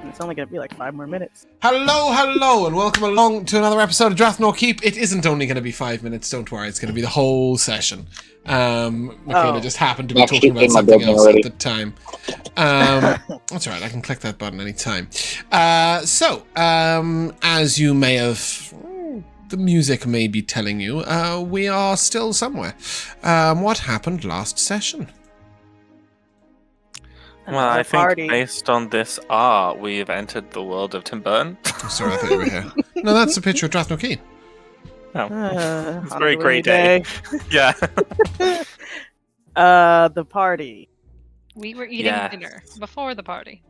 and it's only going to be like 5 more minutes. Hello, and welcome along to another episode of Drathnor Keep. It isn't only going to be 5 minutes, don't worry, it's going to be the whole session. Mikyala just happened to be talking about something else at the time. That's alright, I can click that button anytime. As you may have... the music may be telling you, we are still somewhere. What happened last session? Well, I think based on this art, we've entered the world of Tim Burton. Oh, sorry, I thought you were here. No, that's a picture of Drathnor Keep. Oh, it's a very great day. Yeah. The party. We were eating dinner before the party.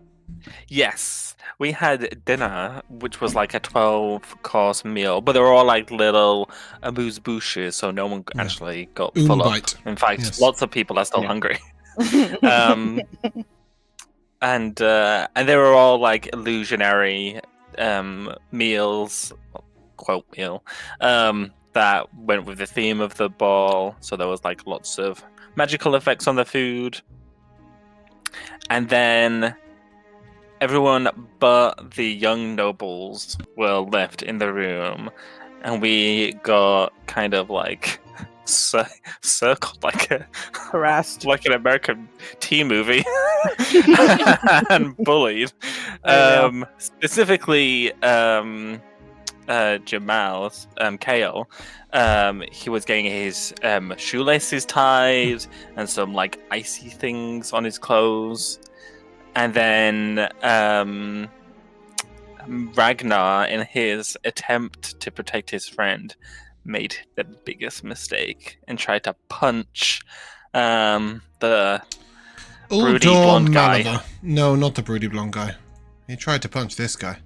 Yes, we had dinner, which was like a 12-course meal, but they were all like little amuse-bouches, so no one actually got full up. In fact, lots of people are still hungry. And they were all like illusionary meals, quote meal, that went with the theme of the ball. So there was like lots of magical effects on the food. And then everyone but the young nobles were left in the room, and we got kind of like circled like a harassed, like an American teen movie, and bullied. Specifically, Jamal, Cael. He was getting his shoelaces tied and some like icy things on his clothes. And then Ragnar, in his attempt to protect his friend, made the biggest mistake and tried to punch the broody blonde guy. No, not the broody blonde guy. He tried to punch this guy,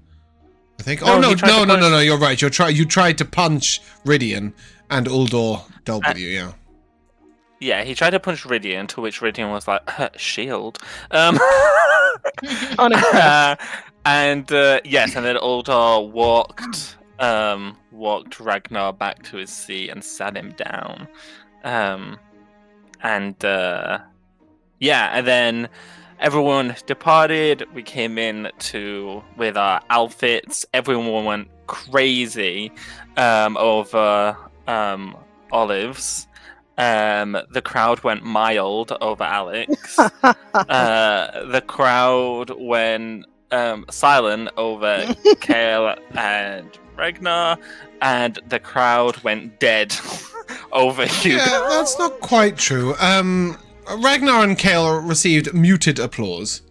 I think. No, no, you're right. You tried to punch Rydian, and Uldor dealt with you, yeah. Yeah, he tried to punch Rydian, to which Rydian was like, shield. And then Uldor walked Ragnar back to his seat and sat him down. And then everyone departed. We came in with our outfits. Everyone went crazy over Olives. The crowd went mild over Alex. The crowd went silent over Cael and Ragnar, and the crowd went dead over Hugo. Yeah, that's not quite true. Ragnar and Cael received muted applause.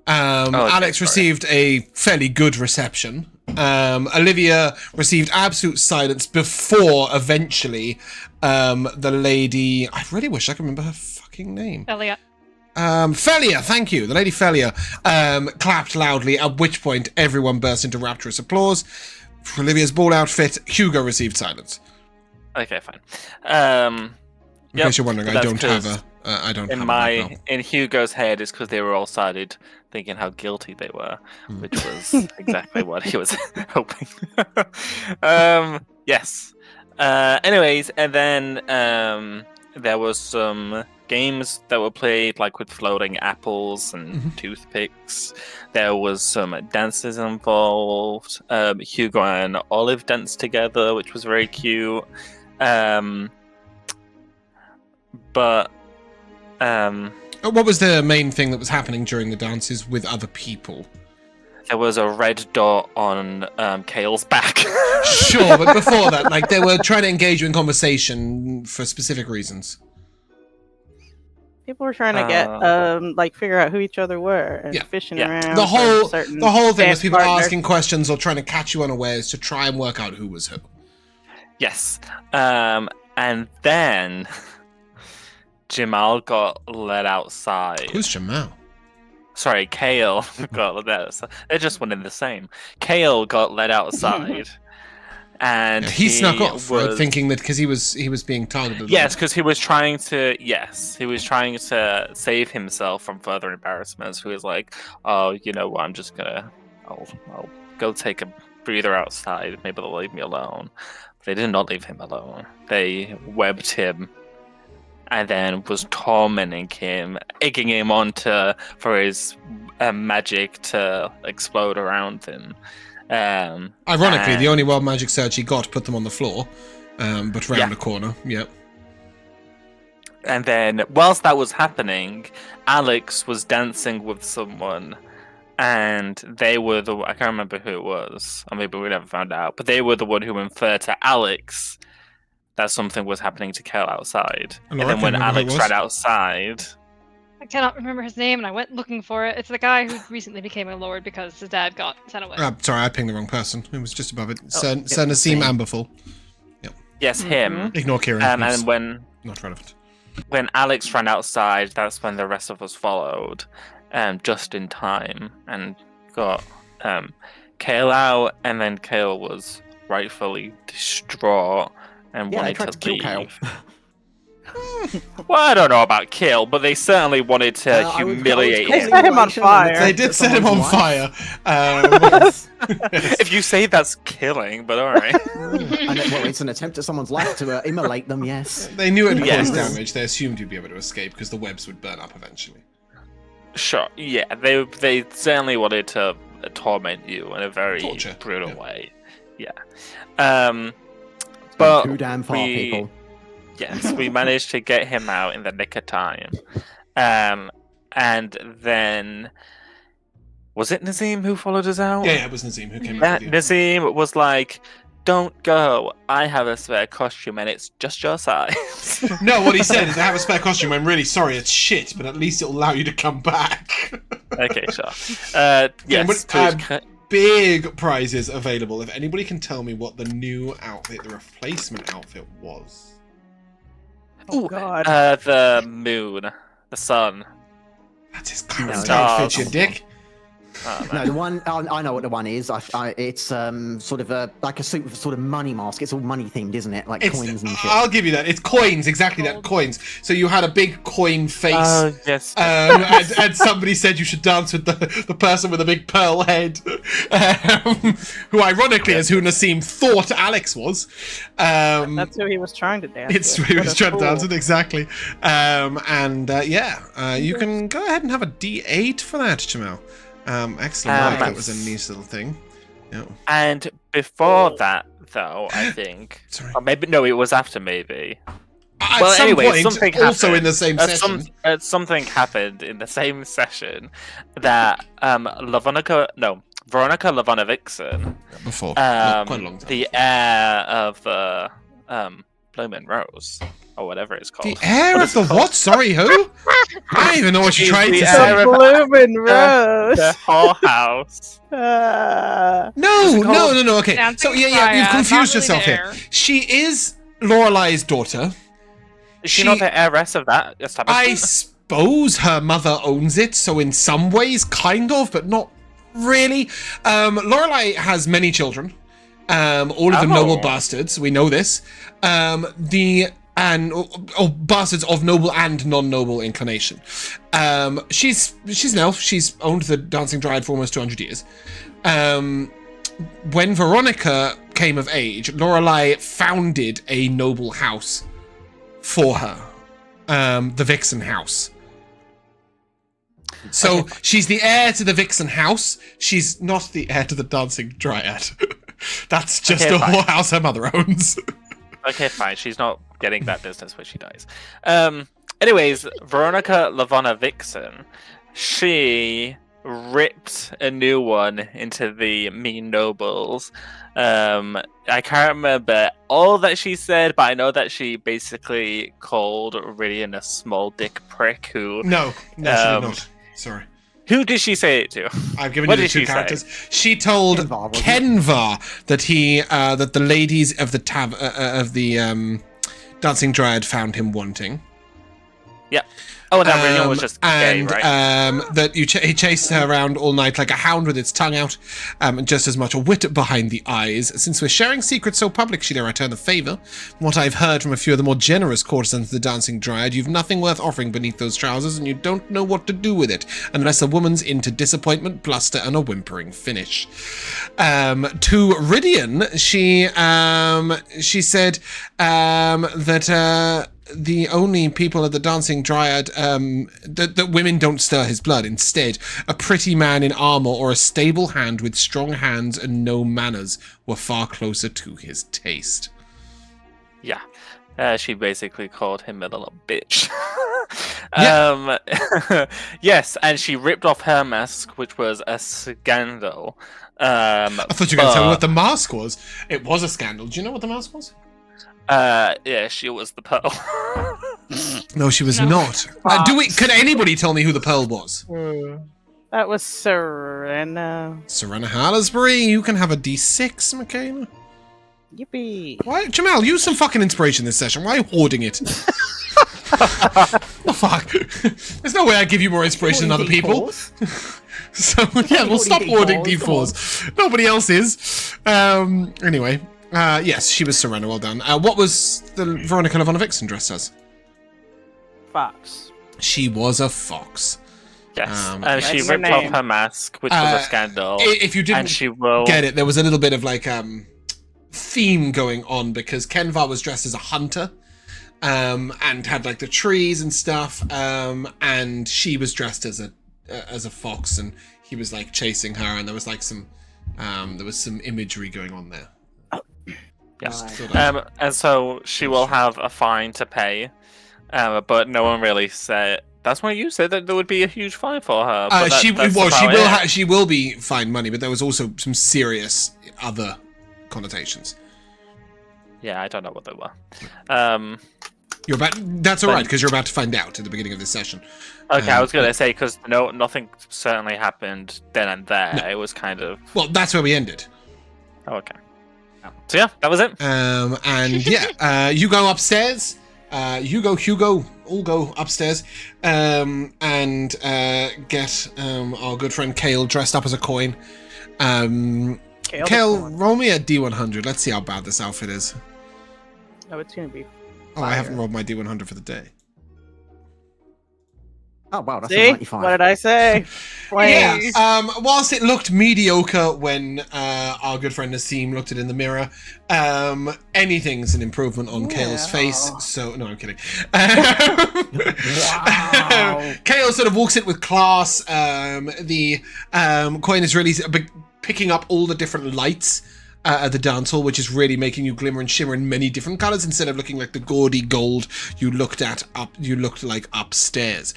Alex received a fairly good reception. Olivia received absolute silence before eventually the lady... I really wish I could remember her fucking name. Felia. Felia, thank you. The lady Felia clapped loudly, at which point everyone burst into rapturous applause. For Olivia's ball outfit, Hugo received silence. Okay, fine. In case you're wondering, I don't have a in Hugo's head, it's because they were all started thinking how guilty they were, which was exactly what he was hoping. Yes. Anyways, and then there was some games that were played, like with floating apples and toothpicks. There was some dances involved. Hugo and Olive danced together, which was very cute. What was the main thing that was happening during the dances with other people? There was a red dot on Cael's back. Sure, but before that, like, they were trying to engage you in conversation for specific reasons. People were trying to get, figure out who each other were and fishing around. The whole thing was people asking questions or trying to catch you unawares to try and work out who was who. Yes. And then Jamal got let outside. Who's Jamal? Sorry, Cael got let outside. They're just one and the same. Cael got let outside. And he snuck off, right? Thinking that because he was being targeted. Yes, because he was trying to save himself from further embarrassments. He was like, "Oh, you know what? I'm just gonna, I'll go take a breather outside. Maybe they'll leave me alone." But they did not leave him alone. They webbed him and then was tormenting him, egging him on for his magic to explode around him. Ironically, the only wild magic surge he got put them on the floor, but round a corner. Yep. And then, whilst that was happening, Alex was dancing with someone, and they were I can't remember who it was, or maybe we never found out, but they were the one who inferred to Alex that something was happening to Cael outside. And then when Alex ran outside... I cannot remember his name, and I went looking for it. It's the guy who recently became a lord because his dad got sent away. Sorry, I pinged the wrong person. It was just above it. Sir Nassim Amberful. Yep. Yes, him. Ignore Kieran. And when... Not relevant. When Alex ran outside, that's when the rest of us followed, just in time, and got Cael out, and then Cael was rightfully distraught and wanted to leave. Kill well, I don't know about kill, but they certainly wanted to humiliate him. They set him on fire. They did set him on fire. If you say that's killing, but alright. Well, it's an attempt at someone's life to immolate them, yes. They knew it would cause damage. They assumed you'd be able to escape because the webs would burn up eventually. Sure, yeah. They certainly wanted to torment you in a very brutal way. Yeah. But too damn far, people. Yes, we managed to get him out in the nick of time. And then... Was it Nazim who followed us out? Yeah, it was Nazim who came out with you. Nazim was like, don't go. I have a spare costume and it's just your size. No, what he said is I have a spare costume. I'm really sorry, it's shit, but at least it'll allow you to come back. Okay, sure. Yes, big prizes available. If anybody can tell me what the new outfit, the replacement outfit was. Oh, God. The moon. The sun. That's his current outfit, you dick. No, the one I know what the one is. It's sort of like a suit with sort of money mask. It's all money themed, isn't it? Like coins and shit. I'll give you that. It's coins, exactly that. Coins. So you had a big coin face. Yes. And somebody said you should dance with the person with a big pearl head, who ironically is who Nassim thought Alex was. That's who he was trying to dance. It's who he was trying to dance with, exactly. You can go ahead and have a D8 for that, Jamal. Excellent. That was a nice little thing. Yeah. And before that, though, I think, or maybe no, it was after maybe. Something also in the same session. Something happened in the same session that Veronica Lavonna Vixen, before quite a long time. The heir of the Blooming Rose. Or whatever it's called. The heir of the what? Sorry, who? I don't even know what you're trying to say. The Blooming Rose. The whorehouse. No. Okay. So you've confused yourself here. She is Lorelai's daughter. Is she not the heiress of that establishment? I suppose her mother owns it, so in some ways, kind of, but not really. Lorelai has many children. All of them noble bastards. We know this. Bastards of noble and non-noble inclination. She's an elf. She's owned the Dancing Dryad for almost 200 years. When Veronica came of age, Lorelai founded a noble house for her, the Vixen House. So she's the heir to the Vixen House. She's not the heir to the Dancing Dryad. That's just a whorehouse her mother owns. Okay, fine. She's not getting that business where she dies. Anyways, Veronica Lavonna Vixen, she ripped a new one into the mean nobles. I can't remember all that she said, but I know that she basically called Radian a small dick prick who... No, she did not. Sorry. Who did she say it to? I've given you the two characters. She told Kenvar that the ladies of the Dancing Dryad found him wanting. Yeah. Oh, and that Radian was just gay, right? That he chased her around all night like a hound with its tongue out, and just as much a wit behind the eyes. Since we're sharing secrets so public, she dare return the favour. From what I've heard from a few of the more generous courtesans of the Dancing Dryad, you've nothing worth offering beneath those trousers, and you don't know what to do with it, unless a woman's into disappointment, bluster, and a whimpering finish. To Radian, she said that the only people at the Dancing Dryad that women don't stir his blood. Instead, a pretty man in armor or a stable hand with strong hands and no manners were far closer to his taste. Yeah. She basically called him a little bitch. Yes, and she ripped off her mask, which was a scandal. I thought you were going to tell me what the mask was. It was a scandal. Do you know what the mask was? Yeah, she was the Pearl. No, she was not. Could anybody tell me who the Pearl was? That was Serena. Serena Harlisbury. You can have a D6, Mikyala. Yippee. Why, Jamal, use some fucking inspiration this session. Why are you hoarding it? Oh, fuck. There's no way I give you more inspiration than other people. So, yeah, we'll stop hoarding D4s. Nobody else is. Anyway. Yes, she was Serena. Well done. What was the Veronica Levana Vixen dressed as? Fox. She was a fox. Yes, and she ripped off her mask, which was a scandal. If you didn't and she will... get it, there was a little bit of like theme going on because Kenvar was dressed as a hunter and had like the trees and stuff, and she was dressed as a fox, and he was like chasing her, and there was like some imagery going on there. Yes. And so she will have a fine to pay, but no one really said. That's why you said that there would be a huge fine for her. She will be fined money, but there was also some serious other connotations. Yeah, I don't know what they were. That's all right because you're about to find out at the beginning of this session. Okay, I was gonna say because nothing certainly happened then and there. No. It was kind of. Well, that's where we ended. Oh, okay. So yeah, that was it. And yeah, you go upstairs. Hugo, all go upstairs and get our good friend Cael dressed up as a coin. Cael, roll me a D100. Let's see how bad this outfit is. Oh, it's gonna be. Oh, I haven't rolled my D100 for the day. Oh wow, that's See? a 95. What did I say? Yeah. Whilst it looked mediocre when our good friend Nassim looked it in the mirror, anything's an improvement on Cael's face. So no, I'm kidding. Wow. Cael sort of walks it with class. The coin is really picking up all the different lights at the dance hall, which is really making you glimmer and shimmer in many different colors instead of looking like the gaudy gold you looked like upstairs.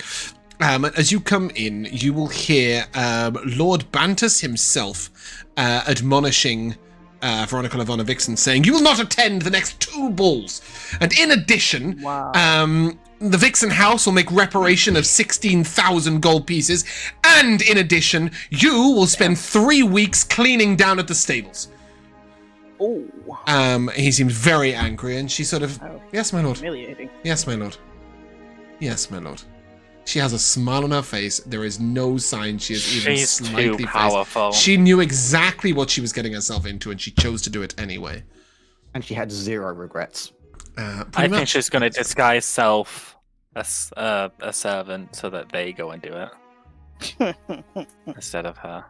As you come in, you will hear Lord Bantus himself admonishing Veronica Levana Vixen, saying, "You will not attend the next 2 balls. And in addition, the Vixen house will make reparation of 16,000 gold pieces. And in addition, you will spend 3 weeks cleaning down at the stables." Oh. He seems very angry, and she sort of, "Yes, my lord. Humiliating. Yes, my lord. Yes, my lord." She has a smile on her face. There is no sign she is even slightly too powerful. She knew exactly what she was getting herself into, and she chose to do it anyway. And she had 0 regrets. I think she's going to disguise self as a servant so that they go and do it instead of her.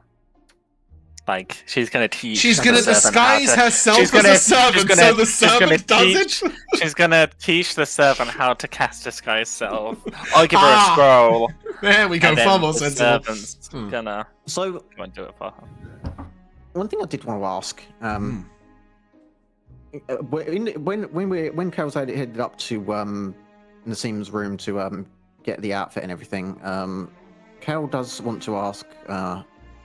Like, she's going to teach. She's going to disguise herself as a servant so the servant does it? She's going to teach the servant how to cast disguise self. I'll give her a scroll. There we go, far more the sensible. servant's gonna go and do it for her. One thing I did want to ask, when Cael's headed up to Nassim's room to get the outfit and everything, Cael does want to ask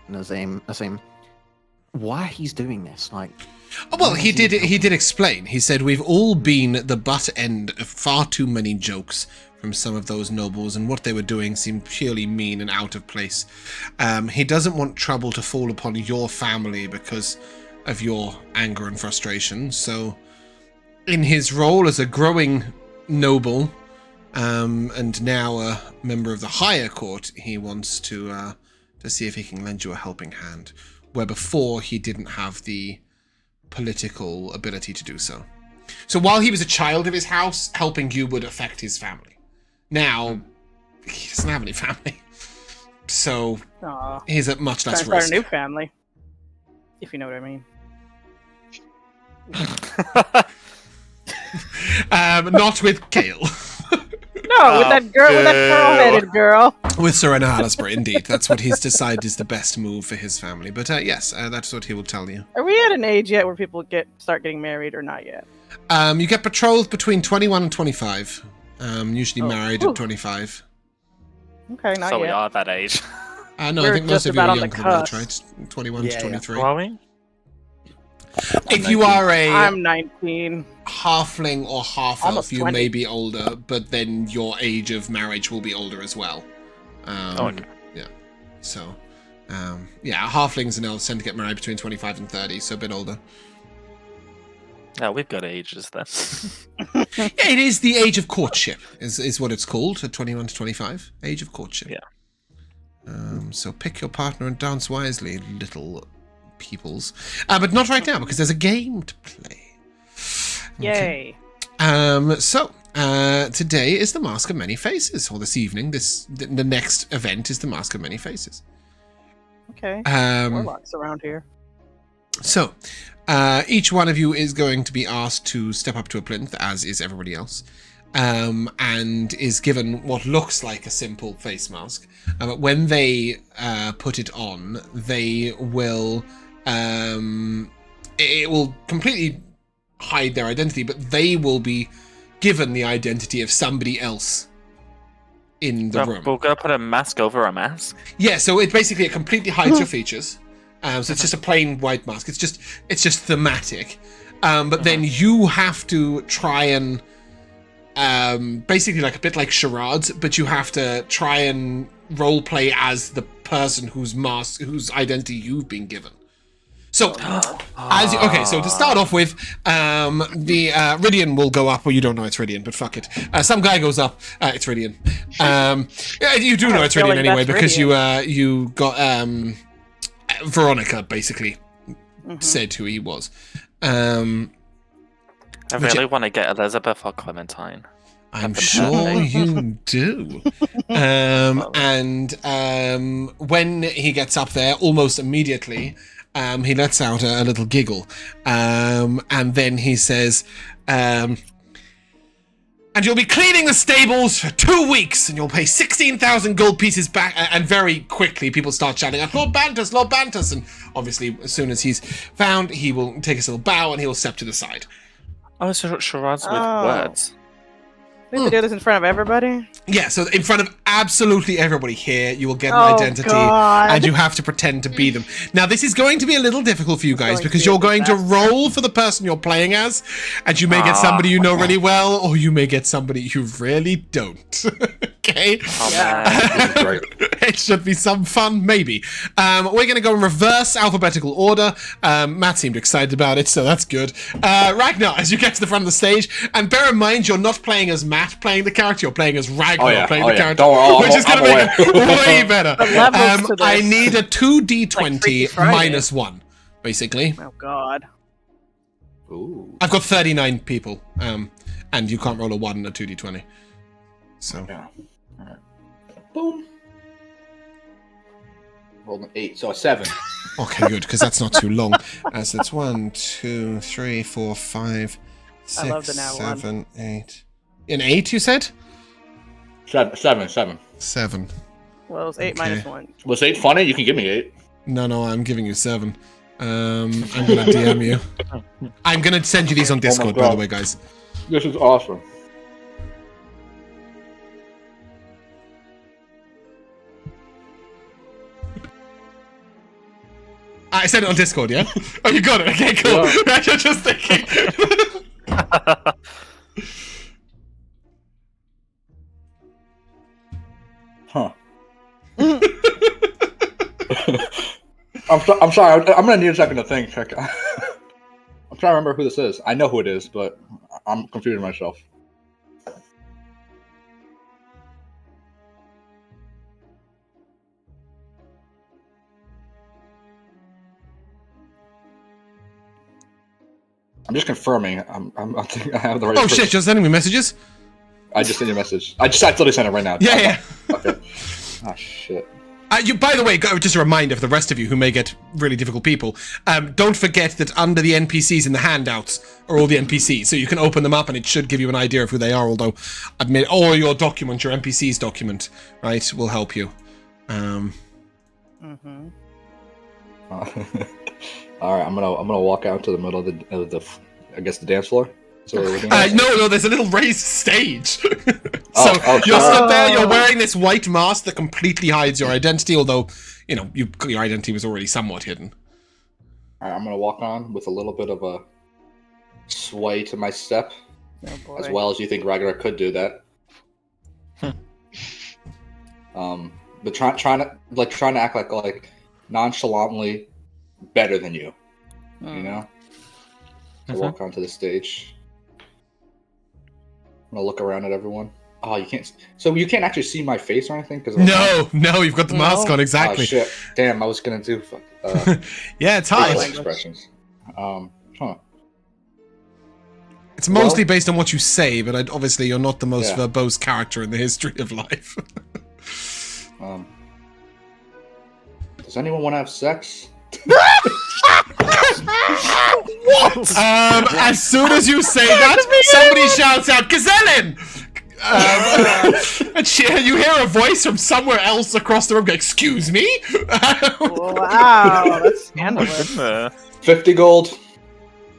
Nassim why he's doing this. Like, well, he did explain. He said, "We've all been the butt end of far too many jokes from some of those nobles, and what they were doing seemed purely mean and out of place. He doesn't want trouble to fall upon your family because of your anger and frustration. So, in his role as a growing noble, and now a member of the higher court, he wants to see if he can lend you a helping hand, where before he didn't have the political ability to do so. So while he was a child of his house, helping you would affect his family. Now, he doesn't have any family. So he's at much less risk. Start a new family, if you know what I mean. Not with Cael. No, with that girl, with that pearl-headed girl. With Serena Halisbury, indeed. That's what he's decided is the best move for his family. But yes, that's what he will tell you. Are we at an age yet where people start getting married or not yet? You get betrothed between 21 and 25. Usually married at 25. Okay, not so yet. we are that age. No, We're I think most just of you are about on younger the than that, cusp. right? 21 to 23. Are we? If you are I'm 19. halfling or half-elf, Almost you 20. may be older, but then your age of marriage will be older as well. Okay. Yeah. So, halflings and elves tend to get married between 25 and 30, so a bit older. No, we've got ages then. Yeah, it is the age of courtship, is what it's called, at 21 to 25. Age of courtship. Yeah. So pick your partner and dance wisely, little peoples. But not right now, because there's a game to play. Yay. Today is the Mask of Many Faces, or this evening, the next event is the Mask of Many Faces. Okay. Warlocks around here. So, each one of you is going to be asked to step up to a plinth, as is everybody else, and is given what looks like a simple face mask. But when they put it on, they will... it will completely hide their identity, but they will be given the identity of somebody else in the room. We're going to put a mask over a mask? Yeah, so it completely hides your features. So it's just a plain white mask. It's just thematic. But then you have to try and basically like a bit like charades, but you have to try and role play as the person whose identity you've been given. So, so to start off with, the Rydian will go up. Well, you don't know it's Rydian, but fuck it. Some guy goes up. It's Rydian. You do know it's Rydian anyway because you got Veronica basically said who he was. I really want to get Elizabeth or Clementine. I'm sure you do. And when he gets up there, almost immediately, he lets out a little giggle. And then he says, and you'll be cleaning the stables for 2 weeks, and you'll pay 16,000 gold pieces back. And very quickly, people start shouting out, Lord Bantus, Lord Bantus. And obviously, as soon as he's found, he will take his little bow and he'll step to the side. Oh, so charades with words. We have to do this in front of everybody? Yeah, so in front of absolutely everybody here, you will get an identity, and you have to pretend to be them. Now, this is going to be a little difficult for you guys, because you're going to roll for the person you're playing as, and you may get somebody you know really well, or you may get somebody you really don't. Okay? It should be some fun, maybe. We're going to go in reverse alphabetical order. Matt seemed excited about it, so that's good. Ragnar, as you get to the front of the stage, and bear in mind, you're not playing as Matt playing the character, you're playing as Ragnar playing the character, which is going to make it way better. I need a 2d20 minus 1, basically. Oh, God. Ooh. I've got 39 people, and you can't roll a 1 and a 2d20. So. Yeah. All right. Boom. Rolled an 8, so a 7. Okay, good, because that's not too long. So it's 1, 2, 3, 4, 5, 6, I love the now 7, 8. An 8, you said? 7. 7. Well, it's 8 minus 1. Was 8 funny? You can give me 8. No, I'm giving you 7. I'm gonna DM you. I'm gonna send you these on Discord, by the way, guys. This is awesome. I sent it on Discord, yeah? Oh, you got it. Okay, cool. Yeah. You're just thinking. Huh. I'm sorry. I'm gonna need a second to think. I'm trying to remember who this is. I know who it is, but I'm confusing myself. I'm just confirming. I think I have the right. Oh person. shit! You're sending me messages. I just sent you a message. I literally sent it right now. Yeah. Okay. Oh shit. By the way, just a reminder for the rest of you who may get really difficult people, don't forget that under the NPCs in the handouts are all the NPCs, so you can open them up and it should give you an idea of who they are, although or your document, your NPC's document, right, will help you. Mm-hmm. All right, I'm gonna walk out to the middle of the I guess the dance floor. So no, there's a little raised stage. You're stood there. You're wearing this white mask that completely hides your identity, although your identity was already somewhat hidden. All right, I'm gonna walk on with a little bit of a sway to my step, as well as you think Ragnar could do that. But trying to act like nonchalantly better than you, you know. So walk onto the stage. I'm gonna look around at everyone. Oh, you can't. So you can't actually see my face or anything because no, you've got the mask on exactly. Oh shit! Damn, I was gonna do. Yeah, it's hard. Expressions. It's mostly based on what you say, but obviously you're not the most verbose character in the history of life. Does anyone want to have sex? What? As soon as you say that, somebody shouts out, Caelharin! And you hear a voice from somewhere else across the room go, excuse me? Wow, that's scandalous. 50 gold.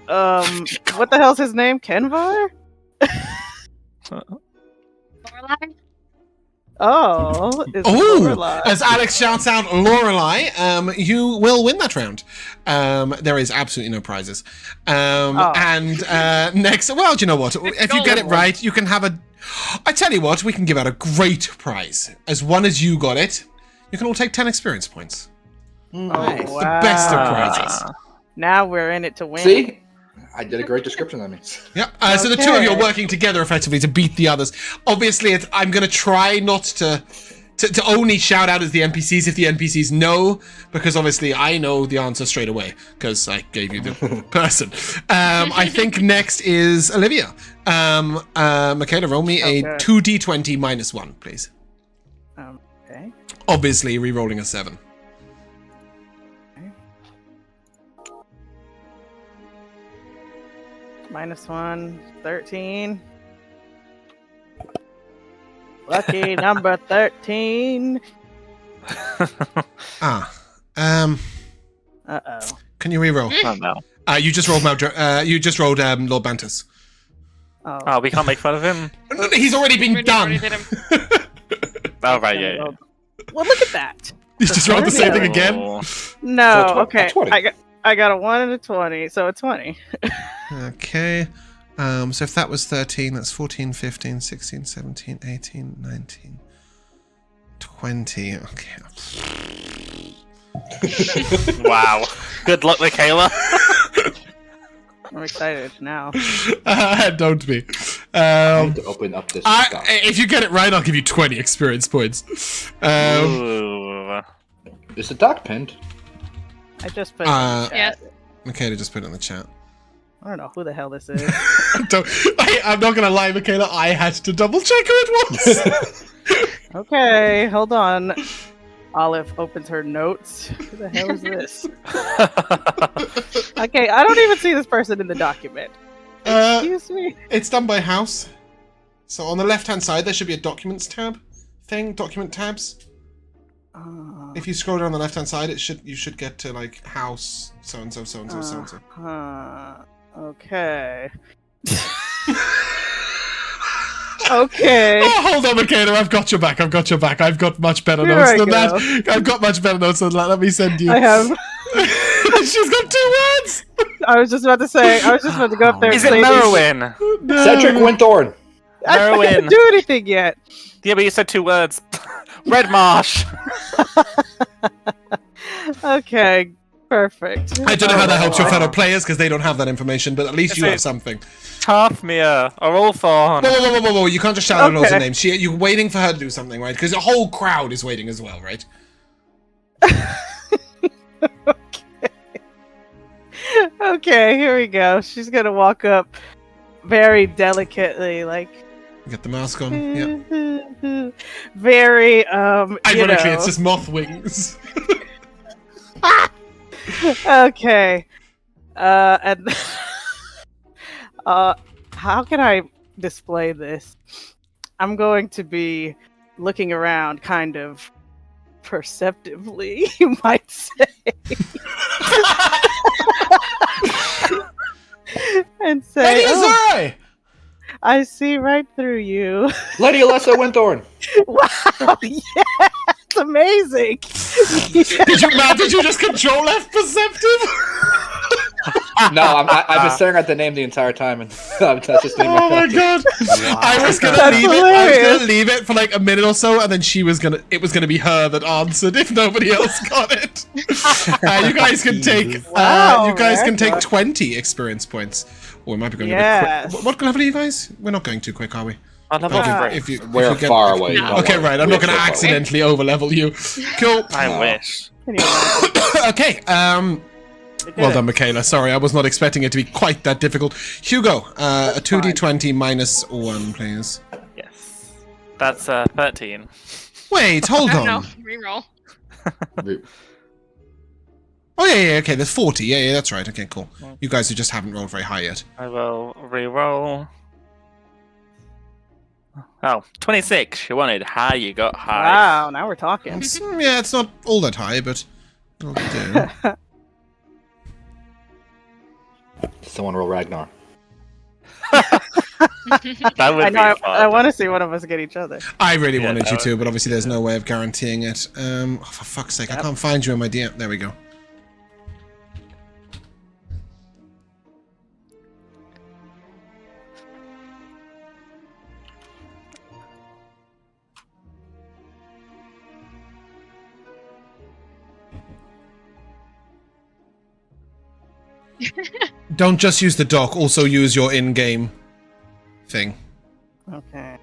What the hell's his name? Kenvar? Oh, as Alex shouts out Lorelei, you will win that round. There is absolutely no prizes. And next, well, do you know what? If you get it right, you can have I tell you what, we can give out a great prize. As one as you got it, you can all take 10 experience points. Nice. The best of prizes. Now we're in it to win. See? I did a great description, that means. Yeah, so the two of you are working together effectively to beat the others. Obviously, I'm going to try not to only shout out as the NPCs if the NPCs know, because obviously I know the answer straight away, because I gave you the person. I think next is Olivia. Mikyala, roll me a 2d20 minus 1, please. Okay. Obviously, re-rolling a 7. -1, 13. Lucky number 13. Uh-oh. Can you re-roll? Oh, no. You just rolled Lord Bantus. Oh, we can't make fun of him. He's already been done. Oh, right, yeah. Well, look at that. You just rolled the same thing again? No, okay. I got a 1 and a 20, so a 20. Okay. So if that was 13, that's 14, 15, 16, 17, 18, 19, 20. Okay. Wow. Good luck, Mikyala. I'm excited now. Don't be. I need to open up this stuff. If you get it right, I'll give you 20 experience points. Is the doc pinned? I just put it in the chat. Yes. Mikyala just put it in the chat. I don't know who the hell this is. I'm not gonna lie, Mikyala, I had to double check who it was. Okay, hold on. Olive opens her notes. Who the hell is this? Okay, I don't even see this person in the document. Excuse me? It's done by house. So on the left-hand side, there should be a documents tab thing, document tabs. If you scroll down the left-hand side, you should get to like house, so-and-so, so-and-so, so-and-so. Okay. Okay. Oh, hold on, Mikyala, I've got your back. I've got much better notes than that. I've got much better notes than that. Let me send you. I have. She's got 2 words. I was just about to go up there. Is it Merwin? No. Cedric Winthorn. I didn't do anything yet. Yeah, but you said 2 words. Red Marsh. Okay, perfect. I don't know how that helps your fellow players because they don't have that information, but at least you have something. Halfmere or Ulthorn. Whoa. You can't just shout out loads of names. You're waiting for her to do something, right? Because the whole crowd is waiting as well, right? Okay, here we go. She's gonna walk up very delicately, like, Get the mask on. Yeah. Very, Ironically, it's just moth wings. Okay. And how can I display this? I'm going to be looking around kind of perceptively, you might say. And say, Lady Azure! I see right through you. Lady Alessa Winthorn. Wow, yeah, it's amazing. Did you just control F perceptive? No, I've been staring at the name the entire time, and that's just name. Oh my god! Wow. I was gonna That's leave it. I was hilarious. gonna leave it for like a minute or so, and then it was gonna be her that answered if nobody else got it. You guys can take. Wow, you guys can take Ragnar. 20 experience points. Or we might be going a bit Yes. quick. What level are you guys? We're not going too quick, are we? I love it. If you We're get- far away. don't Okay, worry. right. I'm We're not going to so far away. accidentally over-level you. Cool. I wish. Can you imagine? Okay. We did Well it. done, Mikyala. Sorry, I was not expecting it to be quite that difficult. Hugo, a 2d20 minus 1, please. Yes. That's 13. Wait, hold I don't know. on. Reroll. Oh, yeah, okay, there's 40. Yeah, that's right. Okay, cool. You guys who just haven't rolled very high yet. I will re-roll. Oh, 26. You wanted high, you got high. Wow, now we're talking. Yeah, it's not all that high, but it'll do. Someone roll Ragnar. That would I know. be fun. I want to see one of us get each other. I really Yeah, wanted that you would to, but obviously there's no way of guaranteeing it. Oh, for fuck's sake, I can't find you in my DM. There we go. Don't just use the dock, also use your in-game thing. Okay.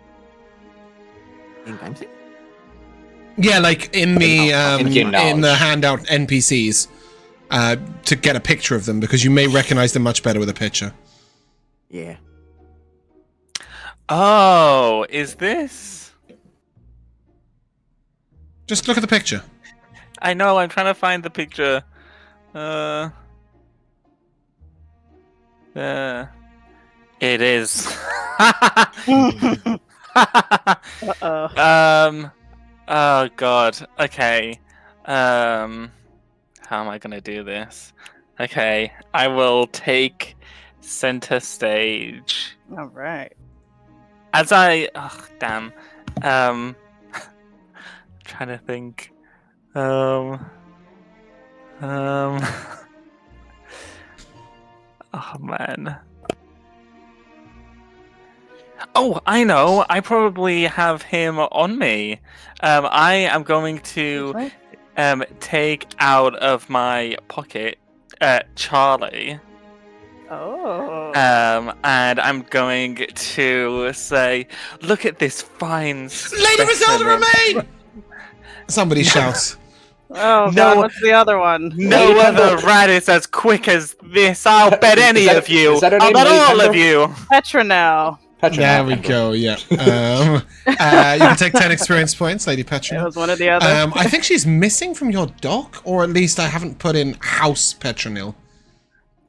In-game thing? Yeah, like in the In-game in knowledge. the handout NPCs, to get a picture of them because you may recognize them much better with a picture. Yeah. Oh, is this? Just look at the picture. I know, I'm trying to find the picture. It is. Uh-oh. Oh god. Okay. How am I gonna do this? Okay, I will take center stage. All right. As I, oh damn, trying to think, oh man, oh I know, I probably have him on me. I am going to take out of my pocket Charlie. Oh. And I'm going to say, look at this fine Lady Griselda specimen." remain! Somebody shouts. Oh, God, No. what's the other one? No Lady other Pendle. rat is as quick as this. I'll bet any Is that- of you. is that her I'll name, bet Lady all of Pendle? you. Petronel. Petra. There we go, yeah. You can take 10 experience points, Lady It Petra. was one or the other. I think she's missing from your dock, or at least I haven't put in House Petronil.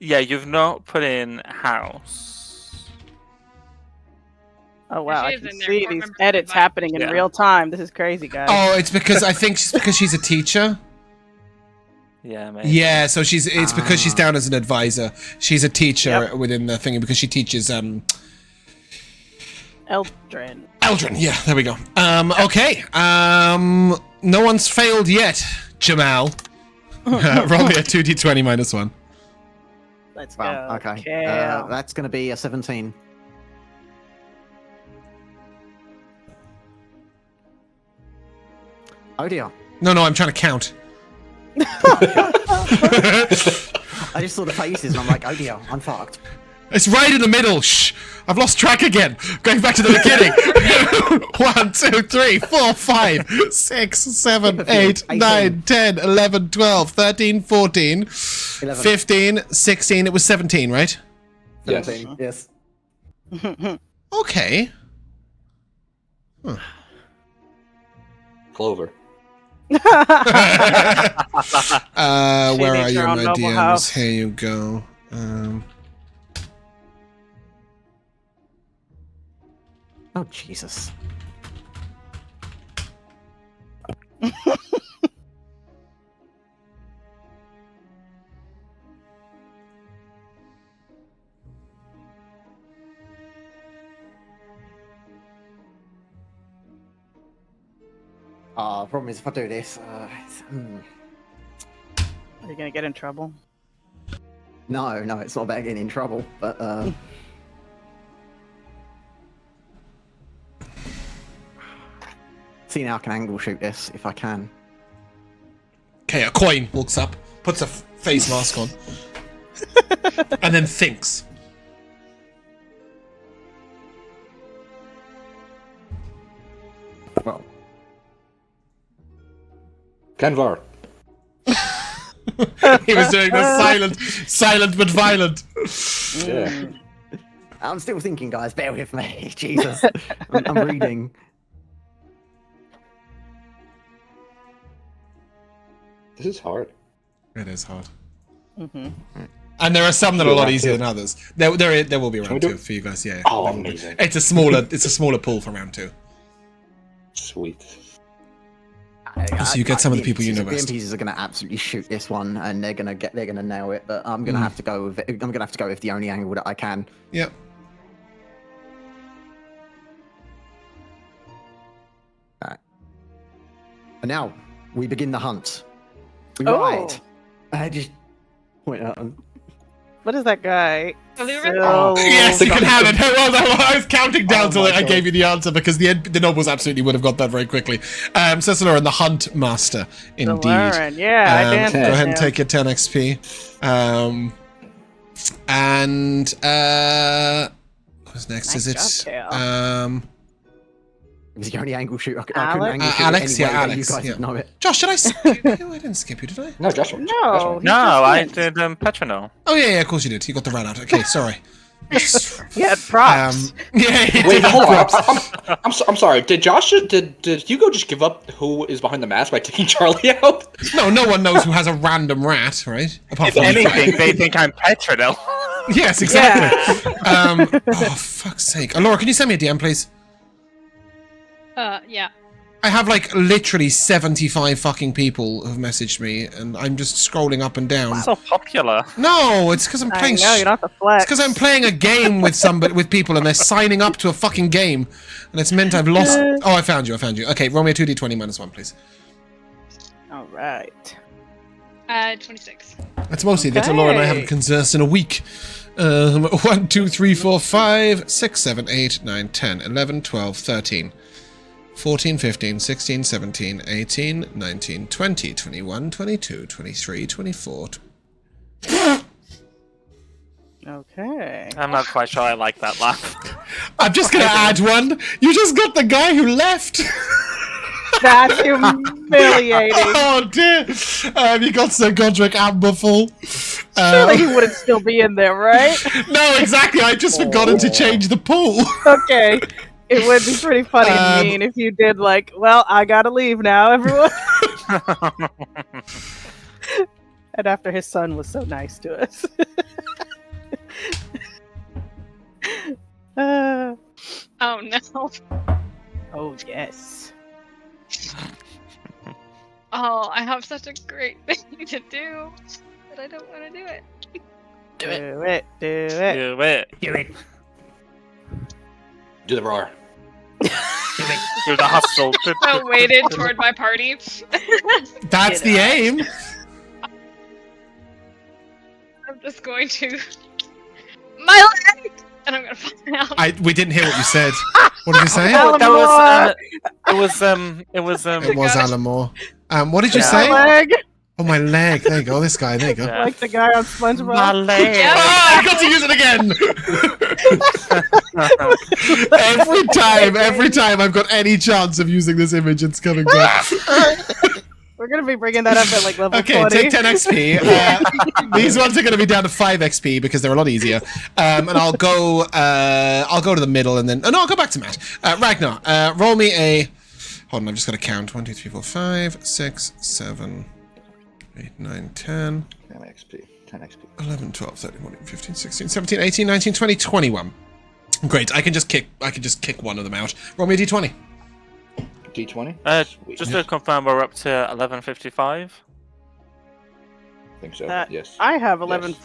Yeah, you've not put in house. Oh wow, I she is can in there. see Can't these remember edits the happening in Yeah. real time. This is crazy, guys. Oh, it's because I think because she's a teacher. Yeah, maybe. Yeah, so it's because she's down as an advisor. She's a teacher within the thing because she teaches Eldrin. Eldrin. Yeah, there we go. Okay. No one's failed yet, Jamal. Roll me a 2d20 minus 1. Let's Wow. go. Okay. Cael. That's going to be a 17. Oh dear. No, I'm trying to count. I just saw the faces and I'm like, oh dear, I'm fucked. It's right in the middle. Shh. I've lost track again. Going back to the beginning. 1, 2, 3, 4, 5, 6, 7, 8, 9, 10, 11, 12, 13, 14, 11. 15, 16. It was 17, right? Yes. 17. Yes. Okay. Huh. Clover. Where are needs you, her own my noble DMs? house. Here you go. Oh, Jesus. Problem is, if I do this, Are you gonna get in trouble? no, it's not about getting in trouble, but see now I can angle shoot this if I can. Okay, a coin walks up, puts a face mask on, and then thinks. Well, Kenvar. He was doing the silent but violent. Yeah. I'm still thinking, guys. Bear with me. Jesus, I'm reading. This is hard. It is hard. Mm-hmm. And there are some that are a lot easier than Round others. There will be we round do 2 for you guys. Yeah. Oh, There will be. amazing. It's a smaller pool for round 2. Sweet. So you get some of the people you know The best. NPCs are going to absolutely shoot this one, and they're going to nail it. But I'm going to have to go with it. I'm going to have to go with the only angle that I can. Yep. And now we begin the hunt. Oh. Right. I just point out. What is that guy? Olivia? So- Yes, you can have it. Hold on, I was counting down Oh till my I God. gave you the answer because the nobles absolutely would have got that very quickly. Sorcerer and the Hunt Master, indeed. Caelharin, yeah, I danced Go with ahead and him. take your 10 XP. What's next? Nice is it? job, Cael. It was the only angle shoot I couldn't Alex? angle shoot Alex, it any way yeah, that Alex, You guys yeah. would know it. Josh, did I skip you? I didn't skip you, did I? No, Joshua. No, Joshua. he No, just I went. did Petronel. Oh yeah, of course you did. You got the rat out. Okay, sorry. He had props. Yeah. Wait, hold on. I'm sorry. Did Hugo just give up who is behind the mask by taking Charlie out? No one knows who has a random rat, right? Apart If from you. anything, they think I'm Petronel. Yes, exactly. Oh, fuck's sake. Elora, can you send me a DM, please? Yeah. I have, like, literally 75 fucking people who've messaged me, and I'm just scrolling up and down. So popular. No, it's because I'm I playing... know, you don't have to flex. It's because I'm playing a game with with people, and they're signing up to a fucking game, and it's meant I've lost... Oh, I found you. Okay, roll me a 2d20 -1, please. All right. 26. That's mostly that Elora and I haven't conversed in a week. 1, 2, 3, 4, 5, 6, 7, 8, 9, 10, 11, 12, 13, 14, 15, 16, 17, 18, 19, 20, 21, 22, 23, 24... Okay. I'm not quite sure I like that laugh. I'm just gonna add one. You just got the guy who left. That's humiliating. Oh dear. You got Sir Godric Amberful. Surely he wouldn't still be in there, right? No, exactly. I just forgotten to change the pool. Okay. It would be pretty funny and mean if you did like, well, I gotta leave now, everyone. And after his son was so nice to us. Oh no. Oh, yes. Oh, I have such a great thing to do, but I don't want to do it. Do it. Do it. Do it. Do it. Do the roar. Do the hustle. So weighted toward my party. That's the aim. I'm just going to my leg, and I'm gonna fall down. We didn't hear what you said. What did you say? Alan That Moore. was It was Alan Moore. What did you Yeah. say? My leg, Oh, my leg. There you go. This guy. There you go. Yeah. like the guy on SpongeBob. my leg. Yeah. Ah, I got to use it again. every time I've got any chance of using this image, it's coming back. We're gonna be bringing that up at like level 20. Okay, take 10 XP. These ones are going to be down to 5 XP because they're a lot easier. And I'll go to the middle and then. Oh, no, I'll go back to Matt. Ragnar, roll me a. Hold on, I've just got to count. 1, 2, 3, 4, 5, 6, 7, 8, 9, 10. 10 XP. 10 XP. 11, 12, 13, 14, 15, 16, 17, 18, 19, 20, 21. Great, I can just kick one of them out. Roll me a d20. D20? Just to confirm, we're up to 1155. I think so. Yes. I have 11.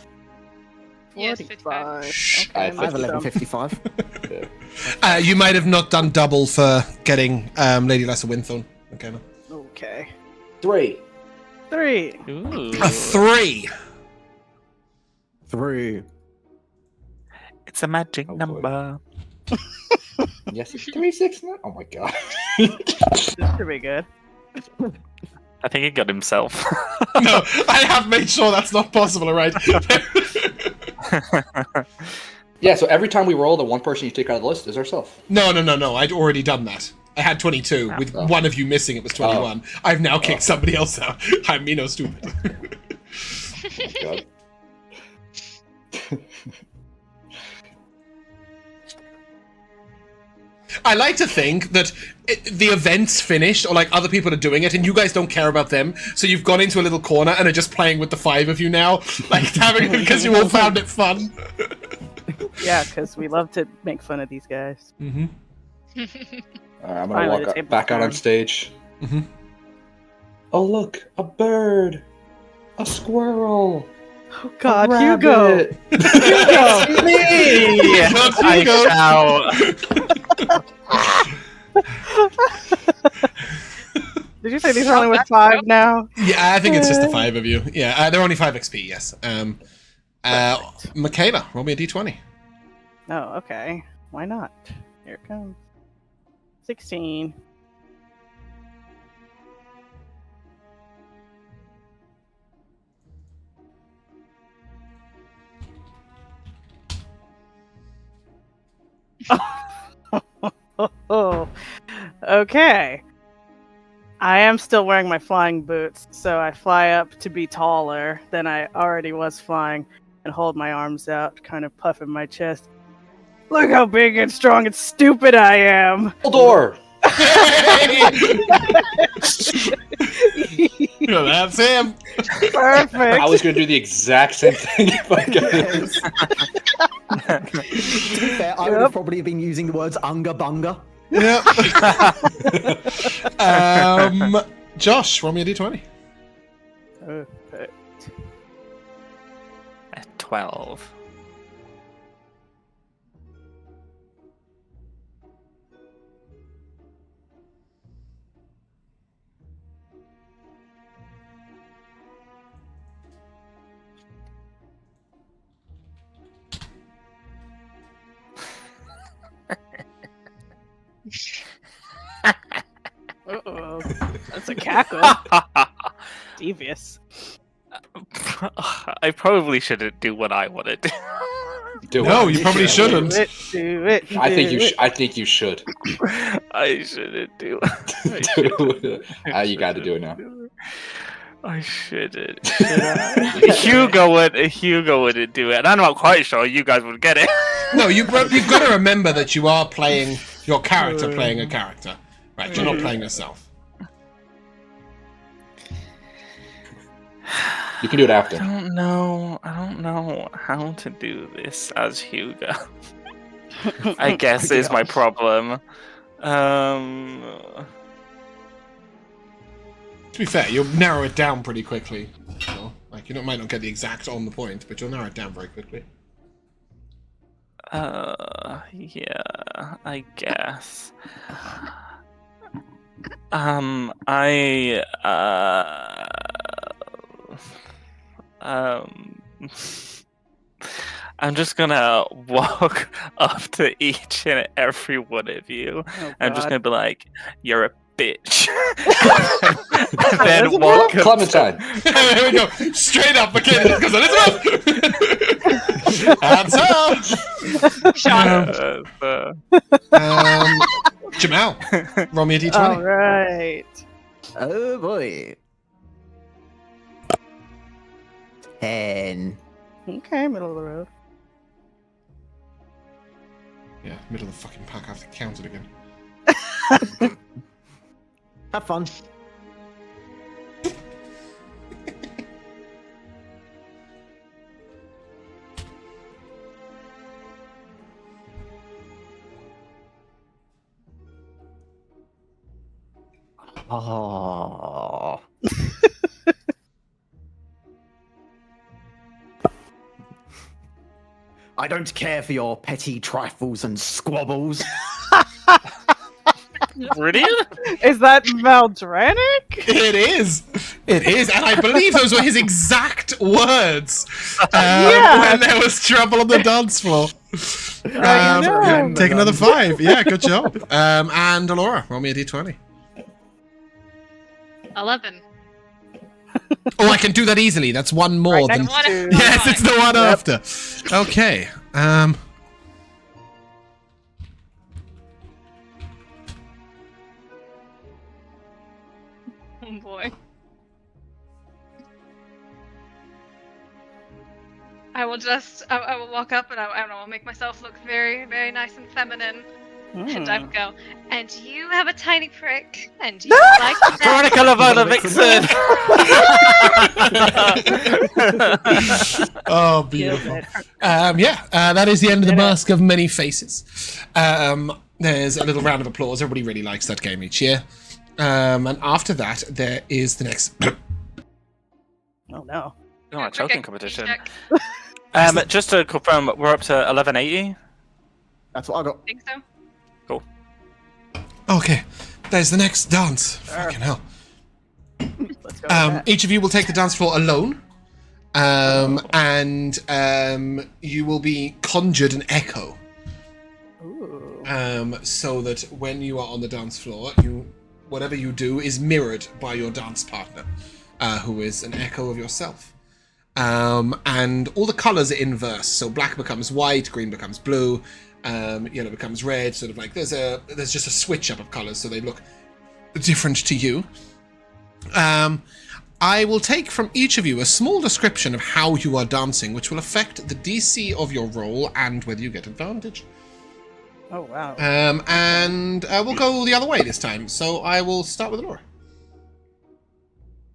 Yes, 45. Shh. Okay, I have I have 11:55. 11:55. You might have not done double for getting Lady Lesser Winthorn. Okay. No. Okay. 3. 3. Ooh. A 3. 3. It's a magic Oh, boy. number. Yes. 3, 6, 9. Oh my god. This should be good. I think he got himself. No, I have made sure that's not possible, alright? Yeah, so every time we roll, the one person you take out of the list is ourselves. No. I'd already done that. I had 22. With one of you missing, it was 21. I've now kicked somebody else out. I'm no stupid. Oh god. I like to think that the event's finished, or like other people are doing it, and you guys don't care about them, so you've gone into a little corner and are just playing with the 5 of you now, like having because you all found it fun. Yeah, because we love to make fun of these guys. Mm-hmm. I'm Finally, gonna the walk table's back out on turned. stage. Mm-hmm. Oh look, a bird, a squirrel, Oh a God, Hugo! rabbit. It's me! That's I Hugo. shout. Did you say these are only with 5 now? Yeah, I think it's just the 5 of you. Yeah, they're only 5 XP, yes. Mikyala, roll me a d20. Oh, okay. Why not? Here it comes. 16. Oh, okay. I am still wearing my flying boots, so I fly up to be taller than I already was flying and hold my arms out, kind of puffing my chest. Look how big and strong and stupid I am! Door. No, that's him. Perfect! I was gonna do the exact same thing if I could. To be fair, I would have probably been using the words unga bunga. Yep. Josh, roll me a d20. Perfect. 12. Uh-oh. That's a cackle. Devious. I probably shouldn't do what I want to do. Do No, it. you probably shouldn't. Do it. I think do you. it. I think you should. I shouldn't do Do it. You got to do it now. I shouldn't. Should I? Hugo wouldn't do it, and I'm not quite sure you guys would get it. No, you've got to remember that you are playing your character playing a character. Right, you're not playing yourself. You can do it after. I don't know how to do this as Hugo. I guess is my problem. To be fair, you'll narrow it down pretty quickly. So, like, you might not get the exact on the point, but you'll narrow it down very quickly. Yeah, I guess. I'm just gonna walk up to each and every one of you. Oh, I'm just God. gonna be like, "You're a bitch," and then walk up. Clementine. There we go. Straight up, McKinnon, because Elizabeth! Hands up! Jamal, roll me a d20. All right. Oh boy. 10. Okay, middle of the road. Yeah, middle of the fucking pack. I have to count it again. Have fun. Oh. I don't care for your petty trifles and squabbles. Brilliant. Is that Valdranic? It is. It is, and I believe those were his exact words Yeah. when there was trouble on the dance floor. know. Take another 5. Yeah, good job. And Elora, roll me a d20. 11. Oh, I can do that easily. That's one more Right than. next to- Yes, it's the one after. Okay. Oh boy. I will walk up and I don't know, I'll make myself look very, very nice and feminine. And I will go, and you have a tiny prick, and you like that. Veronica Lavona Vixen. Oh, beautiful. That is the end of the Mask of Many Faces. There's a little round of applause. Everybody really likes that game each year. And after that, there is the next. Oh no. Oh, a choking competition. Check. Just to confirm, we're up to 1180. That's what I got. I think so. Okay, there's the next dance. Fucking hell. Let's go with that. Each of you will take the dance floor alone. And you will be conjured an echo. Ooh. So that when you are on the dance floor, whatever you do is mirrored by your dance partner, who is an echo of yourself. And all the colours are inverse. So black becomes white, green becomes blue, yellow becomes red. Sort of like there's just a switch up of colours, so they look different to you. I will take from each of you a small description of how you are dancing, which will affect the DC of your roll and whether you get advantage. Oh wow. And we'll go the other way this time. So I will start with Elora.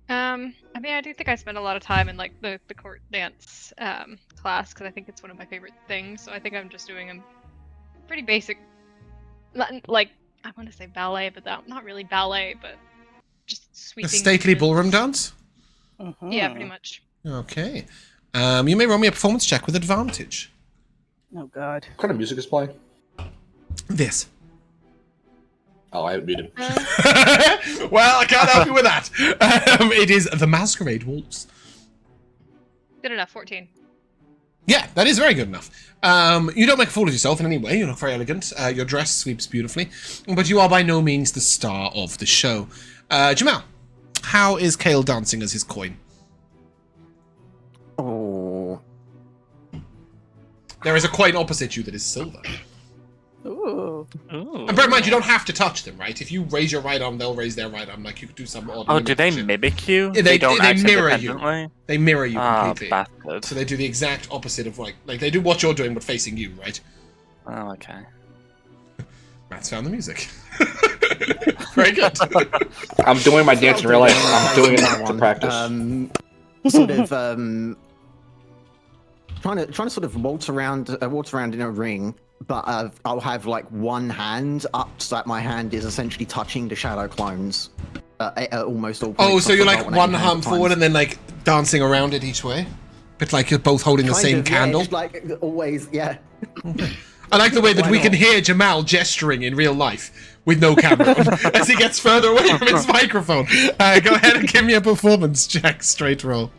I mean, I do think I spend a lot of time in like the court dance class because I think it's one of my favorite things. So I think I'm just doing a pretty basic, like I want to say ballet, but not really ballet, but just sweeping. A stately movements. ballroom dance? Yeah, pretty much. Okay. You may roll me a performance check with advantage. Oh god. What kind of music is playing? This. Oh, I haven't beat him. Well, I can't help you with that. It is the Masquerade Waltz. Good enough. 14. Yeah, that is very good enough. You don't make a fool of yourself in any way. You look very elegant. Your dress sweeps beautifully. But you are by no means the star of the show. Jamal, how is Cael dancing as his coin? Oh. There is a coin opposite you that is silver. Ooh. Ooh. And bear in mind, you don't have to touch them, right? If you raise your right arm, they'll raise their right arm. Like, you could do some odd... Oh, do they shit. mimic you? They don't act mirror you. independently? They mirror you Oh, completely. bastard. So they do the exact opposite of, like they do what you're doing, but facing you, right? Oh, okay. Matt's found the music. Very good. I'm doing my dance in real life. I'm doing it to practice. Sort of trying to sort of waltz around in a ring, but I'll have like one hand up so that my hand is essentially touching the shadow clones at almost all points. Oh, so you're like Alternating one hand arm at forward times. and then like dancing around it each way? But like you're both holding the Kind same of, yeah, candle? just like always, yeah. I like the way that Why we can not? hear Jamal gesturing in real life with no camera as he gets further away from his microphone. Go ahead and give me a performance check, straight roll.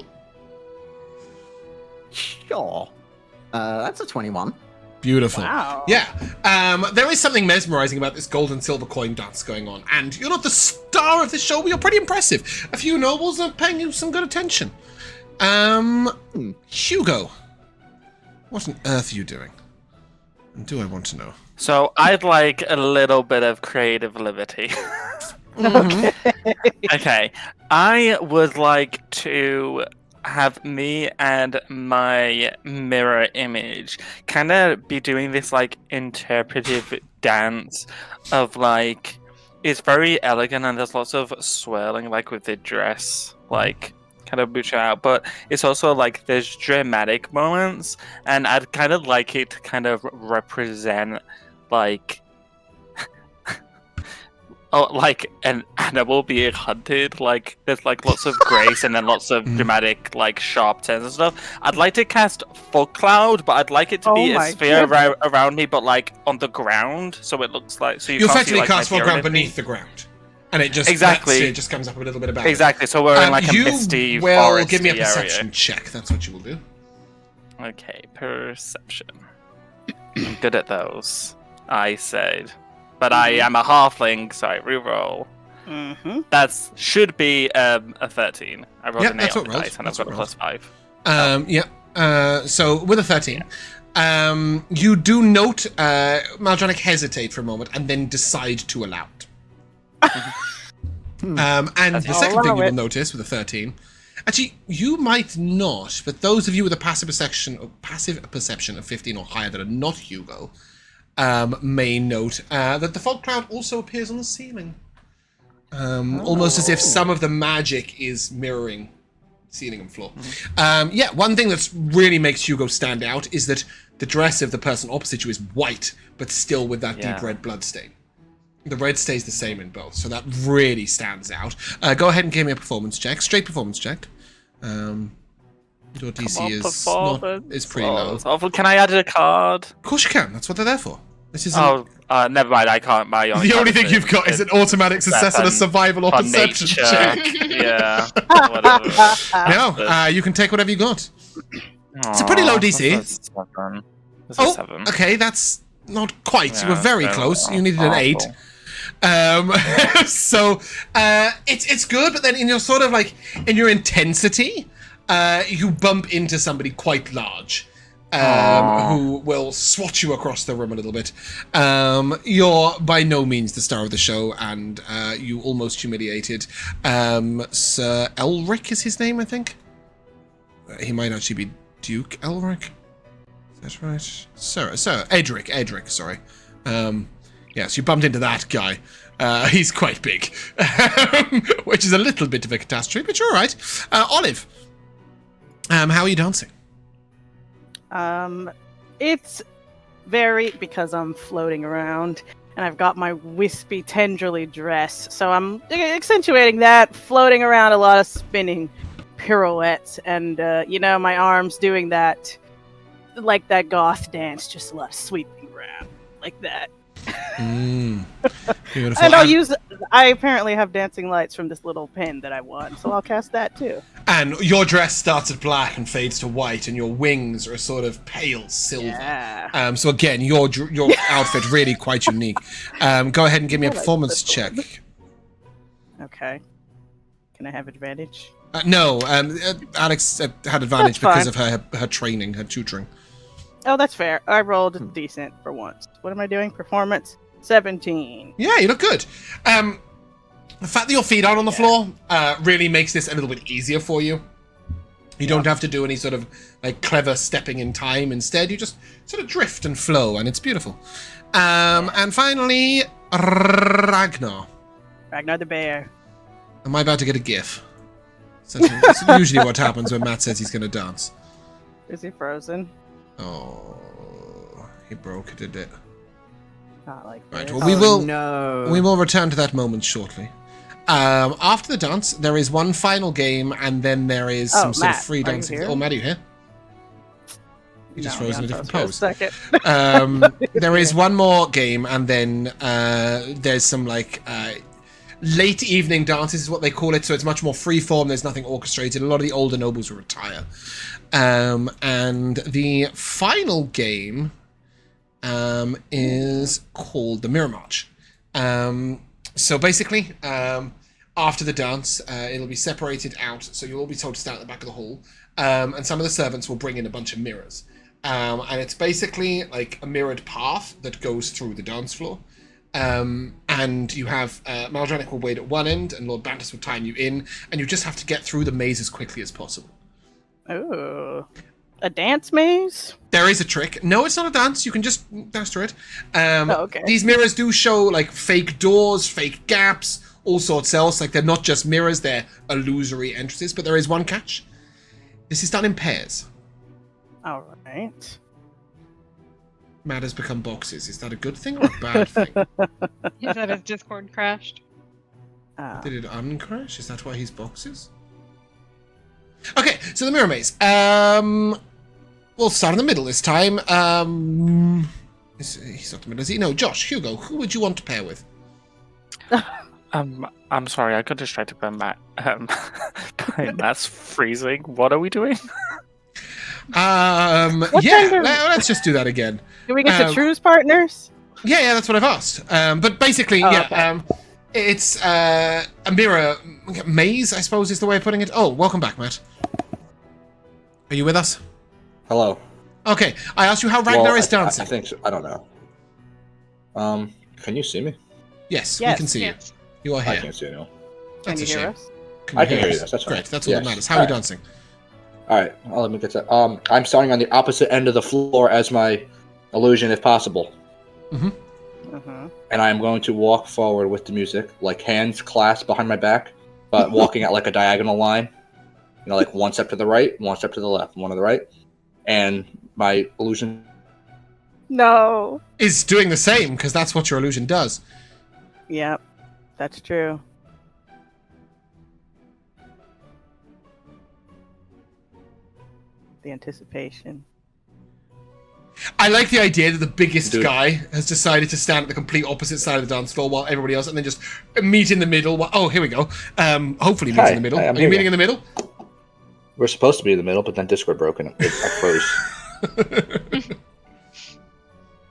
Sure. That's a 21. Beautiful. Wow. Yeah. There is something mesmerizing about this gold and silver coin dance going on. And you're not the star of the show, but you're pretty impressive. A few nobles are paying you some good attention. Hugo. What on earth are you doing? And do I want to know? So I'd like a little bit of creative liberty. Okay. Okay. I would like to have me and my mirror image kind of be doing this like interpretive dance of like it's very elegant and there's lots of swirling like with the dress like kind of butch out, but it's also like there's dramatic moments, and I'd kind of like it to kind of represent like like an animal being hunted. Like there's like lots of grace and then lots of dramatic like sharp turns and stuff. I'd like to cast Fog Cloud, but I'd like it to be a sphere around me, but like on the ground, so it looks like you effectively see, like, cast Fog Cloud beneath the ground. And it just it just comes up a little bit about exactly. So we're in like a misty forest. Give me a perception check. That's what you will do. Okay, perception. I'm good at those. I said, but I am a halfling, so I reroll. That should be a 13. I rolled an 8 on the dice, and I've got a +5. So with a 13, you do note Maldronic hesitate for a moment and then decide to allow it. And the second thing you will notice with a 13, actually you might not, but those of you with a passive perception of 15 or higher that are not Hugo may note that the fog cloud also appears on the ceiling, almost as if some of the magic is mirroring ceiling and floor. One thing that really makes Hugo stand out is that the dress of the person opposite you is white, but still with that deep red blood stain. The red stays the same in both, so that really stands out. Go ahead and give me a performance check. Straight performance check. Your DC is pretty low. Can I add a card? Of course you can. That's what they're there for. This is never mind. I can't. The only thing you've got is an automatic success on a survival or perception check. Yeah. Whatever. No, you can take whatever you got. It's a pretty low DC. That's a 7. Okay, that's not quite. You were very close. You needed an 8. So it's good, but then in your sort of like in your intensity, you bump into somebody quite large, who will swat you across the room a little bit. You're by no means the star of the show, and you almost humiliated Sir Elric is his name, I think. He might actually be Duke Elric. Is that right? Sir, Edric, sorry. Yes, you bumped into that guy. He's quite big, which is a little bit of a catastrophe, but you're all right. Olive, how are you dancing? It's very, because I'm floating around, and I've got my wispy, tenderly dress, so I'm accentuating that, floating around, a lot of spinning pirouettes, and, my arms doing that, like that goth dance, just a lot of sweeping around, like that. Beautiful. And I apparently have dancing lights from this little pin that I won, so I'll cast that too. And your dress starts at black and fades to white, and your wings are a sort of pale silver. Yeah. So again, your outfit really quite unique. Go ahead and give me a performance check. Okay. Can I have advantage? No, Alex had advantage because of her training, her tutoring. Oh, that's fair. I rolled decent for once. What am I doing? Performance 17. Yeah, you look good. The fact that your feet aren't on the floor really makes this a little bit easier for you. You don't have to do any sort of like clever stepping in time. Instead, you just sort of drift and flow, and it's beautiful. And finally, Ragnar. Ragnar the bear. Am I about to get a gif? That's usually what happens when Matt says he's going to dance. Is he frozen? Oh, he broke it, did it? Not like right. this. Well, we will return to that moment shortly. After the dance, there is one final game, and then there is some sort of free dancing. Oh, Matt, are you here? You just froze in a different pose. There is one more game, and then there's some like late evening dances is what they call it. So it's much more free form. There's nothing orchestrated. A lot of the older nobles will retire. And the final game is called the Mirror March. So basically, after the dance, it'll be separated out. So you'll all be told to stand at the back of the hall. And some of the servants will bring in a bunch of mirrors. And it's basically like a mirrored path that goes through the dance floor. And you have Maldronic will wait at one end, and Lord Bantus will time you in, and you just have to get through the maze as quickly as possible. Ooh. A dance maze? There is a trick. No, it's not a dance. You can just dance through it. Okay. These mirrors do show like fake doors, fake gaps, all sorts else. Like they're not just mirrors; they're illusory entrances. But there is one catch. This is done in pairs. All right. Matters become boxes. Is that a good thing or a bad thing? Is that his Discord crashed? Did it uncrash? Is that why he's boxes? Okay, so the mirror maze. We'll start in the middle this time. He's not the middle, is he? No, Josh, Hugo, who would you want to pair with? I'm sorry, I got distracted by Matt. Matt's freezing. What are we doing? Let's just do that again. Do we get to choose partners? Yeah, that's what I've asked. But basically, Okay. It's a mirror maze, I suppose is the way of putting it. Oh, welcome back, Matt. Are you with us? Hello. Okay, I asked you how Ragnar is dancing. I think so. I don't know. Can you see me? Yes, we Yes. can see you. Yes. You are I here. can't see anyone. Can That's you a hear shame. us? I can hear you. That's fine. Great, that's all that Yes. matters. How are you Alright. dancing? All right. Well, let me get that. I'm starting on the opposite end of the floor as my illusion, if possible. And I am going to walk forward with the music, like hands clasped behind my back, but walking at like a diagonal line. You know, like one step to the right, one step to the left, one to the right. And my illusion No. Is doing the same, because that's what your illusion does. Yep. That's true. The anticipation. I like the idea that the biggest Dude. guy has decided to stand at the complete opposite side of the dance floor while everybody else, and then just meet in the middle. Oh, here we go. Hopefully meet in the middle. Hi, Are I'm you here. meeting in the middle? We're supposed to be in the middle, but then Discord broke and I froze.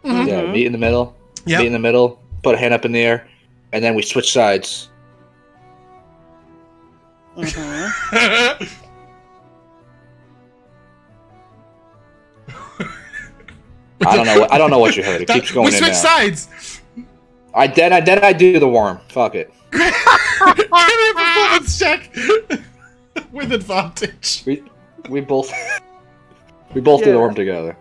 Yeah, meet in the middle. Yep. Meet in the middle. Put a hand up in the air, and then we switch sides. I don't know what you heard. It keeps going we in switch now. sides. I do the worm. Fuck it. Give me a performance check with advantage. We both do the worm together.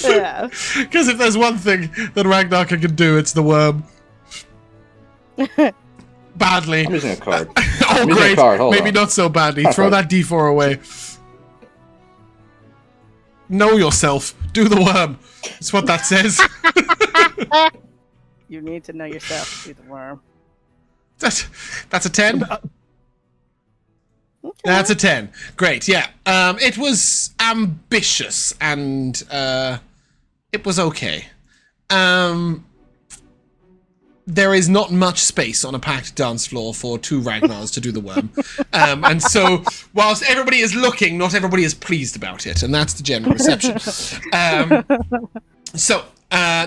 Yeah. Because if there's one thing that Ragnar can do, it's the worm. Badly. I'm using a card. Oh, I'm using a great. card. Hold Maybe on. not so badly. High Throw five. that D4 away. Know yourself. Do the worm. That's what that says. You need to know yourself to be the worm. That's a 10. That's a 10. Great, yeah. It was ambitious and it was okay. There is not much space on a packed dance floor for two Ragnars to do the worm. And so, whilst everybody is looking, not everybody is pleased about it, and that's the general reception.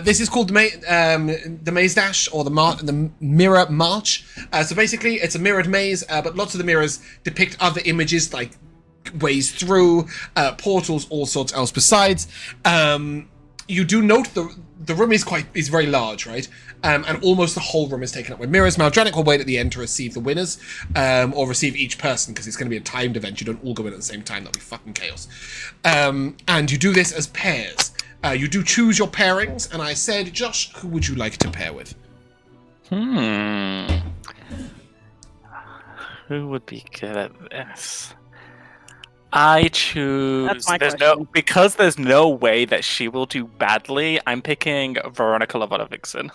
This is called the Maze Dash, or the Mirror March. So basically, it's a mirrored maze, but lots of the mirrors depict other images, like ways through, portals, all sorts else besides. You do note the room is very large, right? And almost the whole room is taken up with mirrors. Maldranic will wait at the end to receive the winners, or receive each person, because it's going to be a timed event. You don't all go in at the same time. That'll be fucking chaos. And you do this as pairs. You do choose your pairings, and I said, Josh, who would you like to pair with? Who would be good at this? I choose. That's my question. Because there's no way that she will do badly. I'm picking Veronica Lovanovixen.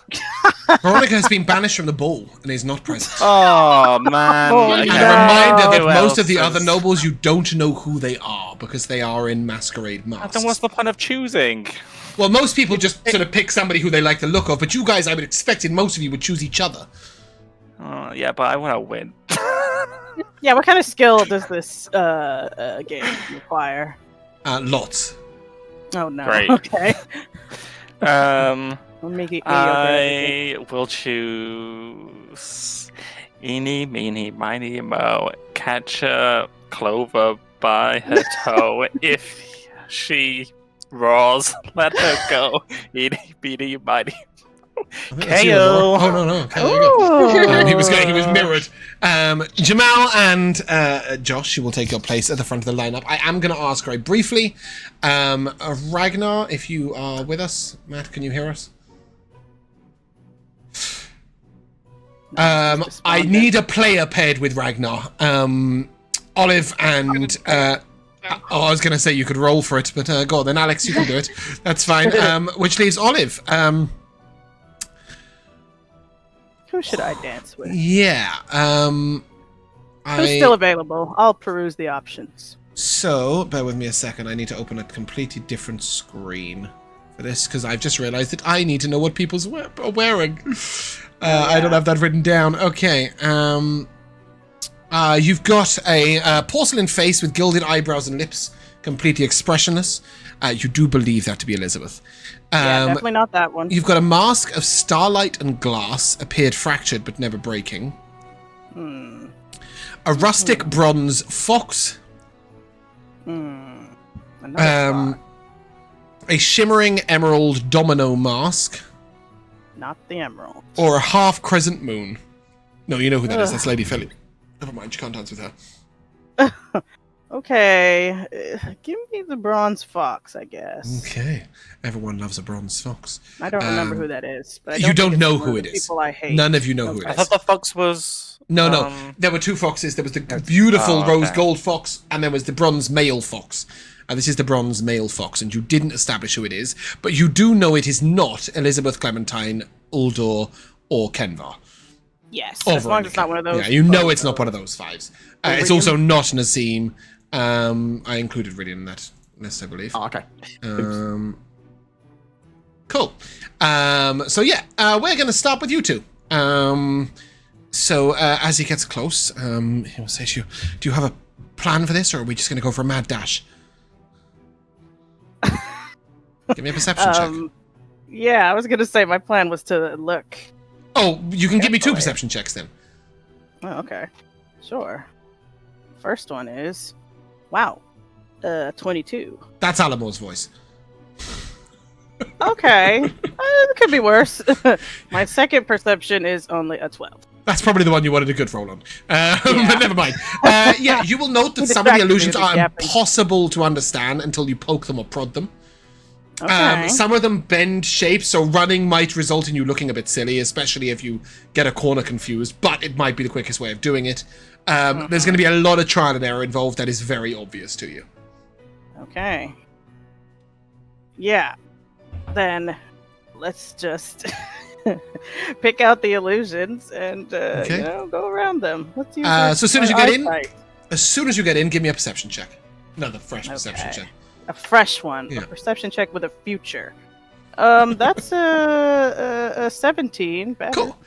Veronica has been banished from the ball and is not present. Oh man! Oh, And no. a reminder that Who most of else the other is- nobles, you don't know who they are because they are in masquerade masks. Then what's the point of choosing? Well, most people just sort of pick somebody who they like the look of, but you guys, I would expect most of you would choose each other. Yeah, but I want to win. Yeah, what kind of skill does this game require? Lots. Oh no. Great. Okay. Um, Mediocre. I will choose Eeny, Meeny, Miny, Mo. Catch a Clover by her toe. If she roars, let her go. Eeny, Meeny, Miny. that's you, Elora. Oh no, okay, there you go. He was mirrored. Jamal and Josh, you will take your place at the front of the lineup. I am going to ask very briefly, Ragnar, if you are with us. Matt, can you hear us? I need a player paired with Ragnar. Olive and I was going to say you could roll for it, but go on then, Alex, you can do it. That's fine. Which leaves Olive. Who should I dance with? Yeah. Who's still available? I'll peruse the options. So, bear with me a second. I need to open a completely different screen for this, because I've just realized that I need to know what people's are wearing. I don't have that written down. Okay. You've got a porcelain face with gilded eyebrows and lips, completely expressionless. You do believe that to be Elizabeth. Definitely not that one. You've got a mask of starlight and glass, appeared fractured but never breaking. A rustic bronze fox. A shimmering emerald domino mask. Not the emerald. Or a half crescent moon. No, you know who that is. That's Lady Philly. Never mind, you can't dance with her. Okay, give me the bronze fox, I guess. Okay, everyone loves a bronze fox. I don't remember who that is. But you don't know who it is. People I hate. None of you know who it is. I thought the fox was... No. There were two foxes. There was the beautiful rose gold fox, and there was the bronze male fox. This is the bronze male fox, and you didn't establish who it is, but you do know it is not Elizabeth, Clementine, Uldor, or Kenvar. Yes, as long as it's not one of those. Yeah, you know it's not one of those fives. It's also not Nazim. I included Ridian in that list, I believe. Oh, okay. Cool. So yeah, we're going to start with you two. So as he gets close, he will say to you, do you have a plan for this, or are we just going to go for a mad dash? Give me a perception check. Yeah, I was going to say my plan was to look. Oh, you can give me 2 perception checks then. Oh, okay. Sure. First one is... Wow. 22. That's Alamore's voice. Okay. It could be worse. My second perception is only a 12. That's probably the one you wanted a good roll on. But never mind. Yeah, you will note that some of the illusions are impossible to understand until you poke them or prod them. Okay. Some of them bend shape, so running might result in you looking a bit silly, especially if you get a corner confused, but it might be the quickest way of doing it. There's going to be a lot of trial and error involved that is very obvious to you. Okay. Yeah. Then let's just pick out the illusions and go around them. Let's use so as soon as you get in, give me a perception check. Another fresh perception check. A fresh one. Yeah. A perception check with a future. That's a 17. Better. Cool.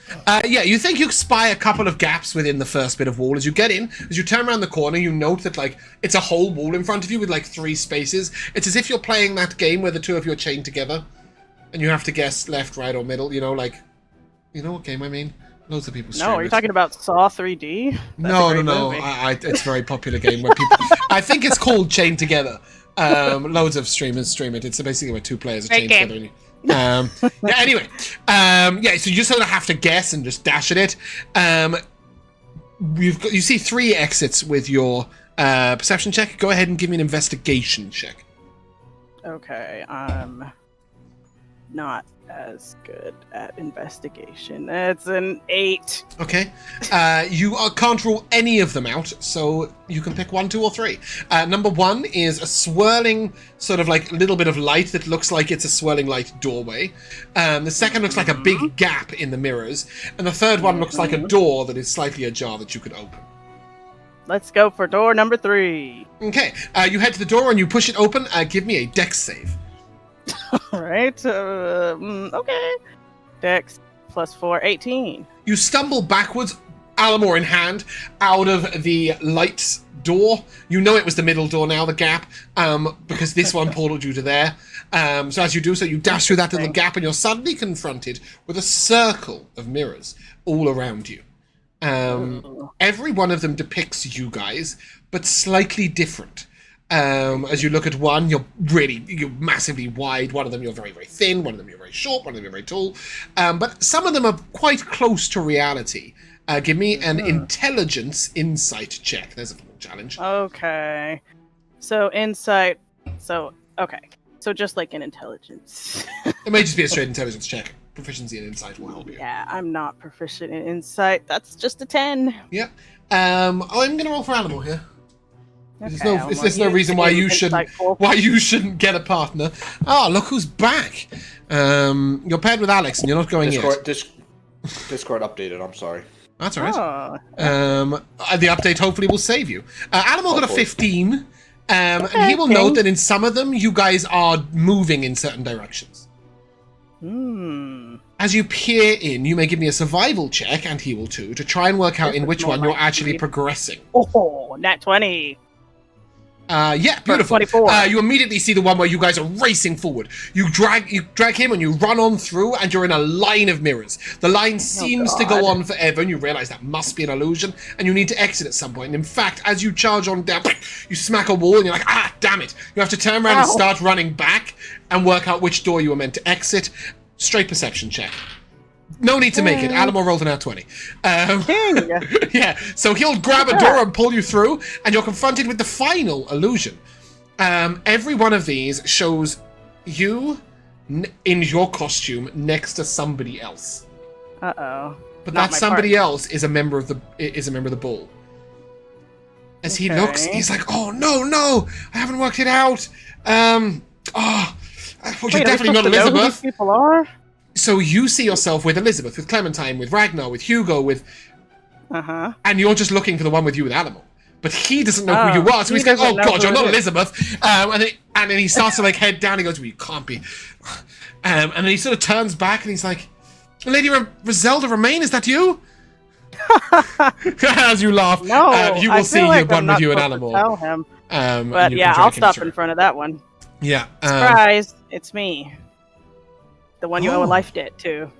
Yeah, you think you spy a couple of gaps within the first bit of wall. As you get in, as you turn around the corner, you note that, like, it's a whole wall in front of you with, like, 3 spaces. It's as if you're playing that game where the two of you are chained together, and you have to guess left, right, or middle, you know, like... You know what game I mean? Loads of people stream No, are you talking about Saw 3D? No. It's a very popular game where people... I think it's called Chained Together. Loads of streamers stream it. It's basically where 2 players are chained together. Anyway, so you just sort of have to guess and just dash at it. You see 3 exits with your perception check. Go ahead and give me an investigation check. Okay, I'm not as good at investigation. It's an 8. Okay. You can't rule any of them out, so you can pick 1, 2, or 3. Number 1 is a swirling, sort of like little bit of light that looks like it's a swirling light doorway. The second looks like a big gap in the mirrors. And the third one looks like a door that is slightly ajar that you could open. Let's go for door number 3. Okay. You head to the door and you push it open. Give me a dex save. Alright, okay. Dex plus 4, 18. You stumble backwards, Alamore in hand, out of the light door. You know it was the middle door now, the gap, because this one portaled you to there. So as you do so, you dash through that little gap and you're suddenly confronted with a circle of mirrors all around you. Every one of them depicts you guys, but slightly different. As you look at one, you're massively wide. One of them you're very, very thin. One of them you're very short. One of them you're very tall. But some of them are quite close to reality. Give me an intelligence insight check. There's a challenge. Okay. So insight. Okay. So just like an intelligence. It may just be a straight intelligence check. Proficiency in insight will help you. Yeah, I'm not proficient in insight. That's just a 10. Yeah. I'm going to roll for animal here. Okay, There's no reason why you shouldn't get a partner. Oh, look who's back. You're paired with Alex, and you're not going Discord, yet. Discord updated. I'm sorry. That's all right. Oh. The update hopefully will save you. Animal got a 15, and he will note that in some of them, you guys are moving in certain directions. As you peer in, you may give me a survival check, and he will too, to try and work out in which one you're actually progressing. Oh, nat 20. Yeah, beautiful. 24. You immediately see the one where you guys are racing forward. You drag him and you run on through, and you're in a line of mirrors. The line seems to go on forever, and you realize that must be an illusion, and you need to exit at some point. And in fact, as you charge on down, you smack a wall, and you're like, damn it. You have to turn around and start running back and work out which door you were meant to exit. Straight perception check. No need to make it. Animal rolled an out 20. Yeah, so he'll grab a door and pull you through, and you're confronted with the final illusion. Every one of these shows you in your costume next to somebody else. Uh-oh. But that somebody else is a member of the ball. As he looks, he's like, "Oh no! I haven't worked it out. You're definitely not Elizabeth." Know who these people are? So you see yourself with Elizabeth, with Clementine, with Ragnar, with Hugo, and you're just looking for the one with you with Animal. But he doesn't know who you are, so he's going, "Oh God, you're not Elizabeth." And then he starts to head down. He goes, "Well, you can't be." And then he sort of turns back and he's like, "Lady Rizelda Romaine, is that you?" As you laugh, no, you will see like one with you and Animal. Tell him. But yeah, I'll stop in front of that one. Yeah. Surprise! It's me. The one you owe a life debt to.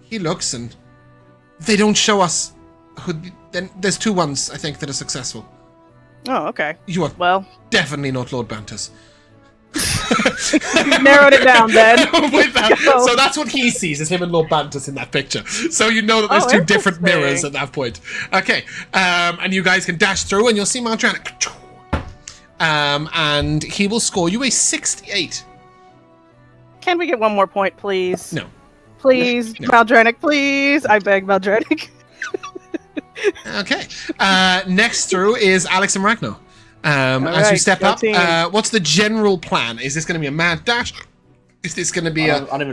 He looks and they don't show us who. Then there's two ones I think that are successful. Oh, okay. You are definitely not Lord Bantus. You've narrowed it down then. With that, so that's what he sees is him and Lord Bantus in that picture. So you know that there's two different mirrors at that point. Okay, and you guys can dash through and you'll see Maldranic. And he will score you a 68. Can we get one more point, please? No. Please, no. Maldranic, please. I beg, Maldranic. Okay. Next through is Alex and Ragnar. As you step up, what's the general plan? Is this going to be a mad dash? Is this going to be a studied approach? I don't even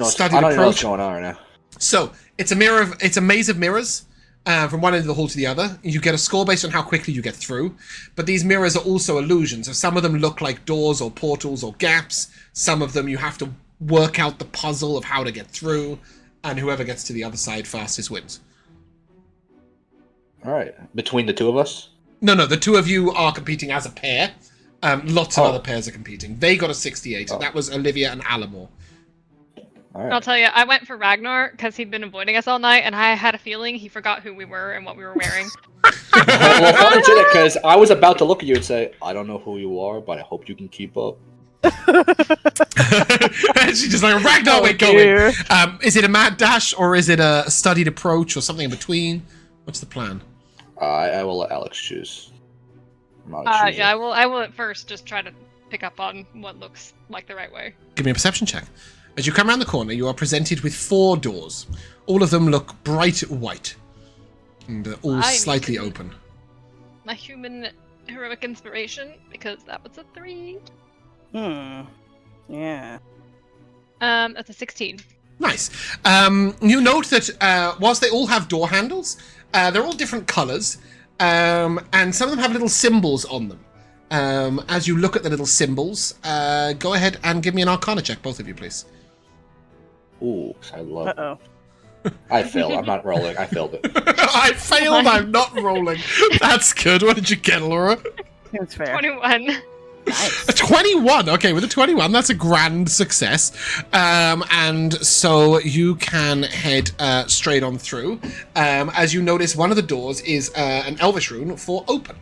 know what's going on right now. So it's a maze of mirrors. From one end of the hall to the other. You get a score based on how quickly you get through. But these mirrors are also illusions. So some of them look like doors or portals or gaps. Some of them you have to work out the puzzle of how to get through. And whoever gets to the other side fastest wins. All right. Between the two of us? No, the two of you are competing as a pair. Lots of other pairs are competing. They got a 68. And that was Olivia and Alamore. Right. I'll tell you, I went for Ragnar because he'd been avoiding us all night, and I had a feeling he forgot who we were and what we were wearing. Well, funny to that, because I was about to look at you and say, "I don't know who you are, but I hope you can keep up." She's just like, "Ragnar, we're going." Is it a mad dash or is it a studied approach or something in between? What's the plan? I will let Alex choose. Yeah, I will at first just try to pick up on what looks like the right way. Give me a perception check. As you come around the corner, you are presented with 4 doors. All of them look bright white. And all slightly open. My human heroic inspiration, because that was a 3. Yeah. That's a 16. Nice. You note that whilst they all have door handles, they're all different colours. And some of them have little symbols on them. As you look at the little symbols, go ahead and give me an Arcana check, both of you, please. Ooh, I love it. Uh-oh. I failed. I'm not rolling. I failed it. I failed. I'm not rolling. That's good. What did you get, Elora? That's fair. 21. Nice. A 21. Okay, with a 21, that's a grand success. And so you can head straight on through. As you notice, one of the doors is an Elvish rune for open.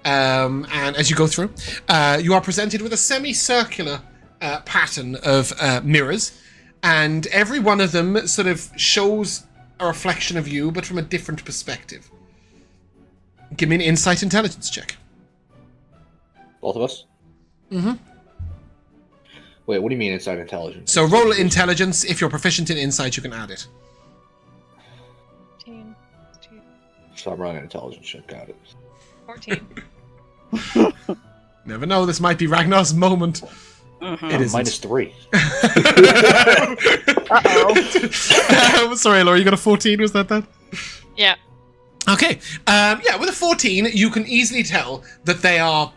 And as you go through, you are presented with a semicircular pattern of mirrors, and every one of them sort of shows a reflection of you, but from a different perspective. Give me an insight intelligence check. Both of us? Mm-hmm. Wait, what do you mean insight intelligence? So roll intelligence. If you're proficient in insight, you can add it. 14. So I'm running an intelligence check. Got it. 14. Never know. This might be Ragnar's moment. Mhm. It is -3. Uh-oh. Sorry, Elora, you got a 14? Was that? Yeah. Okay. Yeah, with a 14, you can easily tell that they are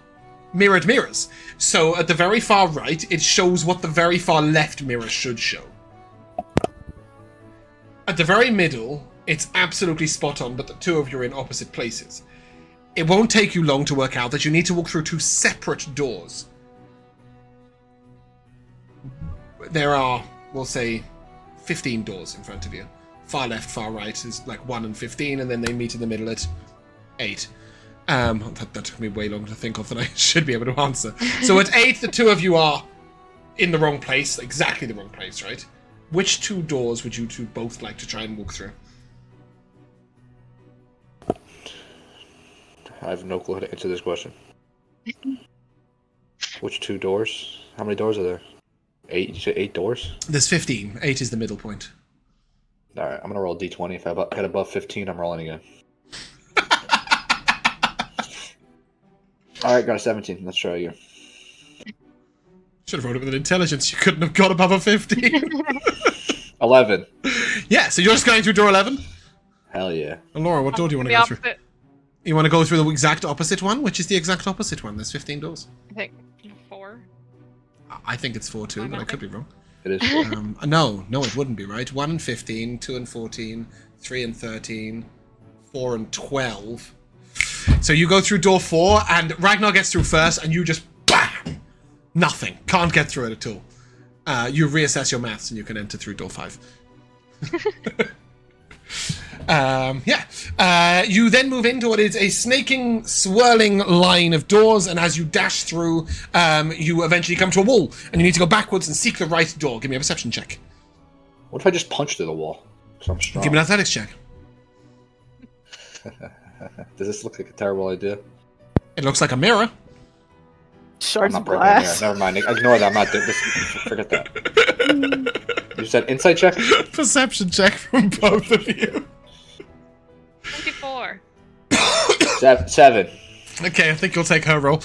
mirrored mirrors. So at the very far right, it shows what the very far left mirror should show. At the very middle, it's absolutely spot on, but the two of you are in opposite places. It won't take you long to work out that you need to walk through two separate doors. There are, we'll say, 15 doors in front of you. Far left, far right is like 1 and 15, and then they meet in the middle at 8. That took me way longer to think of than I should be able to answer. So at 8, the two of you are in the wrong place, exactly the wrong place, right? Which two doors would you two both like to try and walk through? I have no clue how to answer this question. Which two doors? How many doors are there? 8? You said 8 doors? There's 15. 8 is the middle point. Alright, I'm gonna roll a d20. If I get above 15, I'm rolling again. Alright, got a 17. Let's try again. Should have wrote it with an intelligence. You couldn't have got above a 15. 11. Yeah, so you're just going through door 11? Hell yeah. Elora, what door do you want to The go through? opposite. You want to go through the exact opposite one? Which is the exact opposite one? There's 15 doors. I think 4. I think it's 4 too, but I could be wrong. It is. No, it wouldn't be, right? 1 and 15, 2 and 14, 3 and 13, 4 and 12. So you go through door 4, and Ragnar gets through first, and you just BAM! Nothing. Can't get through it at all. You reassess your maths, and you can enter through door 5. You then move into what is a snaking, swirling line of doors, and as you dash through, you eventually come to a wall, and you need to go backwards and seek the right door. Give me a perception check. What if I just punch through the wall? Because I'm strong. Give me an athletics check. Does this look like a terrible idea? It looks like a mirror. Shards I'm not breaking it. blast. Never mind. Ignore that. I'm not doing this. Forget that. You said insight check? Perception check from both of you. 24. 7. Okay, I think you'll take her roll.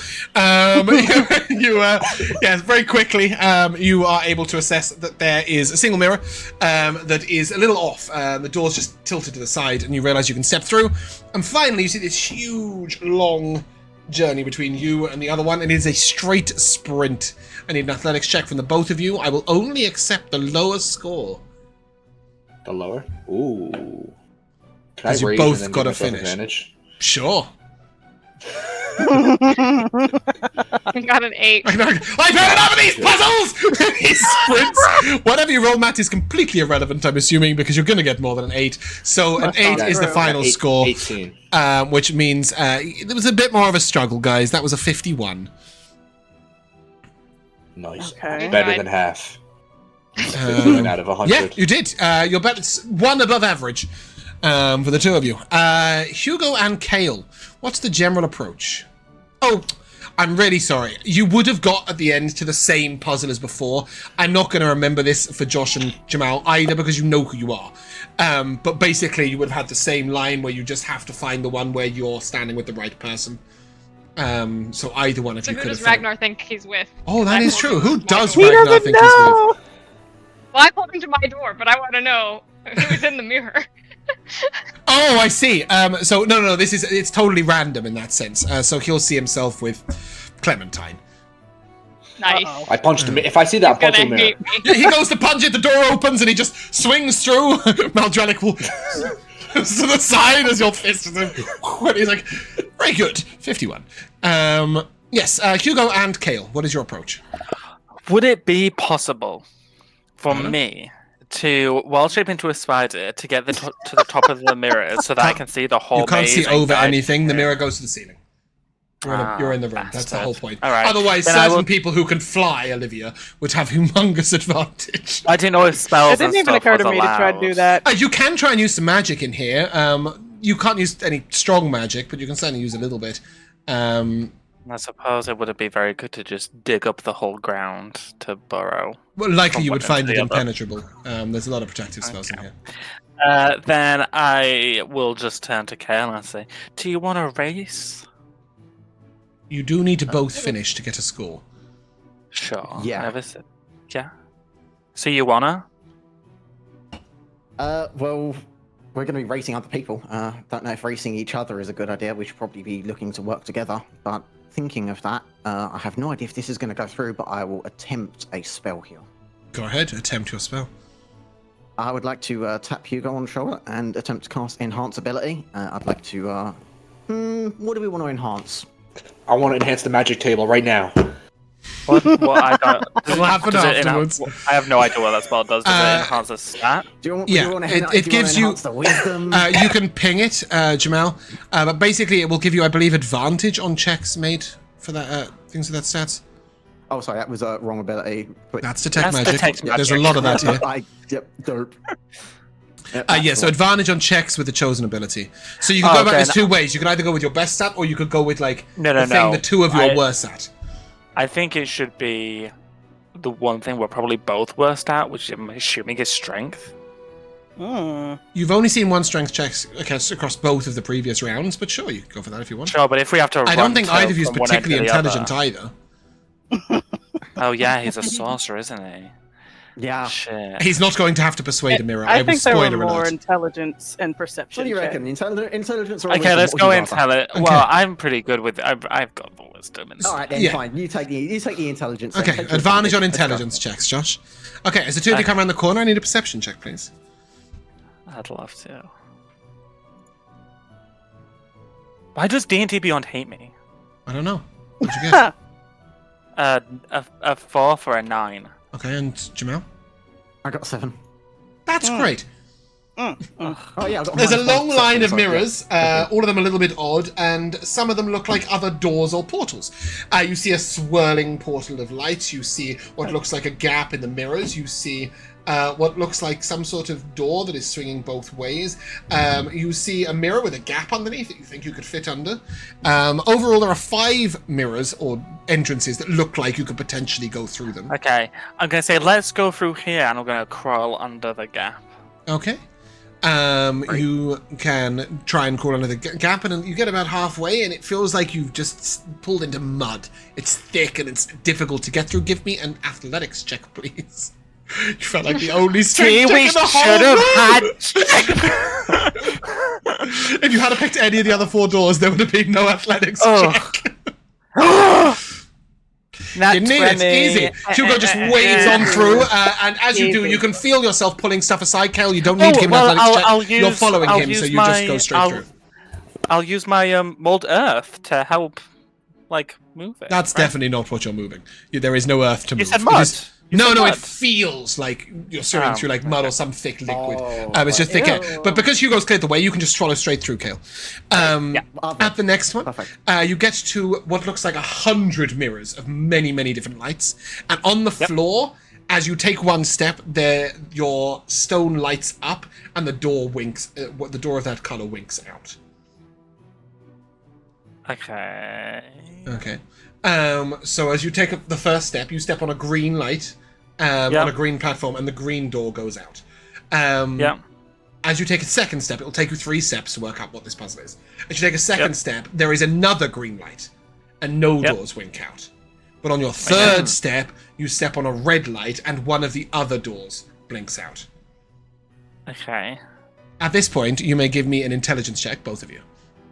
Yes, very quickly, you are able to assess that there is a single mirror that is a little off. The door's just tilted to the side, and you realize you can step through. And finally, you see this huge, long journey between you and the other one. It is a straight sprint. I need an athletics check from the both of you. I will only accept the lowest score. The lower? Ooh. Can I Because you raise both and then got give to myself finish. advantage? Sure. I got an 8. I've heard enough of these puzzles! These sprints! Whatever you roll, Matt, is completely irrelevant, I'm assuming, because you're going to get more than an 8. So an 8 is the true. final score, 18. which means there was a bit more of a struggle, guys. That was a 51. Nice. Okay. Better than half. 15 out of 100. Yeah, you did. You're better. One above average for the two of you. Hugo and Cael, what's the general approach? Oh, I'm really sorry. You would have got at the end to the same puzzle as before. I'm not going to remember this for Josh and Jamal either because you know who you are. But basically, you would have had the same line where you just have to find the one where you're standing with the right person. So either one of So you who could does have. Ragnar think he's with? Oh, that I'm is true. holding Who my does door. He Ragnar doesn't think he's with? know. Well, I'm holding to my door, but I want to know who's in the mirror. Oh, I see. So no, it's totally random in that sense. So he'll see himself with Clementine. Nice. Uh-oh. I punched him. If I see that, He's punch him gonna in. hate me. Yeah, he goes to punch it, the door opens, and he just swings through. Maldrelic will to the side as your fist is in. And he's like, very good, 51. Yes, Hugo and Cael, what is your approach? Would it be possible for me to wild shape into a spider to get to the top of the mirror so that I can see the whole You can't maze see and over guide anything. The through? mirror goes to the ceiling. You're in the room. That's the bastard. whole point. All right. Otherwise, Then I certain will- people who can fly, Olivia, would have humongous advantage. I didn't know if spells It didn't and even stuff occur to was me to try to do allowed. that. You can try and use some magic in here. You can't use any strong magic, but you can certainly use a little bit. I suppose it wouldn't be very good to just dig up the whole ground to burrow. Well, likely From you one would end find to it the other. impenetrable. There's a lot of protective spells in Okay. here. Then I will just turn to Cael and say, "Do you want to race?" You do need to both finish to get a score. Sure. Yeah. Never said. Yeah. So you wanna? Well, we're going to be racing other people. Don't know if racing each other is a good idea. We should probably be looking to work together. But thinking of that, I have no idea if this is going to go through, but I will attempt a spell here. Go ahead, attempt your spell. I would like to tap Hugo on the shoulder and attempt to cast Enhance ability. I'd like to... what do we want to enhance? I want to enhance the magic table right now. What I don't. It'll happen afterwards. I have no idea what that spell does. Does it enhance a stat? Do you want, Yeah, do you want to, it do you gives want to you- enhance the wisdom? You can ping it, Jamal. But basically, it will give you, I believe, advantage on checks made for that things with that stats. Oh, sorry, that was a wrong ability. But That's detect That's magic. detect There's a magic. lot of that here. Yep, dope. Yep, Yeah, that's so the one. advantage on checks with the chosen ability. So you can Oh, go about this then- two ways. You can either go with your best stat, or you could go with like No, the thing the two of you are I- worse at. I think it should be the one thing we're probably both worst at, which I'm assuming is strength. You've only seen one strength checks across both of the previous rounds, but sure, you can go for that if you want. Sure, but if we have to, I don't run think to either of you is from one end to particularly the other- intelligent either. Oh yeah, he's a sorcerer, isn't he? Yeah. Shit. He's not going to have to persuade a mirror. I will think there were spoiler more alert. intelligence and perception. What do you check. reckon? Intelligence or Okay, wisdom? let's What go would you into rather? it. Well, I'm pretty good with. I've got the wisdom. And All right, then Yeah. fine. You take the intelligence. then. Okay, Take your advantage on Let's go. intelligence checks, Josh. Okay, as the two of you come around the corner, I need a perception check, please. I'd love to. Why does D&D Beyond hate me? I don't know. What'd you get? A 4 for a 9. Okay, and Jamal? I got 7. That's great. Oh yeah, I got There's a minus long 1 line of perception, so, yeah. mirrors, all of them a little bit odd, and some of them look like other doors or portals. You see a swirling portal of light, you see what looks like a gap in the mirrors, you see what looks like some sort of door that is swinging both ways. You see a mirror with a gap underneath that you think you could fit under. Overall, there are 5 mirrors or entrances that look like you could potentially go through them. Okay, I'm gonna say let's go through here, and I'm gonna crawl under the gap. Okay. You can try and crawl under the gap, and you get about halfway, and it feels like you've just pulled into mud. It's thick and it's difficult to get through. Give me an athletics check, please. You felt like the only strength check we in the should whole have room! had. If you had picked any of the other 4 doors, there would have been no athletics Oh. check. Nat You need it. 20. Easy. Hugo just wades on through, and as you do, you can feel yourself pulling stuff aside. Cael, you don't need to give an athletics check. You're following him, so you just go straight through. I'll use my mold earth to help, like, move it. That's definitely not what you're moving. There is no earth to move. You said It mud. is- You No, said no, mud. it feels like you're swimming through like mud or some thick liquid. Oh, It's just thick air. But because Hugo's cleared the way, you can just swallow straight through, Cael. At the next one, Perfect. you get to what looks like 100 mirrors of many, many different lights. And on the floor, as you take one step, your stone lights up and the door winks. The door of that color winks out. Okay. Okay. So as you take up the first step, you step on a green light on a green platform, and the green door goes out. As you take a second step, it'll take you 3 steps to work out what this puzzle is. As you take a second step, there is another green light, and no doors wink out. But on your third step, you step on a red light, and one of the other doors blinks out. Okay. At this point, you may give me an intelligence check, both of you.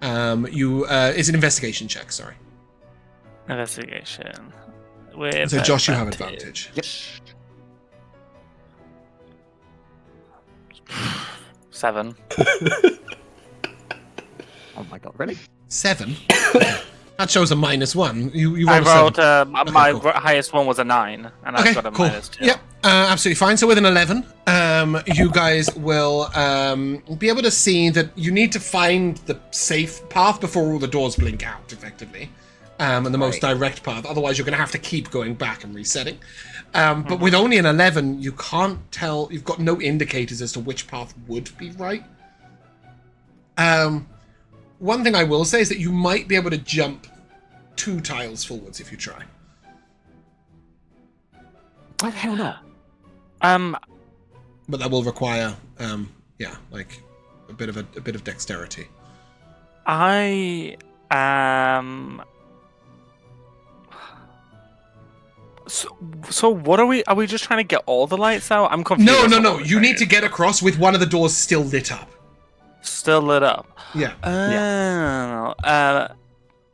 It's an investigation check, sorry. Investigation. With So Josh, you have advantage. Yep. 7. Oh my god, really? 7. That shows a -1. You I rolled a rolled 7. my Okay, cool. highest one was a 9, and I've got a cool. -2. Yep, absolutely fine. So with an 11, you guys will be able to see that you need to find the safe path before all the doors blink out, effectively, and the most direct path. Otherwise, you're going to have to keep going back and resetting. But with only an 11, you can't tell. You've got no indicators as to which path would be right. One thing I will say is that you might be able to jump 2 tiles forwards if you try. Why the hell not? But that will require, like a bit of dexterity. I am. So what are we? Are we just trying to get all the lights out? I'm confused. No. You need to get across with one of the doors still lit up. Still lit up. Yeah.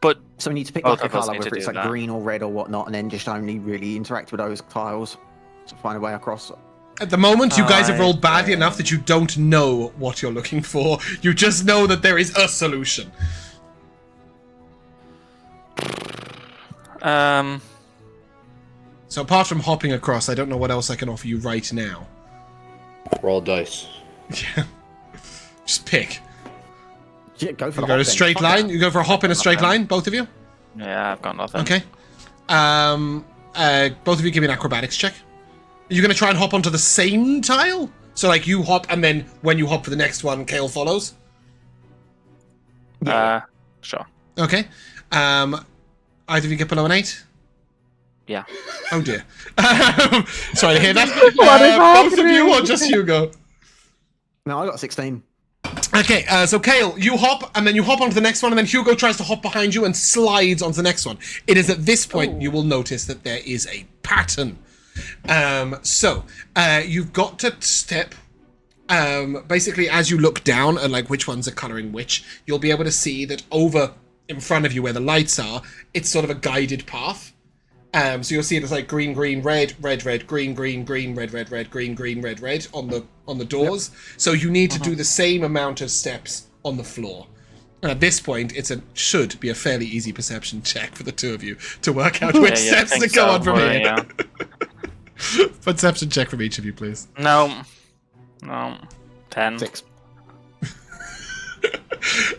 But So we need to pick Both like a of us colour, need to whether it's do like that. green or red or whatnot, and then just only really interact with those tiles to find a way across. At the moment, you guys have rolled badly enough that you don't know what you're looking for. You just know that there is a solution. So apart from hopping across, I don't know what else I can offer you right now. Roll dice. Yeah. Just pick. Yeah, go for You the go to hop a straight then. line? You go for a hop in a straight line, both of you? yeah, I've got nothing. Okay. Both of you give me an acrobatics check. Are you going to try and hop onto the same tile? So, like, you hop, and then when you hop for the next one, Cael follows? Sure. Okay. Either of you get below an 8? Yeah. Oh, dear. Sorry to hear that. What is Both of happening? you, or just Hugo? No, I got 16. Okay, so Cael, you hop, and then you hop onto the next one, and then Hugo tries to hop behind you and slides onto the next one. It is at this point you will notice that there is a pattern. You've got to step, basically as you look down and like which ones are colouring which, you'll be able to see that over in front of you where the lights are, it's sort of a guided path. So you'll see it as like green, green, red, red, red, green, green, green, red, red, red, green, green, red, red on the doors. Yep. So you need to do the same amount of steps on the floor. And at this point, should be a fairly easy perception check for the two of you to work out which steps to go on from here. Yeah. Perception check from each of you, please. No. 10. 6.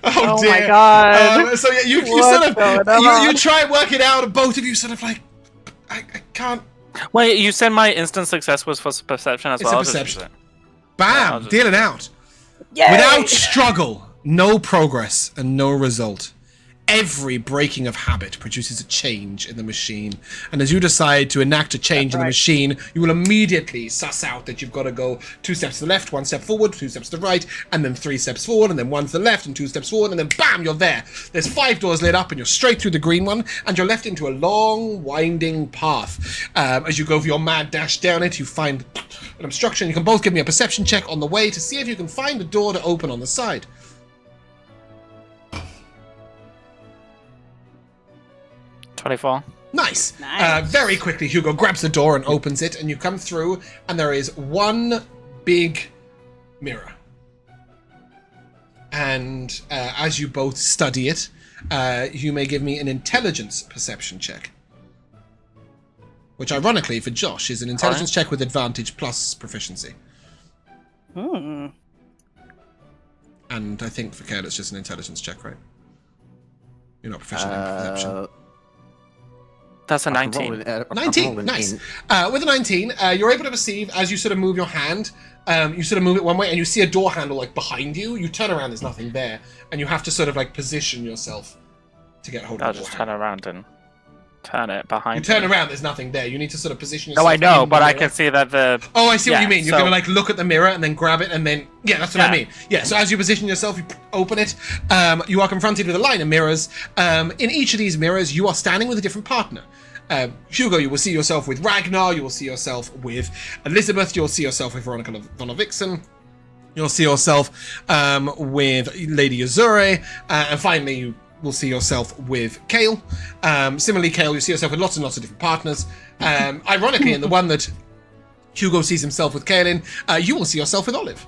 Oh dear. my god. So yeah, you What's sort going of on? you try and work it out, and both of you sort of like, I can't. Wait, you said my instant success was for perception as It's well? a perception. I'll Bam! just- Deal it out. Yay! Without struggle, no progress, and no result. Every breaking of habit produces a change in the machine, and as you decide to enact a change in the machine, you will immediately suss out that you've got to go 2 steps to the left, 1 step forward, 2 steps to the right, and then 3 steps forward, and then 1 to the left, and 2 steps forward, and then bam, you're there. There's 5 doors lit up, and you're straight through the green one, and you're left into a long, winding path. As you go for your mad dash down it, you find an obstruction. You can both give me a perception check on the way to see if you can find a door to open on the side. 24. Nice. Nice. Very quickly, Hugo grabs the door and opens it, and you come through, and there is one big mirror. And as you both study it, you may give me an intelligence perception check. Which, ironically, for Josh, is an intelligence check with advantage plus proficiency. Hmm. And I think for Cael, it's just an intelligence check, right? You're not proficient in perception. That's a I can 19. roll an- I can roll 19, an nice. int. With a 19, you're able to perceive as you sort of move your hand. You sort of move it one way, and you see a door handle like behind you. You turn around, there's nothing there, and you have to sort of like position yourself to get hold of I'll the door just handle. turn around and turn it behind You turn me. around, there's nothing there. You need to sort of position yourself. No, I know, in but the I mirror. can see that the... Oh, I see what Yeah, you mean. You're so- gonna like look at the mirror and then grab it, and then that's what I Yeah. mean. Yeah. So as you position yourself, you open it. You are confronted with a line of mirrors. In each of these mirrors, you are standing with a different partner. Hugo, you will see yourself with Ragnar. You will see yourself with Elizabeth. You'll see yourself with Veronica von Vixen. You'll see yourself with Lady Azure, and finally you will see yourself with Cael. Similarly, Cael, you see yourself with lots and lots of different partners. Ironically, in the one that Hugo sees himself with Cael in, you will see yourself with Olive.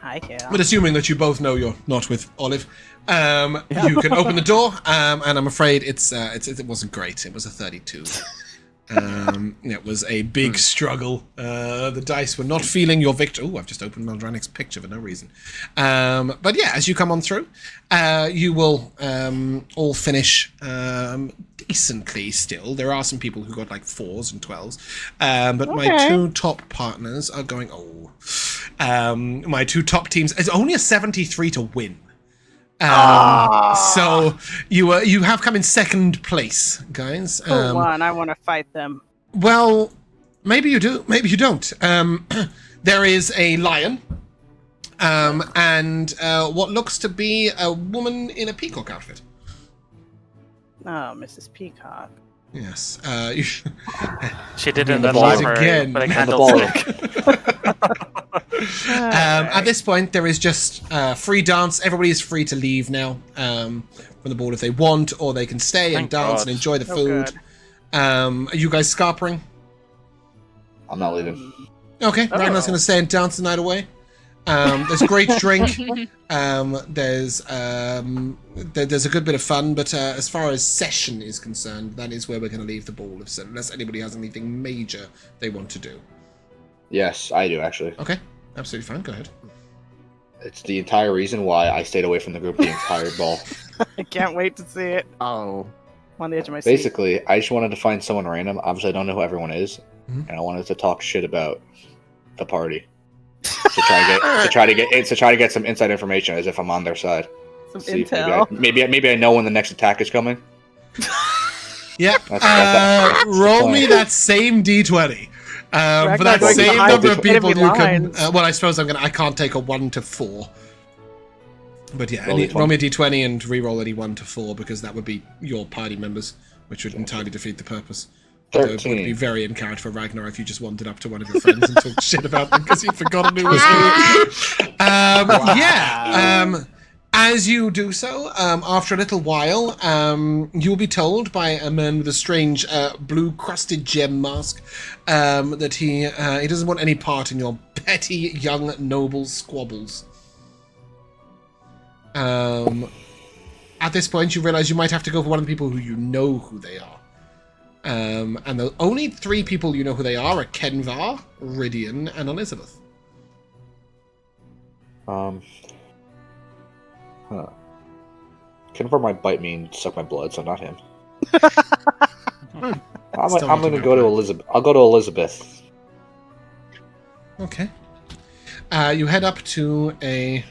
Hi, Cael. But assuming that you both know you're not with Olive, you can open the door, and I'm afraid it wasn't great. It was a 32. It was a big struggle. The dice were not feeling your victory. Oh, I've just opened Meldranic's picture for no reason. But yeah, as you come on through, you will all finish decently still. There are some people who got like 4s and 12s. But my 2 top partners are going, my 2 top teams, it's only a 73 to win. So you have come in second place, guys. For one, I want to fight them. Well, maybe you do, maybe you don't. There is a lion, and what looks to be a woman in a peacock outfit. Oh, Mrs. Peacock. Yes. She did in the the ball library again. with a And the ball. candlestick. At this point, there is just free dance. Everybody is free to leave now from the board if they want, or they can stay and Thank dance God. and enjoy the Oh, food. good. Are you guys scarpering? I'm not leaving. Okay, Ragnar's going to stay and dance the night away. There's great drink. There's a good bit of fun, but as far as session is concerned, that is where we're going to leave the ball, unless anybody has anything major they want to do. Yes, I do actually. Okay, absolutely fine. Go ahead. It's the entire reason why I stayed away from the group the entire ball. I can't wait to see it. Oh. I'm on the edge of my seat. Basically, I just wanted to find someone random. Obviously, I don't know who everyone is, Mhm. and I wanted to talk shit about the party to try to get some inside information, as if I'm on their side. Some See if intel. maybe I know when the next attack is coming. Yeah, That's the roll plan. me that same d20. For Ragnar that going same behind number of people enemy you can. lines. Well, I suppose I can't take a 1 to 4. But yeah, Roll D20. roll me a d20 and re-roll any 1 to 4 because that would be your party members, which would entirely defeat the purpose. Although it would 13. be very in character for Ragnar if you just wandered up to one of your friends and talked shit about them because you'd forgotten who was who. Yeah. As you do so, after a little while, you will be told by a man with a strange blue crusted gem mask that he doesn't want any part in your petty young noble squabbles. At this point, you realize you might have to go for one of the people who you know who they are. And the only 3 people you know who they are Kenvar, Rydian, and Elizabeth. Kenvar might bite me and suck my blood, so not him. I'm Still going need to to go to know. Elizabeth. I'll go to Elizabeth. Okay. You head up to a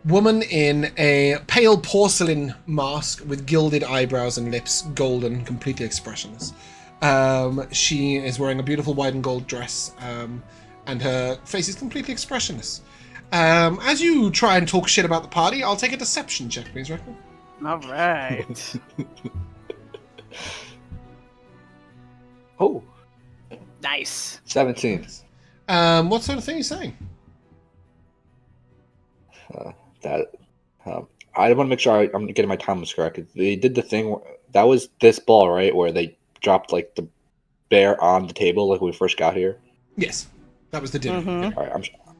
woman in a pale porcelain mask with gilded eyebrows and lips, golden, completely expressionless. She is wearing a beautiful white and gold dress, and her face is completely expressionless. As you try and talk shit about the party, I'll take a deception check, please, Ragnar. All right. Oh, Nice. 17. What sort of thing are you saying? I want to make sure I'm getting my timelines correct. They did the thing that was this ball, right, where they dropped like the bear on the table, like when we first got here. Yes, that was the dinner. Mhm. All right,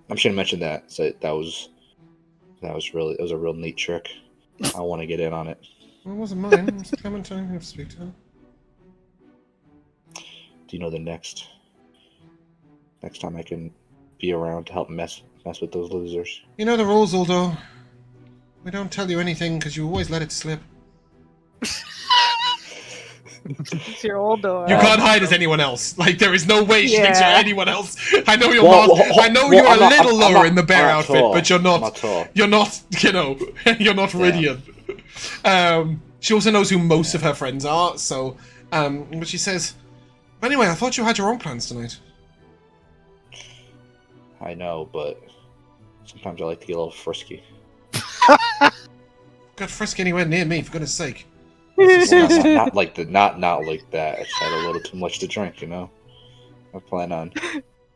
I'm sure to mention that. So that was a real neat trick. I want to get in on it. Well, it wasn't mine. It was Clementine who have to speak to her. Do you know the next time I can be around to help mess with those losers? You know the rules, Aldo. We don't tell you anything because you always let it slip. It's your old door. You can't hide as anyone else. Like there is no way she thinks you're Yeah. anyone else. I know you're Well, not. I know well, you're I'm a not- little I'm lower not- in the bear I'm not outfit, tall. but you're I'm not. not tall. You're not. You know, you're not Rydian. She also knows who most of her friends are. So, but she says, anyway, I thought you had your own plans tonight. I know, but sometimes I like to get a little frisky. Got frisk anywhere near me, for goodness sake. not like that. I just had a little too much to drink, you know. I plan on.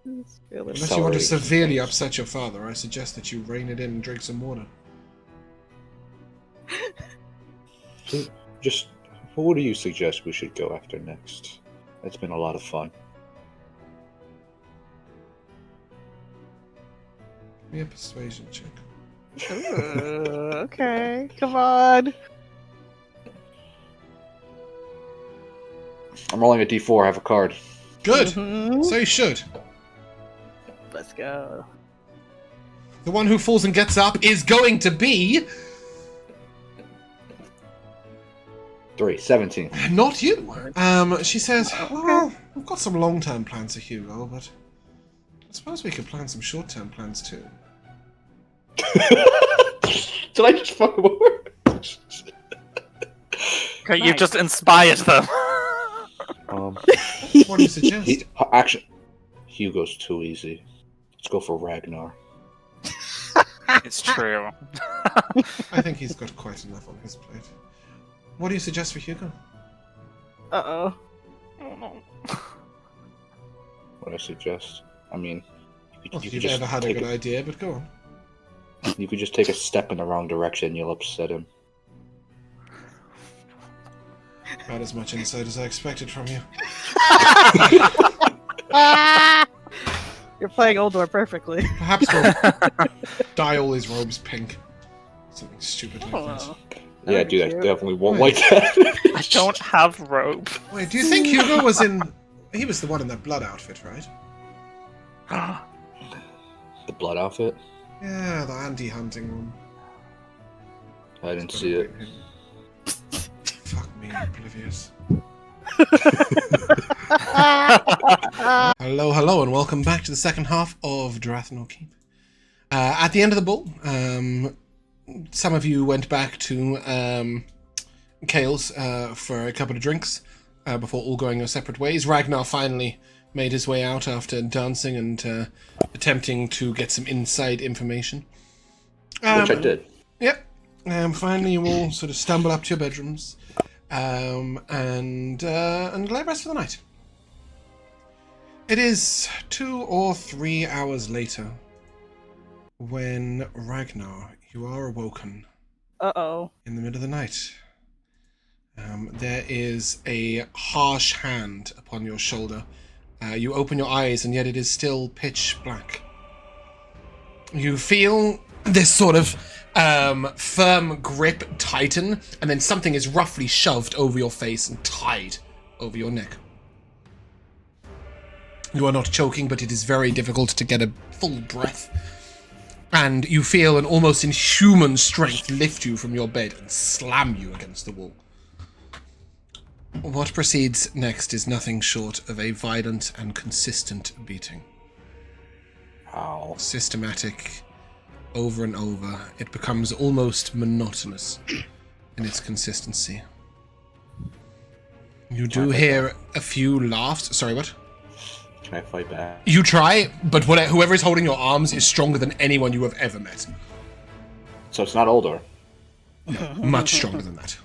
Unless you want to Accelerating severely things. upset your father, I suggest that you rein it in and drink some water. Just what do you suggest we should go after next? It's been a lot of fun. me a persuasion check. Ooh, okay, come on. I'm rolling a d4. I have a card. Good. Mhm. So you should. Let's go. The one who falls and gets up is going to be 17. not you. She says, well, we've got some long-term plans for Hugo, but I suppose we could plan some short-term plans too. Did I just fuck him over? Okay, you just inspired them. What do you suggest? Actually, Hugo's too easy. Let's go for Ragnar. It's true. I think he's got quite enough on his plate. What do you suggest for Hugo? Uh-oh. Oh no. What I suggest? I mean, Well, you if could you've just ever had a take good idea, but go on. You could just take a step in the wrong direction, you'll upset him. About as much insight as I expected from you. You're playing Oldor perfectly. Perhaps we'll dye all his robes pink. Something stupid like that. Oh, Yeah, that'd be dude, I cute. definitely won't like that. I don't have rope. Wait, do you think Hugo was in... He was the one in that blood outfit, right? The blood outfit? Yeah, the anti-hunting one. I didn't see it. Fuck me, oblivious. Hello, and welcome back to the second half of Drathnor Keep. At the end of the ball, some of you went back to Cael's for a couple of drinks before all going your separate ways. Ragnar finally made his way out after dancing and attempting to get some inside information. Which I did. Yep. Finally, you all sort of stumble up to your bedrooms and lay rest for the night. It is 2 or 3 hours later when Ragnar, you are awoken Uh-oh. in the middle of the night. There is a harsh hand upon your shoulder. You open your eyes, and yet it is still pitch black. You feel this sort of firm grip tighten, and then something is roughly shoved over your face and tied over your neck. You are not choking, but it is very difficult to get a full breath. And you feel an almost inhuman strength lift you from your bed and slam you against the wall. What proceeds next is nothing short of a violent and consistent beating. Ow. Systematic, over and over. It becomes almost monotonous in its consistency. You do hear a few laughs. Sorry, what? Can I fight back? You try, but whoever is holding your arms is stronger than anyone you have ever met. So it's not older. Much stronger than that.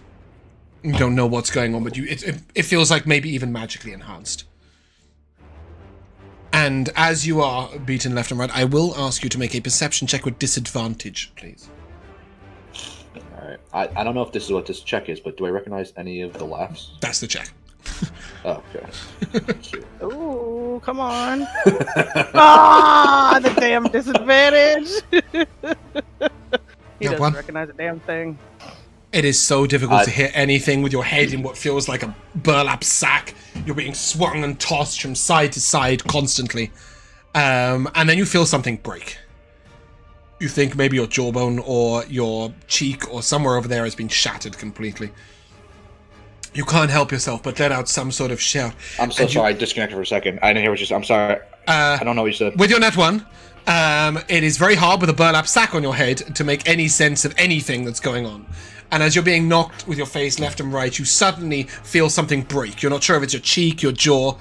You don't know what's going on, but it feels like maybe even magically enhanced. And as you are beaten left and right, I will ask you to make a perception check with disadvantage, please. Alright. I don't know if this is what this check is, but do I recognize any of the laughs? That's the check. Oh, okay. Ooh, come on. Ah, the damn disadvantage. He doesn't one. recognize a damn thing. It is so difficult to hear anything with your head in what feels like a burlap sack. You're being swung and tossed from side to side constantly. And then you feel something break. You think maybe your jawbone or your cheek or somewhere over there has been shattered completely. You can't help yourself but let out some sort of shout. I'm so sorry, I disconnected for a second. I didn't hear what you said. I'm sorry. I don't know what you said. With your net one, it is very hard with a burlap sack on your head to make any sense of anything that's going on. And as you're being knocked with your face left and right, you suddenly feel something break. You're not sure if it's your cheek, your jaw,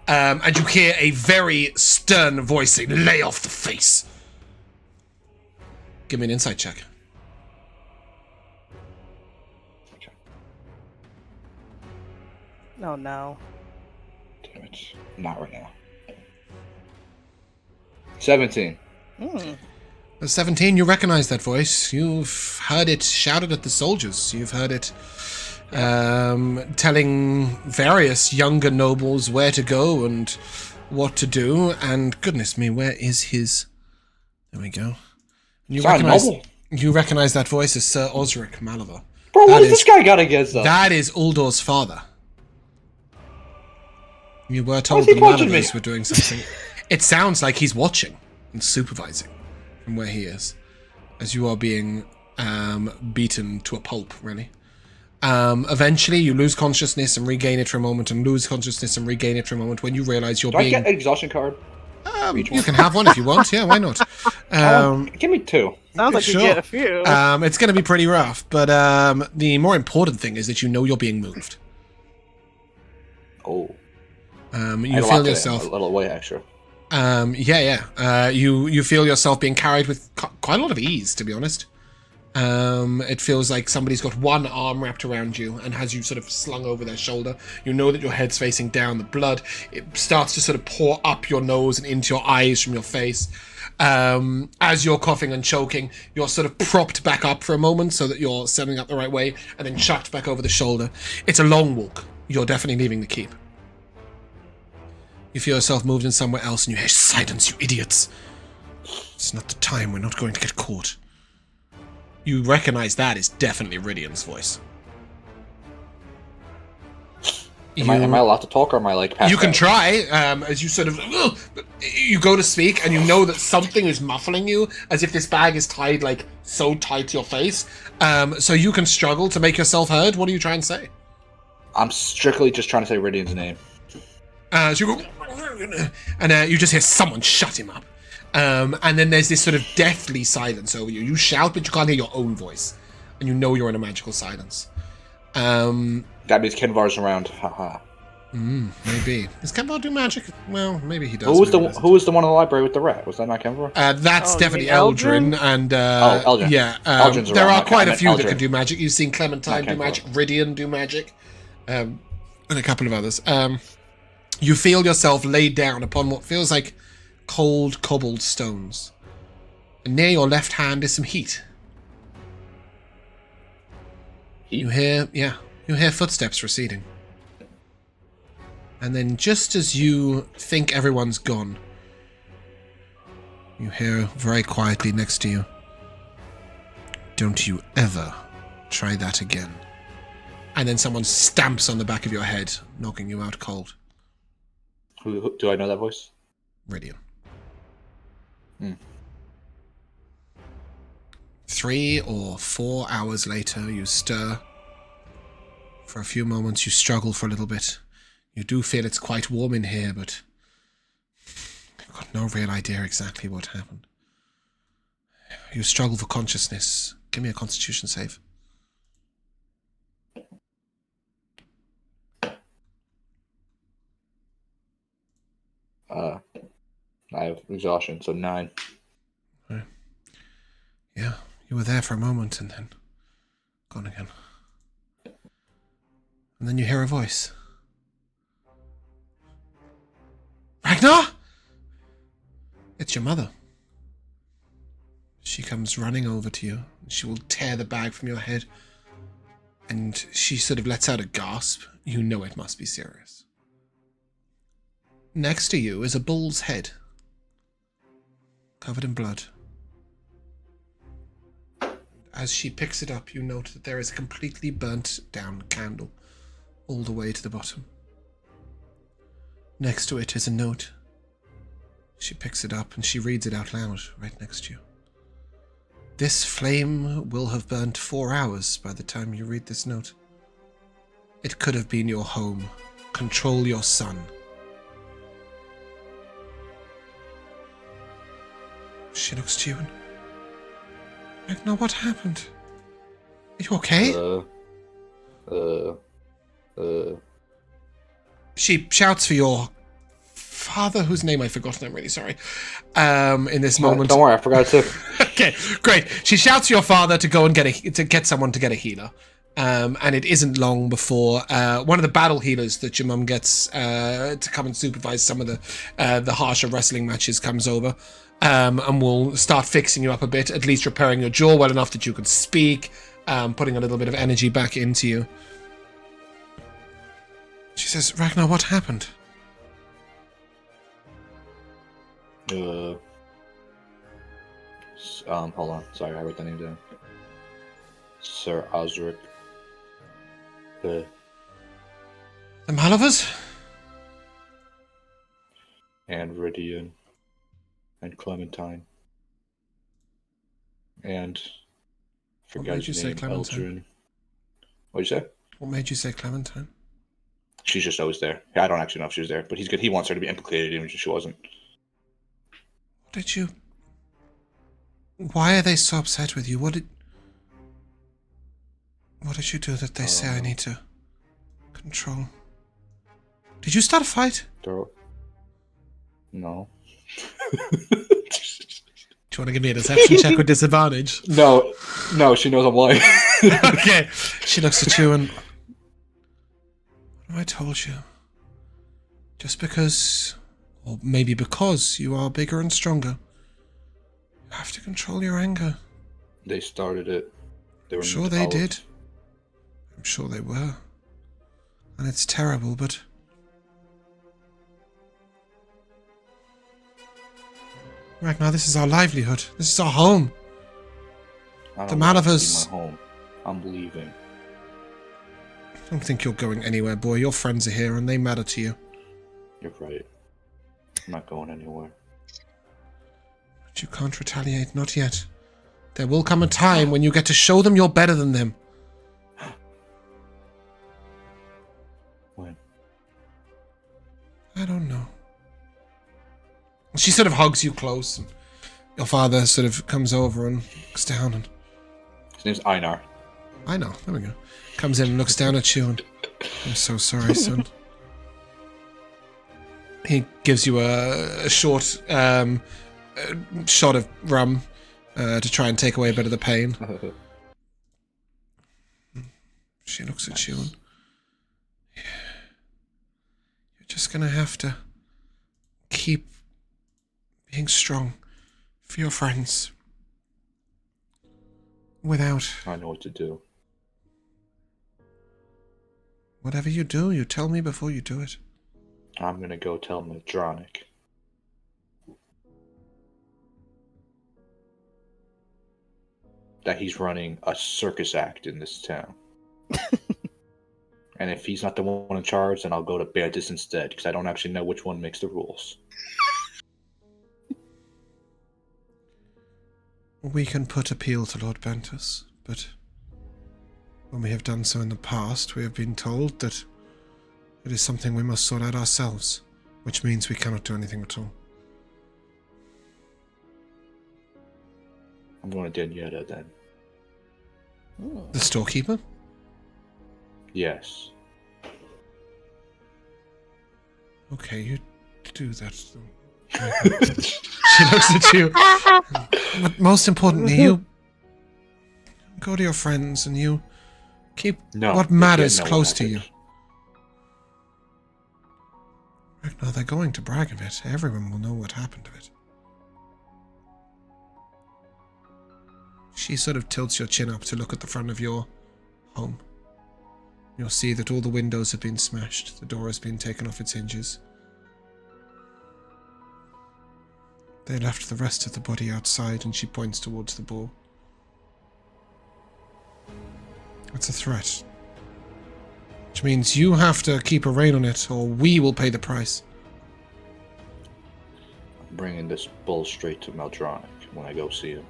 and you hear a very stern voice say, "Lay off the face." Give me an insight check. Oh no. Damn it. Not right now. 17. Mm. 17, you recognize that voice. You've heard it shouted at the soldiers. You've heard it telling various younger nobles where to go and what to do. And goodness me, where is his... There we go. You Sound noble. recognize that voice as Sir Osric Maliver. Bro, what has this guy got against us? That is Uldor's father. You were Why told is he the punching me? Malivers were doing something. It sounds like he's watching and supervising from where he is, as you are being beaten to a pulp, really. Eventually, you lose consciousness and regain it for a moment, and lose consciousness and regain it for a moment when you realize you're Do being... I get an exhaustion card? you can have one if you want. Yeah, why not? Give me 2. Sounds like sure. you get a few. It's going to be pretty rough, but the more important thing is that you know you're being moved. Oh. You feel yourself... a little way extra. You feel yourself being carried with quite a lot of ease, to be honest. It feels like somebody's got one arm wrapped around you and has you sort of slung over their shoulder. You know that your head's facing down. The blood, it starts to sort of pour up your nose and into your eyes from your face. As you're coughing and choking, you're sort of propped back up for a moment so that you're standing up the right way, and then chucked back over the shoulder. It's a long walk. You're definitely leaving the keep. You feel yourself moved in somewhere else, and you hear, "Silence, you idiots! It's not the time. We're not going to get caught." You recognize that is definitely Rydian's voice. Am I allowed to talk, or am I like past You can that? try, as you sort of... You go to speak, and you know that something is muffling you, as if this bag is tied, like, so tight to your face. So you can struggle to make yourself heard. What are you trying to say? I'm strictly just trying to say Rydian's name. So you go... And you just hear someone shut him up. And then there's this sort of deathly silence over you. You shout, but you can't hear your own voice. And you know you're in a magical silence. That means Kinvar's around. Haha. Maybe. Does Kinvar do magic? Well, maybe he does. Who was the maybe he doesn't. Who was the one in the library with the rat? Was that not Kinvar? That's Oh, definitely you mean Eldrin, Eldrin? and Eldrin. yeah, Eldrin's there around. are quite a I meant few that Eldrin. can do magic. You've seen Clementine do Okay, magic, Rydian do magic, and a couple of others. You feel yourself laid down upon what feels like cold cobbled stones. And near your left hand is some heat. You hear footsteps receding. And then just as you think everyone's gone, you hear very quietly next to you, "Don't you ever try that again." And then someone stamps on the back of your head, knocking you out cold. Who do I know that voice? Rydian. Hmm. 3 or 4 hours later, you stir. For a few moments, you struggle for a little bit. You do feel it's quite warm in here, but you've got no real idea exactly what happened. You struggle for consciousness. Give me a Constitution save. I have exhaustion, so 9. Yeah, you were there for a moment and then gone again. And then you hear a voice. "Ragnar!" It's your mother. She comes running over to you. She will tear the bag from your head. And she sort of lets out a gasp. You know it must be serious. Next to you is a bull's head, covered in blood. As she picks it up, you note that there is a completely burnt down candle all the way to the bottom. Next to it is a note. She picks it up and she reads it out loud right next to you. "This flame will have burnt 4 hours by the time you read this note. It could have been your home. Control your son." She looks to you and... "Ragnar, what happened? Are you okay?" She shouts for your father, whose name I've forgotten. I'm really sorry. In this moment... Don't worry, I forgot it too. Okay, great. She shouts to your father to go and get someone to get a healer. And it isn't long before one of the battle healers that your mum gets to come and supervise some of the harsher wrestling matches comes over. And will start fixing you up a bit, at least repairing your jaw well enough that you can speak, putting a little bit of energy back into you. She says, "Ragnar, what happened?" Hold on. Sorry, I wrote the name down. Sir Osric. The Malavas? and Ridian. And Clementine. And What forgot made you his say name, Clementine? Eldrin. What'd you say? What made you say Clementine? She's just always there. I don't actually know if she was there, but he's good. He wants her to be implicated even if she wasn't. What did you... Why are they so upset with you? What did you do that they say I need to control? Did you start a fight? No. Do you want to give me a deception check with disadvantage? No, she knows I'm lying. Okay. She looks at you and... What have I told you? Just because, or maybe because, you are bigger and stronger, you have to control your anger. They started it. They were I'm sure they did. I'm sure they were. And it's terrible, but... Ragnar, this is our livelihood. This is our home. The Malavas... My home. I'm leaving. I don't think you're going anywhere, boy. Your friends are here and they matter to you. You're right. I'm not going anywhere. But you can't retaliate, not yet. There will come a time when you get to show them you're better than them. When? I don't know. She sort of hugs you close, and your father sort of comes over and looks down and... His name's Einar. I know, there we go. Comes in and looks down at you and... I'm so sorry, son. He gives you a short shot of rum to try and take away a bit of the pain. She looks at you and... Yeah. You're just gonna have to keep being strong for your friends. Without... I know what to do. Whatever you do, you tell me before you do it. I'm gonna go tell Madronic. That he's running a circus act in this town. And if he's not the one in charge, then I'll go to Bantus instead, because I don't actually know which one makes the rules. We can put appeal to Lord Bantus, but when we have done so in the past, we have been told that it is something we must sort out ourselves, which means we cannot do anything at all. I'm going to Daniela then. The storekeeper? Yes. Okay, you do that. She looks at you. But most importantly, you go to your friends and you keep what matters close to you. Ragnar, they're going to brag of it. Everyone will know what happened to it. She sort of tilts your chin up to look at the front of your home. You'll see that all the windows have been smashed. The door has been taken off its hinges. They left the rest of the body outside, and she points towards the boar. It's a threat. Which means you have to keep a rein on it, or we will pay the price. I'm bringing this bull straight to Madronic when I go see him.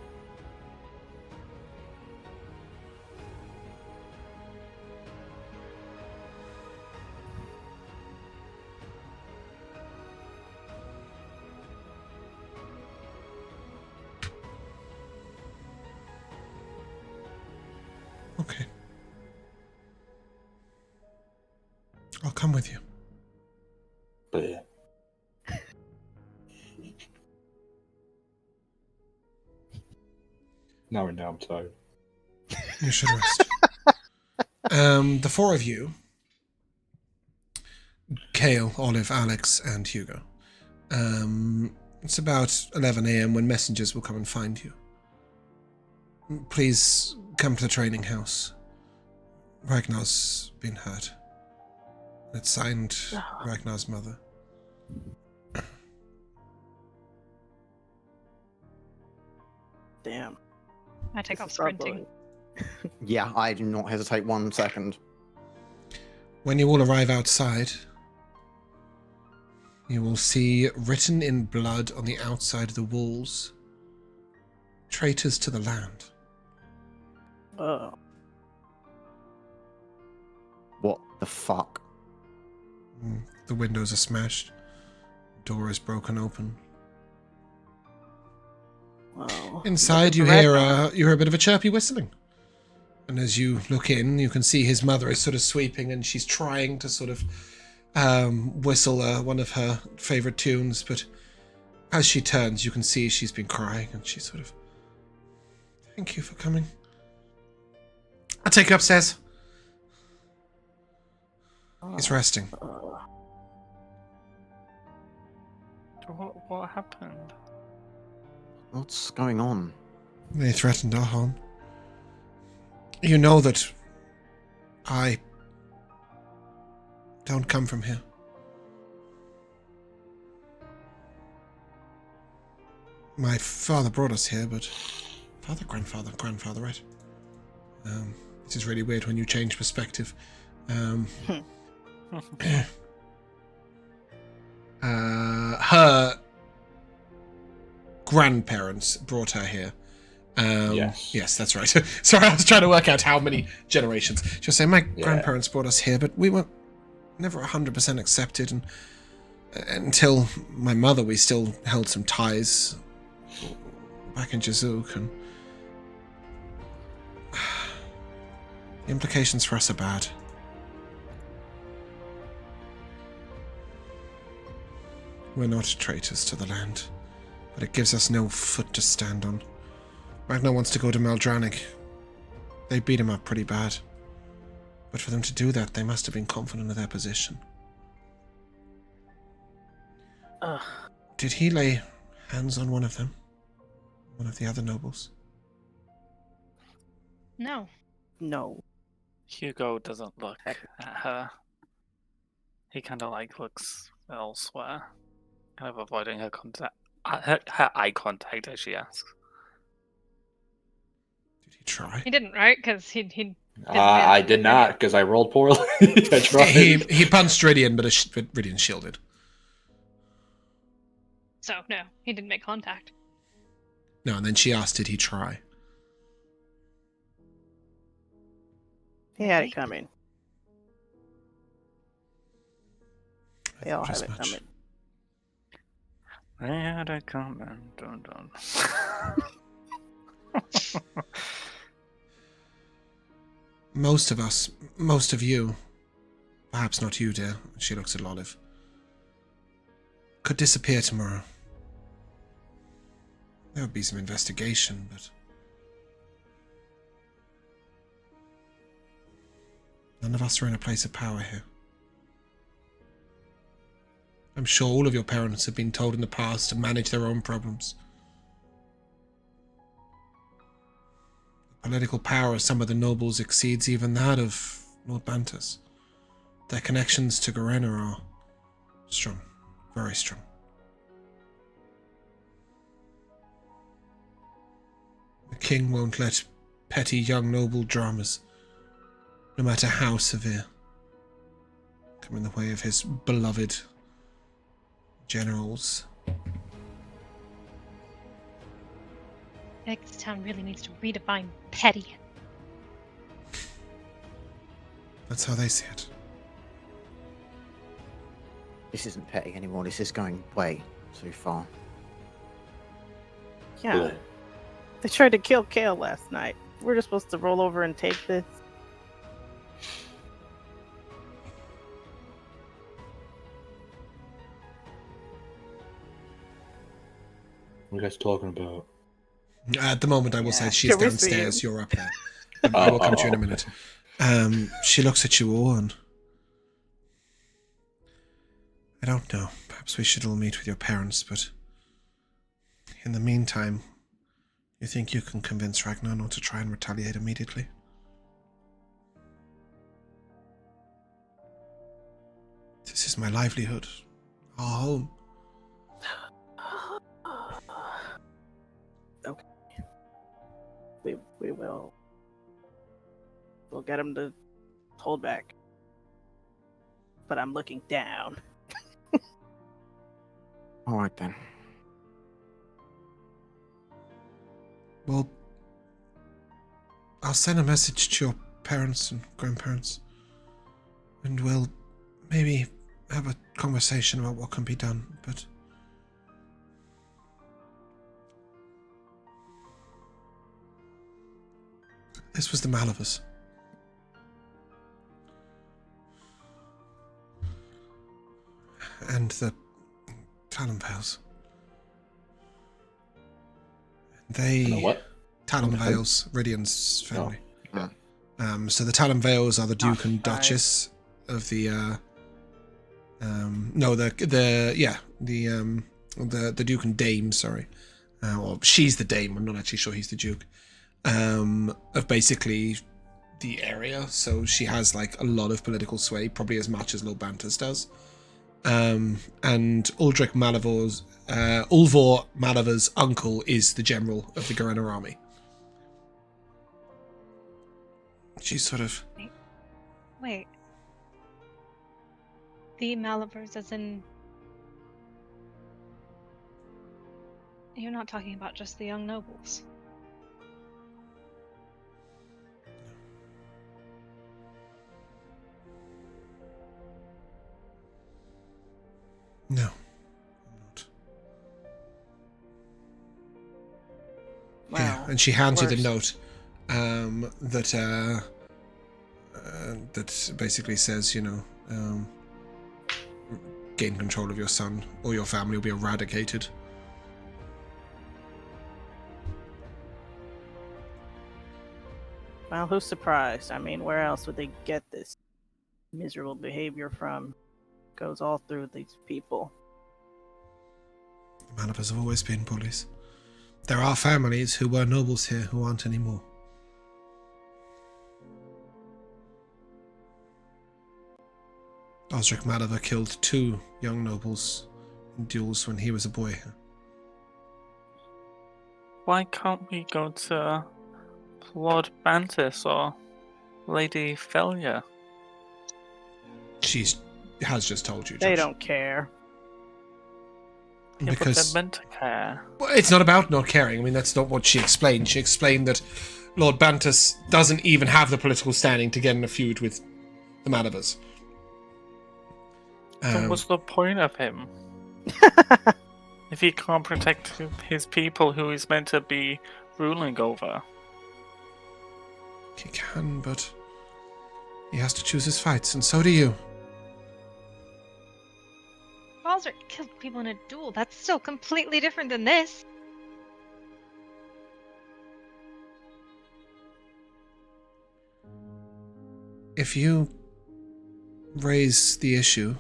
Okay. I'll come with you. But now I'm tired. You should rest. The four of you, Cael, Olive, Alex, and Hugo. It's about 11 a.m. when messengers will come and find you. Please come to the training house. Ragnar's been hurt. It's signed Ragnar's mother. Damn. I take This off is sprinting. Yeah, I do not hesitate 1 second. When you all arrive outside, you will see written in blood on the outside of the walls, "Traitors to the land." Oh. What the fuck? The windows are smashed. Door is broken open. Well, Inside, you hear a bit of a chirpy whistling. And as you look in, you can see his mother is sort of sweeping, and she's trying to sort of whistle one of her favorite tunes. But as she turns, you can see she's been crying, and she's sort of, "Thank you for coming. I'll take you upstairs." He's resting. What happened? What's going on? They threatened our home. You know that I don't come from here. My father brought us here, but grandfather, right? This is really weird when you change perspective. Her grandparents brought her here. Yes, that's right. Sorry, I was trying to work out how many generations. She'll say, my grandparents brought us here, but we were never 100% accepted, and until my mother, we still held some ties back in Jazook, and the implications for us are bad. We're not traitors to the land, but it gives us no foot to stand on. Ragnar wants to go to Maldranik. They beat him up pretty bad. But for them to do that, they must have been confident of their position. Did he lay hands on one of them? One of the other nobles? No. No. Hugo doesn't look at her. He kind of looks elsewhere, kind of avoiding her contact, her eye contact as she asks. Did he try? He didn't, right? Because he I did not, because I rolled poorly. I tried. He punched Rydian, but Rydian shielded. So, no, he didn't make contact. No, and then she asked, did he try? He had it coming. They all have it coming. They had it coming. Dun, dun. Most of us, most of you, perhaps not you, dear, she looks at Olive, could disappear tomorrow. There would be some investigation, but none of us are in a place of power here. I'm sure all of your parents have been told in the past to manage their own problems. The political power of some of the nobles exceeds even that of Lord Bantus. Their connections to Garena are strong, very strong. The king won't let petty young noble dramas, no matter how severe, come in the way of his beloved generals. This town really needs to redefine petty. That's how they see it. This isn't petty anymore. This is going way too far. Yeah. Bleh. They tried to kill Cael last night. We're just supposed to roll over and take this. What are you guys talking about? At the moment, I will say she's Can we see downstairs, you? you're up there. I will come to you in a minute. She looks at you all and... I don't know. Perhaps we should all meet with your parents, but... in the meantime, you think you can convince Ragnar not to try and retaliate immediately? This is my livelihood. Our home. Okay. We'll get him to hold back. But I'm looking down. All right then. Well, I'll send a message to your parents and grandparents, and we'll maybe have a conversation about what can be done, but... This was the Malavas. And the Talonvales. They... The what? Talonvales, Rydian's family. Oh. So the Talonvales are the Duke and Duchess of the the Duke and Dame, sorry. Well, she's the Dame, I'm not actually sure he's the Duke. Of basically the area, so she has like a lot of political sway, probably as much as Lord Bantus does. And Ulvor Malavar's uncle is the general of the Garena army. She's sort of... Wait. The Malavars as in... You're not talking about just the young nobles. No, I'm not. Wow. Yeah, and she hands you the Worse. note that basically says, gain control of your son or your family will be eradicated. Well, who's surprised? I mean, where else would they get this miserable behavior from? Goes all through these people. The Malavas have always been bullies. There are families who were nobles here who aren't anymore. Osric Malavar killed 2 young nobles in duels when he was a boy. Why can't we go to Lord Bantus or Lady Felia? She has just told you, Josh. They don't care. Yeah, but Because they're meant to care. well, it's not about not caring. I mean, that's not what she explained. She explained that Lord Bantus doesn't even have the political standing to get in a feud with the Malavas. So what's the point of him? If he can't protect his people who he's meant to be ruling over. He can, but he has to choose his fights, and so do you. Balzer killed people in a duel. That's still completely different than this. If you raise the issue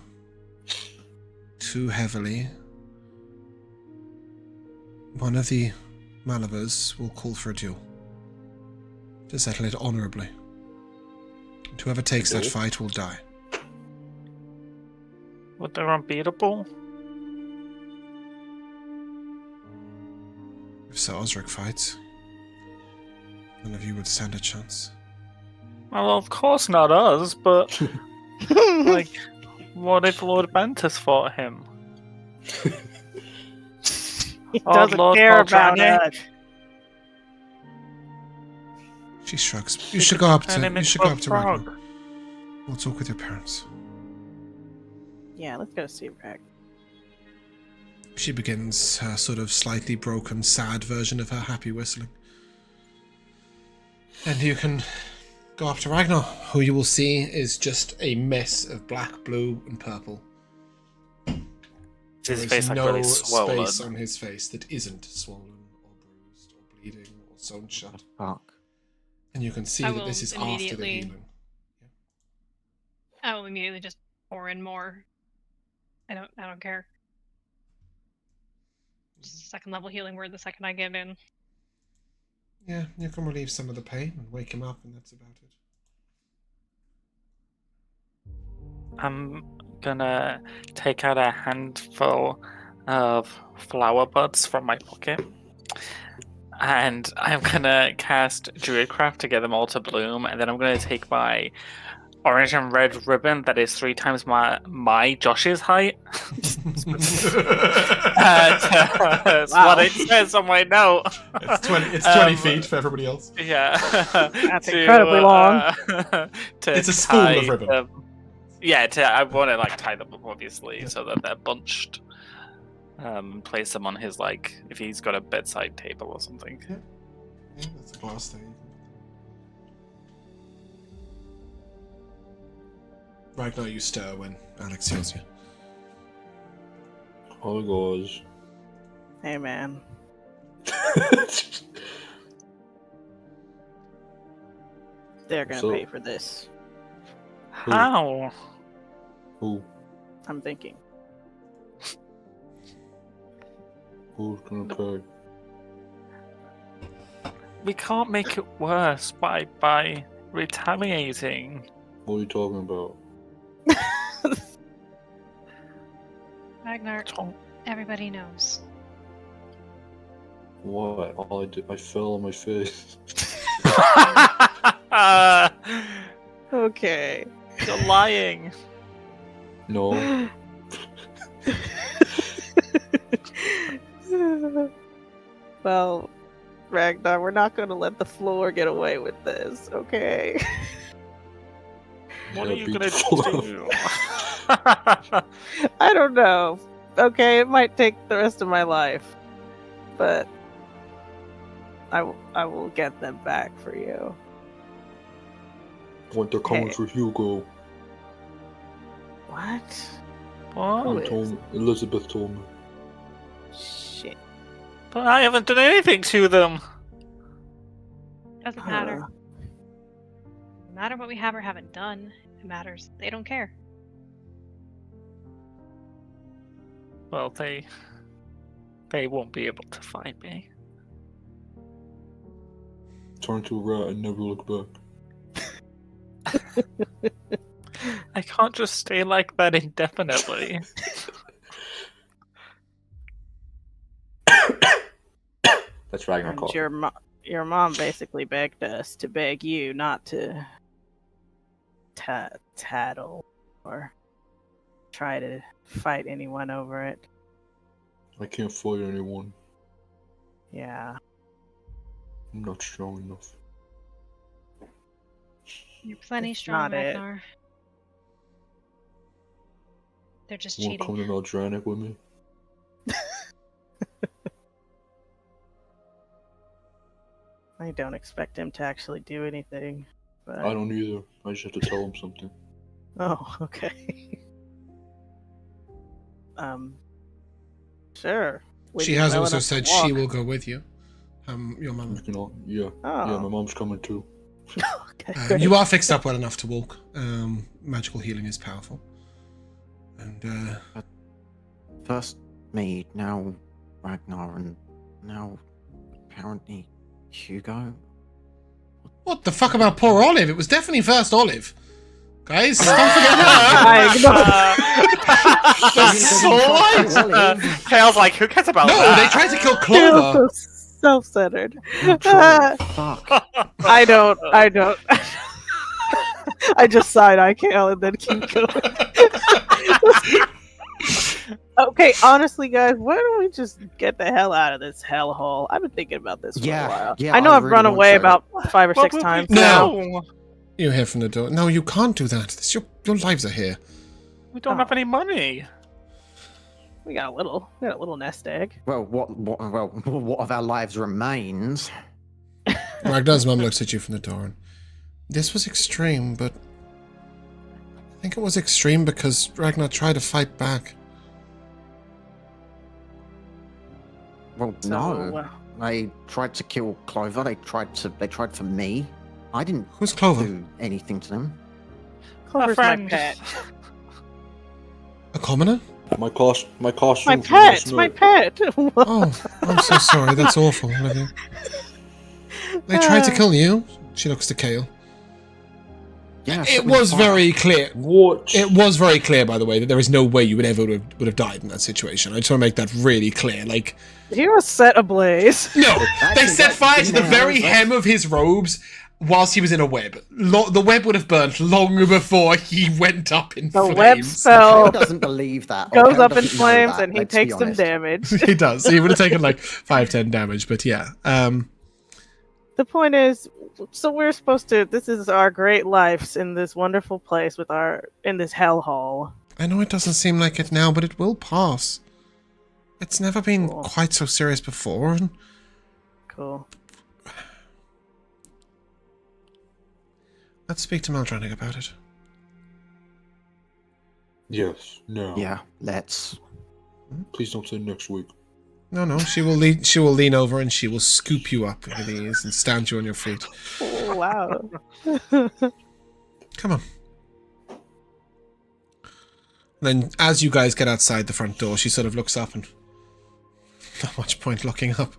too heavily, one of the Malavas will call for a duel to settle it honorably. And whoever takes that fight will die. But they're unbeatable? If Sir Osric fights, none of you would stand a chance. Well, of course not us, but like, what if Lord Bantus fought him? He Oh, doesn't Lord care about Baldrane. us. She shrugs. You should go up to Turn him into a Ragnar. frog. We'll talk with your parents. Yeah, let's go see Rag. She begins her sort of slightly broken, sad version of her happy whistling. And you can go up to Ragnar, who you will see is just a mess of black, blue, and purple. His There is face like no really swollen. space on his face that isn't swollen or bruised or bleeding or sewn shut. Fuck. And you can see I that will this is after the immediately- healing. I will immediately just pour in more. I don't care. Just a second level healing word the second I get in. Yeah, you can relieve some of the pain and wake him up, and that's about it. I'm gonna take out a handful of flower buds from my pocket And I'm gonna cast Druidcraft to get them all to bloom, and then I'm gonna take my orange and red ribbon that is 3 times my Josh's height. That's what it says on my note. It's 20 feet for everybody else. Yeah. That's incredibly long. It's a spool of ribbon. I want to like tie them up, obviously, so that they're bunched. Place them on his, like, if he's got a bedside table or something. Yeah, that's a glass thing. Ragnar, you stir when Alex heals you. Hi guys. Hey, man. They're gonna pay for this. How? Who? I'm thinking. Who's gonna pay? We can't make it worse by retaliating. What are you talking about? Ragnar, everybody knows. What? All I did, I fell on my face. Okay. You're lying. No. Well, Ragnar, we're not going to let the floor get away with this, okay? What Yeah, are you beat gonna the floor. do? I don't know. Okay, it might take the rest of my life, but I will get them back for you. What, they're coming Hey. for Hugo. What? What? They told me. Elizabeth told me. Shit. But I haven't done anything to them. Doesn't matter. No matter what we have or haven't done, it matters. They don't care. Well, they won't be able to find me. Turn to a rat and never look back. I can't just stay like that indefinitely. That's Ragnar And call. your mom basically begged us to beg you not to tattle or try to fight anyone over it. I can't fight anyone. Yeah. I'm not strong enough. You're plenty That's strong, not it. Ragnar. They're just You wanna cheating. come to Meldranic with me? I don't expect him to actually do anything. But I don't either. I just have to tell him something. Oh, okay. Sure. She has also said she will go with you. Your mum. You know, yeah. Oh. Yeah, my mom's coming too. Okay, great. You are fixed up well enough to walk. Magical healing is powerful. And First me, now Ragnar, and now apparently Hugo. what the fuck about poor Olive? It was definitely first Olive. Guys, don't forget that. Cael's like, who cares about No, that? they tried to kill Feels Clover. so self-centered. Fuck. I don't. I just side eye Cael and then keep going. Okay, honestly, guys, why don't we just get the hell out of this hellhole? I've been thinking about this for Yeah, a while. yeah, I know I I've really run want away to. about 5 or 6 What times. would we now. do? You hear from the door. No, you can't do that. Your lives are here. We don't have any money. We got a little nest egg. Well, what of our lives remains? Ragnar's mum looks at you from the door. And this was extreme, but I think it was extreme because Ragnar tried to fight back. Well, So, no. They tried to kill Clover. They tried for me. I didn't Who's Clover? do anything to them. Clover's my pet. A commoner? My costume. My from pet. last My night. pet. Oh, I'm so sorry. That's awful, Olivia. They tried to kill you. She looks to Cael. Yeah, It was very clear. What? It was very clear, by the way, that there is no way you would ever would have died in that situation. I just want to make that really clear. Like, He was set ablaze. no, they Actually, set fire to the yeah, very that's- hem of his robes whilst he was in a web. The web would have burnt long before he went up in The flames. web Kel spell doesn't believe that. goes Kel up in doesn't know flames that, and he let's be takes some honest. damage. He does. He would have taken like 5-10 damage, but yeah. The point is, so we're supposed to. This is our great lives in this wonderful place in this hellhole. I know it doesn't seem like it now, but it will pass. It's never been Cool. quite so serious before. And Cool. let's speak to Meldranig about it. Yes. No. Yeah, let's. Please don't say next week. No, she will lean over and she will scoop you up with ease and stand you on your feet. Oh, wow. Come on. Then, as you guys get outside the front door, she sort of looks up and... Not much point looking up.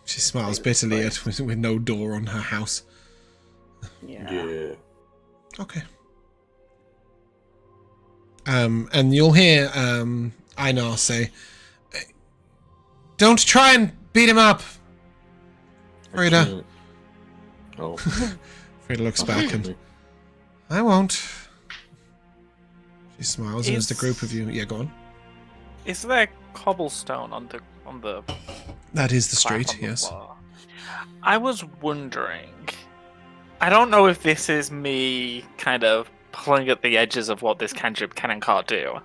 She smiles bitterly with no door on her house. Yeah. Yeah. Okay. And you'll hear Einar say, "Don't try and beat him up." Frida. Oh. Frida looks back and... I won't. She smiles and there's a group of you. Yeah, go on. Is there cobblestone on the That is the crack street, on the yes. floor? I was wondering. I don't know if this is me kind of pulling at the edges of what this cantrip can and can't do,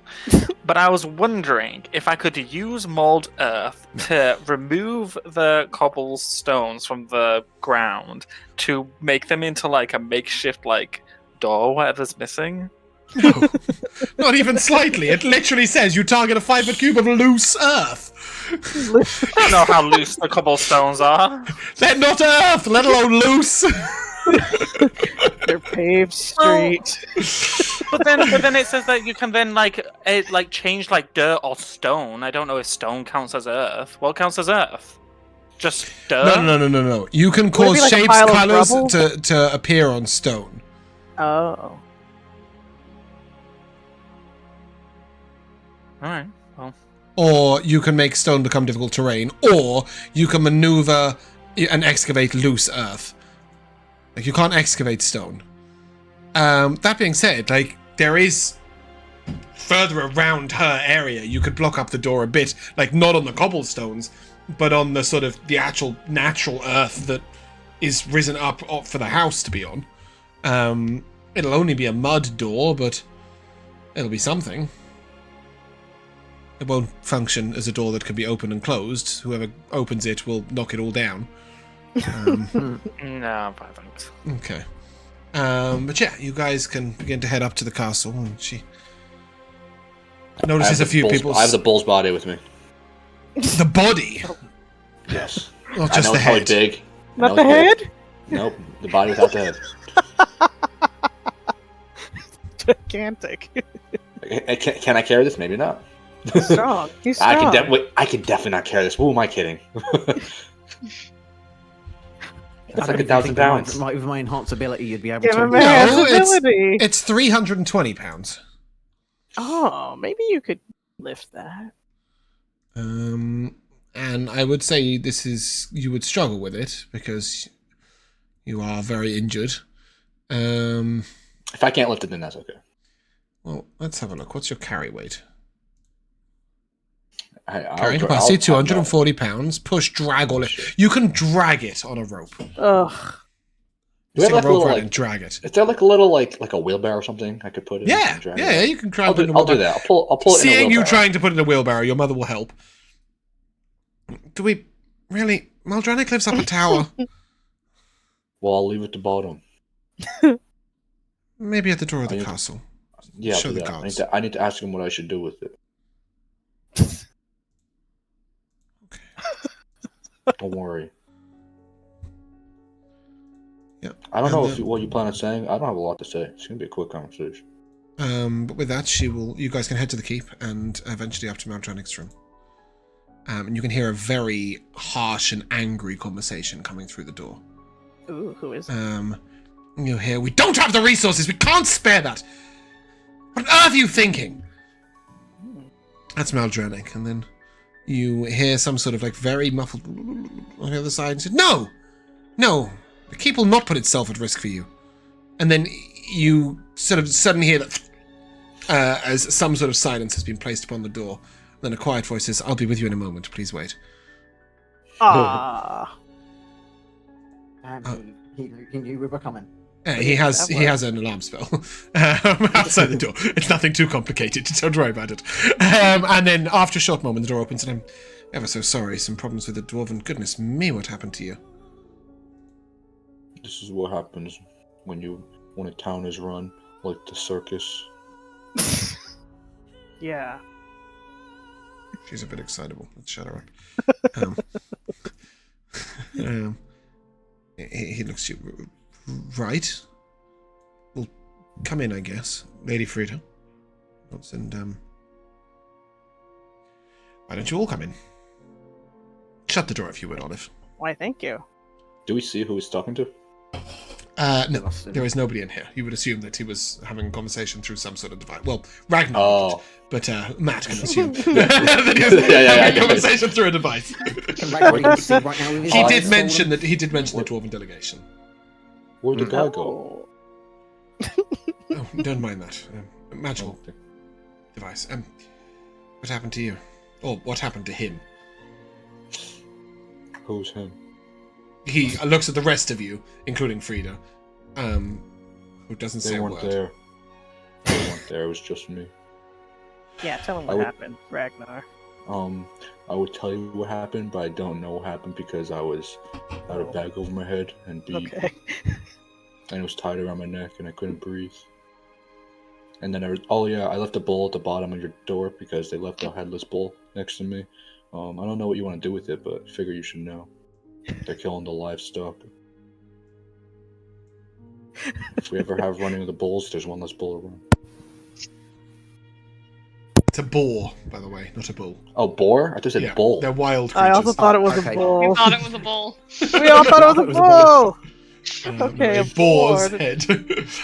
but I was wondering if I could use mold earth to remove the cobblestones from the ground to make them into like a makeshift like door, whatever's missing. No, not even slightly. It literally says you target a 5-foot cube of loose earth. I don't know how loose the cobblestones are. They're not earth, let alone loose. They're paved street. But then it says that you can then change like dirt or stone. I don't know if stone counts as earth. What counts as earth? Just dirt? No. You can Would it cause be like a shapes, pile of colors rubble? to appear on stone. Oh. Alright, well. Or you can make stone become difficult terrain. Or you can maneuver and excavate loose earth. Like, you can't excavate stone. That being said, like, there is further around her area, you could block up the door a bit, like, not on the cobblestones, but on the sort of the actual natural earth that is risen up for the house to be on. It'll only be a mud door, but it'll be something. It won't function as a door that can be opened and closed. Whoever opens it will knock it all down. No, I don't. Okay. But yeah, you guys can begin to head up to the castle, and she notices a few people. I have the bull's body with me. The body, Yes. not I just know the it's probably head. big. I Not know the it's big. head? Nope. The body without the head. Gigantic. Can I carry this? Maybe not. He's strong. He's strong. I can definitely not carry this. Who am I kidding? It's like 1,000 pounds. With my enhanced ability, you'd be able Give to. him a No, hand it's- ability. It's 320 pounds. Oh, maybe you could lift that. And I would say you would struggle with it because you are very injured. If I can't lift it, then that's okay. Well, let's have a look. What's your carry weight? I'll Carrying dra- capacity, I'll- 240 pounds. Push, drag all it. You can drag it on a rope. Ugh. Do we have Stick like a a rope little around like? and drag it. Is there like a little like a wheelbarrow or something I could put in? Yeah, and drag yeah, it? you can grab I'll it in a do wheelbarrow. that. I'll pull it in a Seeing you wheelbarrow. trying to put it in a wheelbarrow, your mother will help. Do we really? Meldranic lives up a tower. Well, I'll leave it to bottom. Maybe at the door of the I need- castle. Yeah, Show I'll do the that. guards. I need to ask him what I should do with it. Don't worry. Yeah. I don't And know then- what you plan on saying. I don't have a lot to say. It's gonna be a quick conversation. But with that, you guys can head to the keep and eventually up to Meldranic's room. And you can hear a very harsh and angry conversation coming through the door. Ooh, who is it? You hear? We don't have the resources. We can't spare that. What on earth are you thinking? That's Maldronic, and then you hear some sort of like very muffled on the other side and said, No! The keep will not put itself at risk for you. And then you sort of suddenly hear that as some sort of silence has been placed upon the door. Then a quiet voice says, I'll be with you in a moment. Please wait. Ah. He knew we were coming. He has an alarm spell outside the door. It's nothing too complicated. Don't worry about it. And then after a short moment, the door opens and I'm ever so sorry. Some problems with the dwarven. Goodness me, what happened to you? This is what happens when a town is run like the circus. Yeah. She's a bit excitable. Let's shut her up. He looks at you. Right. Well, come in, I guess. Lady Frida. And, why don't you all come in? Shut the door if you would, Olive. Why, thank you. Do we see who he's talking to? No, there is nobody in here. You would assume that he was having a conversation through some sort of device. Well, Ragnar, but Matt can assume that he was having a conversation through a device. He did mention the dwarven delegation. Where'd the guy go? Oh, don't mind that. Magical device. What happened to you? Or what happened to him? Who's him? He looks at the rest of you, including Frida, who doesn't say a word. There. They weren't there. It was just me. Yeah, tell him what happened, Ragnar. I would tell you what happened, but I don't know what happened because I was had a bag over my head and beat, and it was tied around my neck and I couldn't breathe. And then I left a bowl at the bottom of your door because they left a headless bull next to me. I don't know what you want to do with it, but I figure you should know. They're killing the livestock. If we ever have running of the bulls, there's one less bull around. It's a boar, by the way, not a bull. Oh, boar? I just said bull. They're wild creatures. I also thought it was a bull. We thought it was a bull. We all thought it was a bull! Okay, a a boar's boar. head.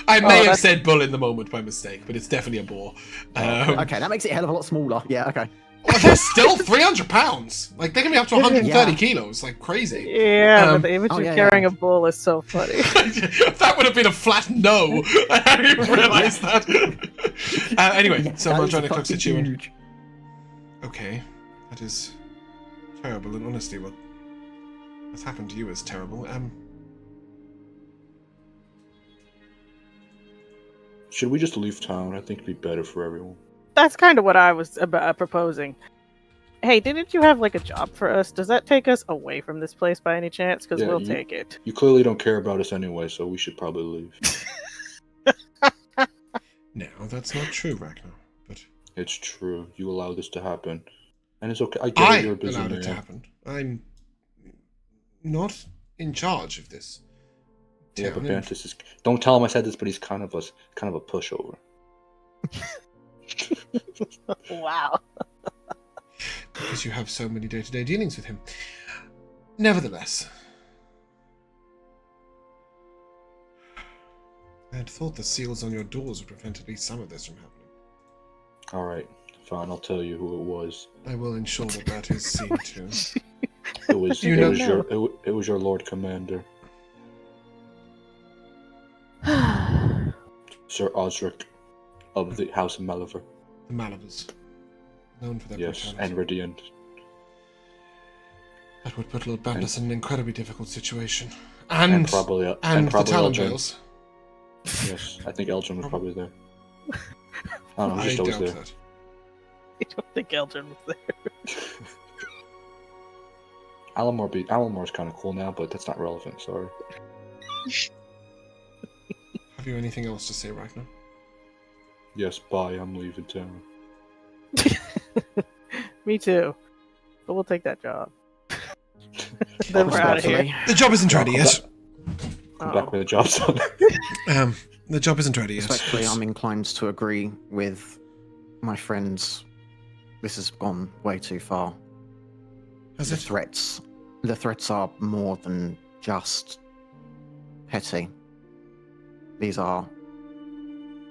I may have said bull in the moment by mistake, but it's definitely a boar. Okay, that makes it a hell of a lot smaller. Yeah, okay. Well, they're still 300 pounds. Like, they can be up to 130 kilos. Like, crazy. Yeah, but the image of carrying a bull is so funny. That would have been a flat no. I didn't realize that. Anyway, so Maldronic looks at you and... Okay, that is terrible, and honestly, what has happened to you is terrible. Should we just leave town? I think it'd be better for everyone. That's kind of what I was proposing. Hey, didn't you have like a job for us? Does that take us away from this place by any chance? Because we'll take it. You clearly don't care about us anyway, so we should probably leave. No, that's not true, Ragnar. But it's true. You allowed this to happen, and it's okay. I get it. You're a busy allowed man. it to happen. I'm not in charge of this. Yeah, but Bantus is. Don't tell him I said this, but he's kind of a pushover. Wow. Because you have so many day-to-day dealings with him. Nevertheless, I had thought the seals on your doors would prevent at least some of this from happening. Alright, fine, I'll tell you who it was. I will ensure that is seen to. It was your Lord Commander. Sir Osric of the House of Maliver. The Malivers. Known for their brutality. And Radiant. That would put Lord Bandus in an incredibly difficult situation. And probably the Talonvales. Yes, I think Eldrin was probably there. I don't know, he's always there. That. I don't think Eldrin was there. Alamore's kind of cool now, but that's not relevant, sorry. Have you anything else to say, Ragnar? Yes, bye, I'm leaving town. Me too. But we'll take that job. Then we're out of here. The job isn't ready yet. Come back when the job's done. The job isn't ready yet. Respectfully, I'm inclined to agree with my friends. This has gone way too far. The threats are more than just petty. These are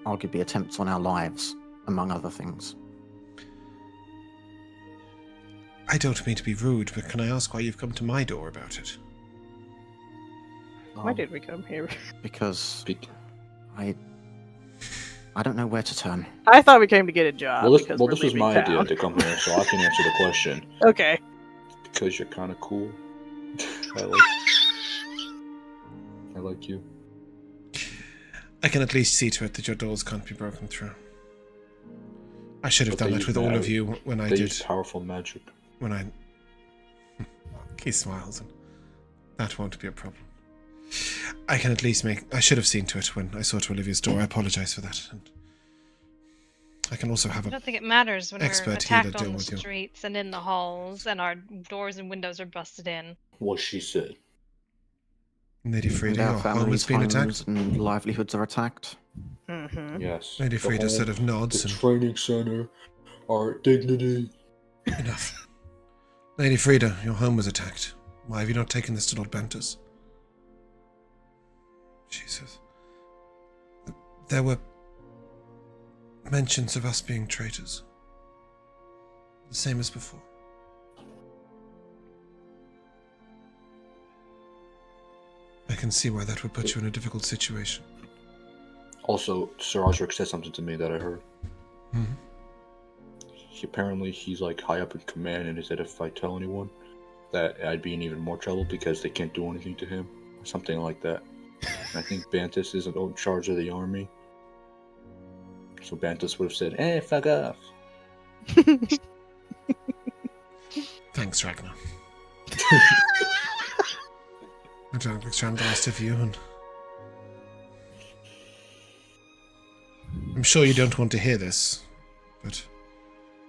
arguably attempts on our lives, among other things. I don't mean to be rude, but can I ask why you've come to my door about it? Why did we come here? Because I don't know where to turn. I thought we came to get a job. Well, this because we're was leaving my idea town. to come here, so I can answer the question. Okay. Because you're kind of cool. I like you. I can at least see to it that your doors can't be broken through. I should have done that with all of you when I They did. use powerful magic. When I... He smiles, and that won't be a problem. I can at least make... I should have seen to it when I saw to Olivia's door. I apologise for that. And I can also have I a... don't think it matters when we're expert healer attacked deal on the with you. streets and in the halls, and our doors and windows are busted in. What she said. Lady Frida, And our your home has families' been homes attacked. and livelihoods are attacked. Mm-hmm. Yes. Lady The Frida home, sort of nods the and... training center, our dignity. Enough. Lady Frida, your home was attacked. Why have you not taken this to Lord Bentus? Jesus. There were mentions of us being traitors. The same as before. I can see why that would put you in a difficult situation. Also, Sir Osric said something to me that I heard. Mm-hmm. Apparently, he's like high up in command, and he said if I tell anyone that I'd be in even more trouble because they can't do anything to him, or something like that. And I think Bantus is in charge of the army. So Bantus would have said, "Eh, fuck off." Thanks, Ragnar. Alexandra asked of you, and I'm sure you don't want to hear this, but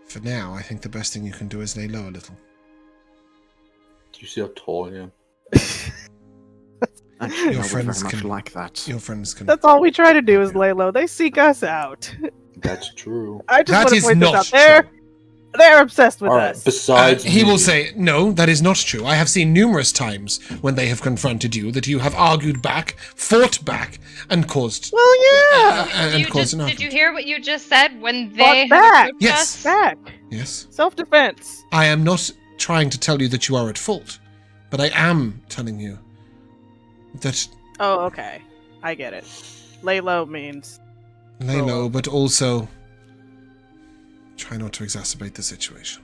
for now, I think the best thing you can do is lay low a little. Do you see how tall I am? Actually, Your I would friends very much can- like that. Your friends can... That's all we try to do is lay low. They seek us out. That's true. I just That want to is point this not out. They're obsessed with Alright, us. besides he me, will say, no, that is not true. I have seen numerous times when they have confronted you that you have argued back, fought back, and caused... Well, yeah. and caused an Did you argument. hear what you just said when Fought they have back. approached Yes. us? Back. Yes. Self-defense. I am not trying to tell you that you are at fault, but I am telling you that Oh, okay. I get it. Lay low means... lay Oh, low, well. but also try not to exacerbate the situation.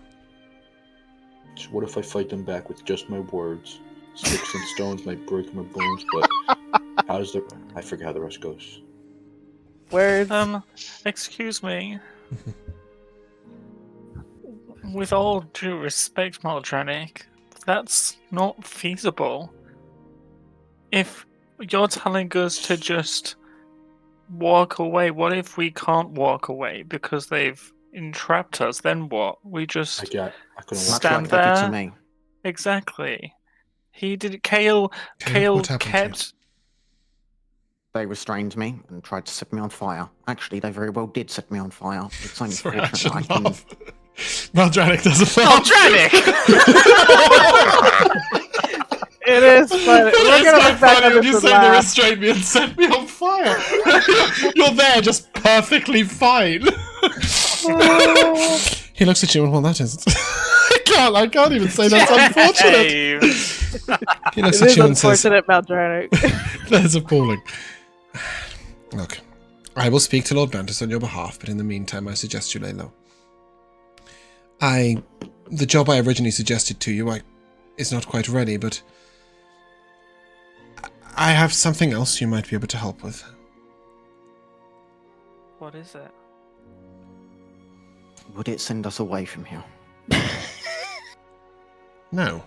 So what if I fight them back with just my words? Sticks and stones might break my bones, but how does the... I forget how the rest goes. Words. Excuse me. With all due respect, Maldranik, that's not feasible. If you're telling us to just walk away, what if we can't walk away because they've entrapped us? Then what? We just I couldn't Much watch Stand like they did to there. me. exactly. He did. Cael what happened to you? kept. They restrained me and tried to set me on fire. Actually, they very well did set me on fire. It's only Sorry, I fortunate should I can... laugh. Maldranik doesn't laugh. It is funny. We're gonna look back on when this you and say they laugh. restrained me and set me on fire. You're there just perfectly fine. He looks at you and, well, that is... I can't even say that's unfortunate. He looks It at is you and says, unfortunate, Maldranik. that's appalling. Look, I will speak to Lord Bantus on your behalf, but in the meantime, I suggest you lay low. The job I originally suggested to you, is not quite ready, but I have something else you might be able to help with. What is it? Would it send us away from here? No.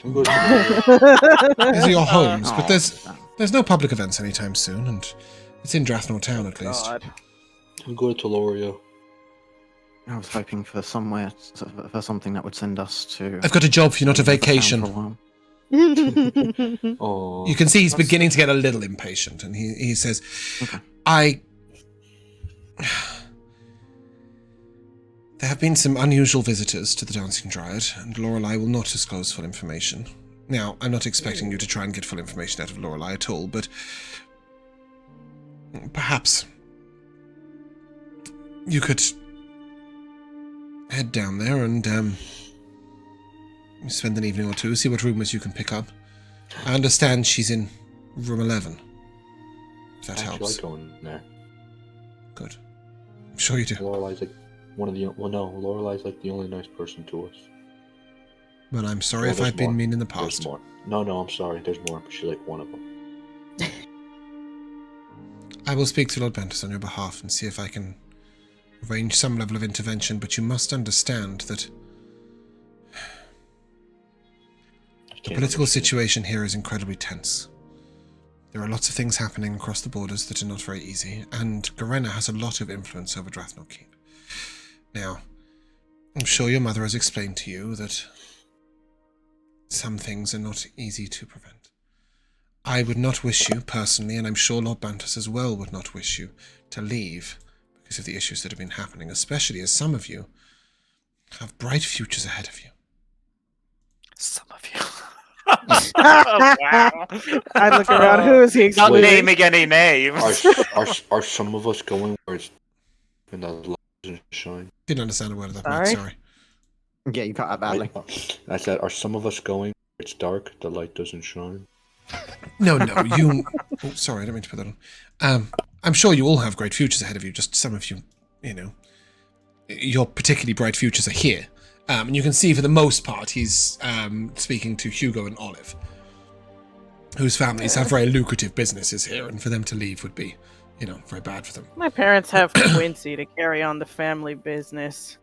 I'm going to These are your homes, but Oh, there's no public events anytime soon, and it's in Drathnor town at least. God. go to Teloria. I was hoping for somewhere, for something that would send us to... I've got a job for you, not a another town vacation. for a while. Oh, You can see he's beginning to get a little impatient, and he says, Okay. There have been some unusual visitors to the Dancing Dryad, and Lorelei will not disclose full information. Now, I'm not expecting you to try and get full information out of Lorelei at all, but Perhaps you could head down there and spend an evening or two, see what rumors you can pick up. I understand she's in room 11. If that helps. I like going there. Good. I'm sure you do. Lorelai's like one of the... Well, no, Lorelai's like the only nice person to us. Well, I'm sorry if I've been mean in the past. There's more. No, I'm sorry. There's more, but she's like one of them. I will speak to Lord Bentus on your behalf and see if I can arrange some level of intervention, but you must understand that the political situation here is incredibly tense. There are lots of things happening across the borders that are not very easy, and Garena has a lot of influence over Drathnor Keep. Now, I'm sure your mother has explained to you that some things are not easy to prevent. I would not wish you, personally, and I'm sure Lord Bantus as well would not wish you, to leave because of the issues that have been happening, especially as some of you have bright futures ahead of you. Some of you. Oh, wow. I look around. Who is he Not excluding? naming any names. Are some of us going where it's when the light doesn't shine? Didn't understand a word of that, mate, sorry. Yeah, you cut out badly. I said, are some of us going where it's dark, the light doesn't shine? No, you... Oh, sorry, I didn't mean to put that on. I'm sure you all have great futures ahead of you, just some of you, your particularly bright futures are here. And you can see for the most part he's speaking to Hugo and Olive, whose families have very lucrative businesses here, and for them to leave would be, very bad for them. My parents have Quincy to carry on the family business.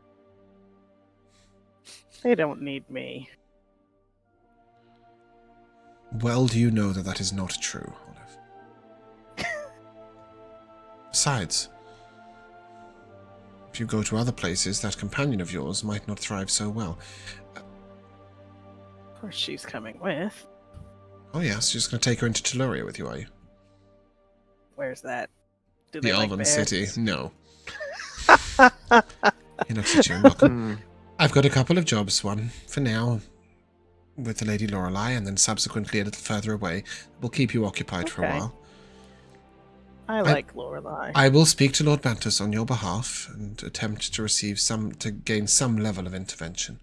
They don't need me. Well do you know that that is not true, Olive. Besides, if you go to other places, that companion of yours might not thrive so well. Of course she's coming with. Oh yes, you're just going to take her into Teluria with you, are you? Where's that? Do The they like Elven bears? City. No. He looks at you. Look, I've got a couple of jobs. One for now with the Lady Lorelei, and then subsequently a little further away. We'll keep you occupied for a Okay. while. I like Lorelei. I will speak to Lord Bantus on your behalf and attempt to gain some level of intervention.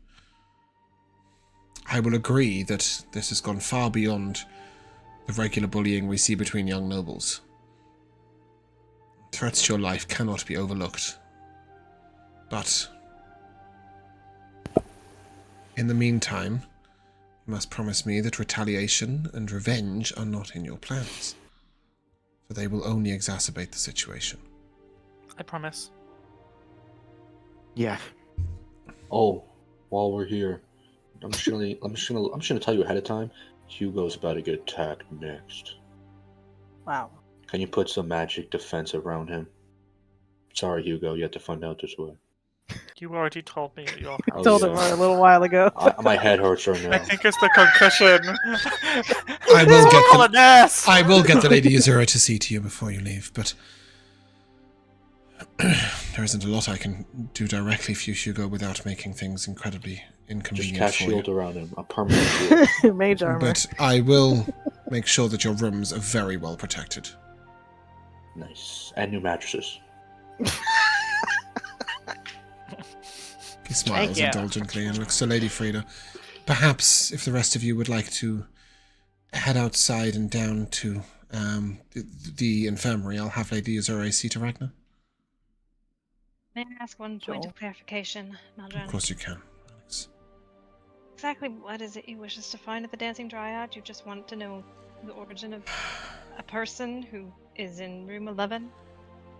I will agree that this has gone far beyond the regular bullying we see between young nobles. Threats to your life cannot be overlooked. But in the meantime, you must promise me that retaliation and revenge are not in your plans, for they will only exacerbate the situation. I promise. Yeah. Oh, while we're here, I'm just gonna tell you ahead of time. Hugo's about to get attacked next. Wow. Can you put some magic defense around him? Sorry, Hugo, you have to find out this way. You already told me your I told him a little while ago. My head hurts right now. I think it's the concussion. I will get the Lady Azura to see to you before you leave, but there isn't a lot I can do directly for you, Hugo, without making things incredibly inconvenient Just cast for shield you. around him. A permanent shield. Mage armor. But I will make sure that your rooms are very well protected. Nice. And new mattresses. He smiles you. indulgently and looks to Lady Frida. Perhaps, if the rest of you would like to head outside and down to the infirmary, I'll have Lady Azura see to Ragnar. May I ask one point of clarification, Maldron? Of course you can, Alex. Exactly what is it you wish us to find at the Dancing Dryad? You just want to know the origin of a person who is in room 11?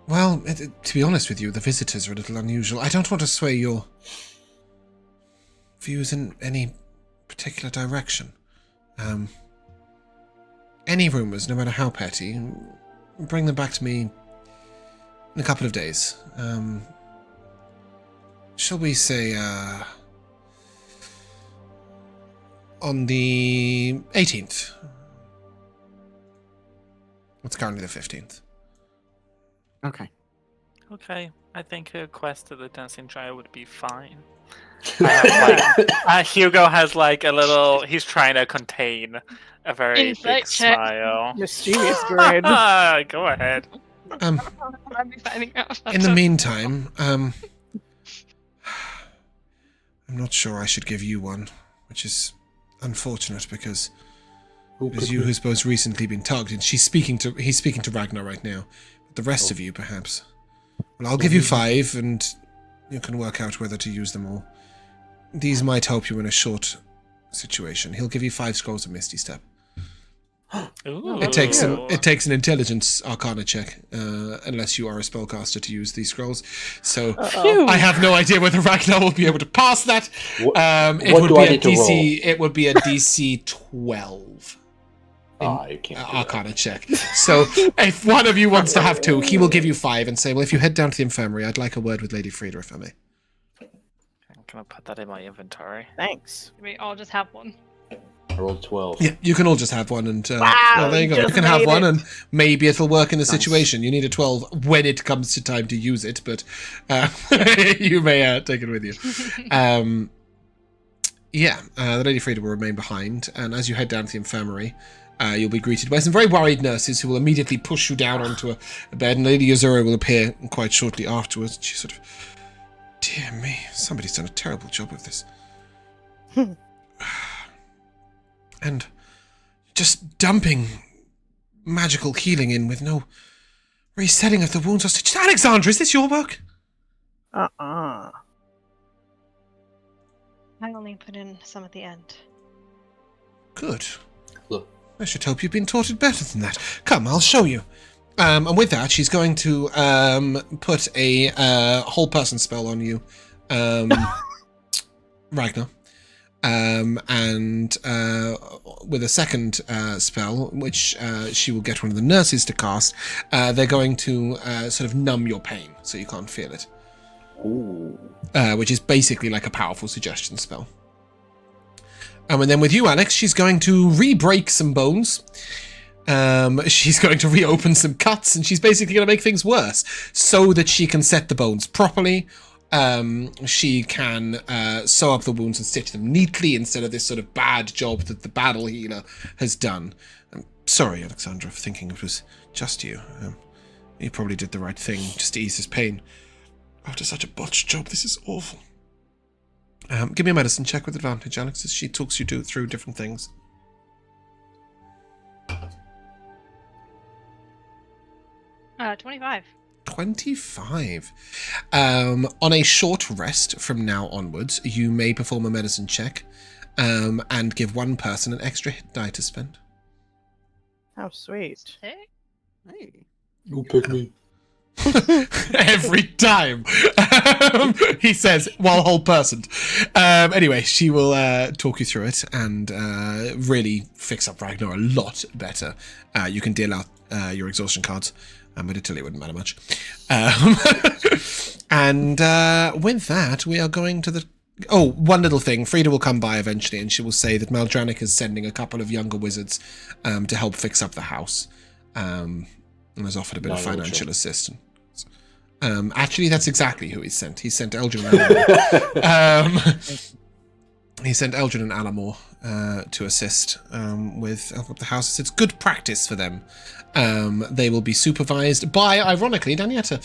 Well, to be honest with you, the visitors are a little unusual. I don't want to sway your views in any particular direction. Any rumours, no matter how petty, bring them back to me in a couple of days. Shall we say, on the 18th? It's currently the 15th. Okay. Okay, I think a quest to the Dancing Dryad would be fine. Hugo has he's trying to contain a very Insight big check. smile. Mischievous grade. Go ahead. I'll be finding out. In the meantime, I'm not sure I should give you one, which is unfortunate because it is you who's most recently been targeted. He's speaking to Ragnar right now. But the rest of you, perhaps. Well, I'll give you 5, and you can work out whether to use them all. These might help you in a short situation. He'll give you 5 scrolls of Misty Step. Ooh. It takes an intelligence arcana check, unless you are a spellcaster to use these scrolls. So I have no idea whether Ragnar will be able to pass that. It would be a DC 12 arcana check. So if one of you wants to have 2, he will give you 5 and say, well, if you head down to the infirmary, I'd like a word with Lady Frieda, if I may. Can I put that in my inventory? Thanks. We all just have one. I rolled 12. Yeah, you can all just have one, and wow, there you go. You can have one, and maybe it'll work in the situation. You need a 12 when it comes to time to use it, but you may take it with you. The Lady Frieda will remain behind, and as you head down to the infirmary, you'll be greeted by some very worried nurses who will immediately push you down onto a bed, and Lady Azura will appear quite shortly afterwards. She sort of, dear me, somebody's done a terrible job of this. And just dumping magical healing in with no resetting of the wounds or stitches. Alexandra, is this your work? I only put in some at the end. Good. Look. I should hope you've been taught it better than that. Come, I'll show you. And with that, she's going to put a whole person spell on you, Ragnar. And with a second spell, which she will get one of the nurses to cast, they're going to sort of numb your pain so you can't feel it. Ooh. Which is basically like a powerful suggestion spell. And then with you, Alex, she's going to re-break some bones. She's going to reopen some cuts, and she's basically going to make things worse so that she can set the bones properly. She can sew up the wounds and stitch them neatly instead of this sort of bad job that the battle healer has done. I'm sorry, Alexandra, for thinking it was just you. You probably did the right thing just to ease his pain. After such a botched job, this is awful. Give me a medicine check with advantage, Alex, as she talks you through different things. 25. 25. On a short rest from now onwards, you may perform a medicine check and give one person an extra hit die to spend. How sweet. Hey. Who picked me? Every time. He says, while whole person. Anyway, she will talk you through it and really fix up Ragnar a lot better. You can deal out your exhaustion cards. But Italy wouldn't matter much. And with that, we are going to the... Oh, one little thing. Frieda will come by eventually, and she will say that Maldranik is sending a couple of younger wizards to help fix up the house. And has offered a bit of financial assistance. Actually, that's exactly who he sent. He sent Eldrin and Alamor. He sent Eldrin and Alamor to assist with helping up the house. It's good practice for them. They will be supervised by, ironically, Danietta.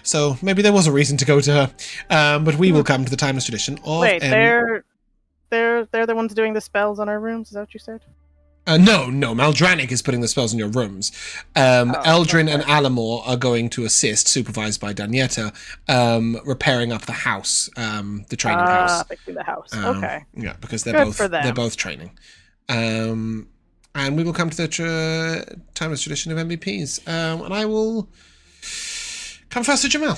So maybe there was a reason to go to her. But we will come to the timeless tradition of... Wait, they're the ones doing the spells on our rooms? Is that what you said? No, Maldranik is putting the spells in your rooms. Eldrin and Alamor are going to assist, supervised by Danietta, repairing up the house, the training house. Fixing the house. Okay. Yeah, because they're both training. And we will come to the timeless tradition of MVPs. And I will come first to Jamal.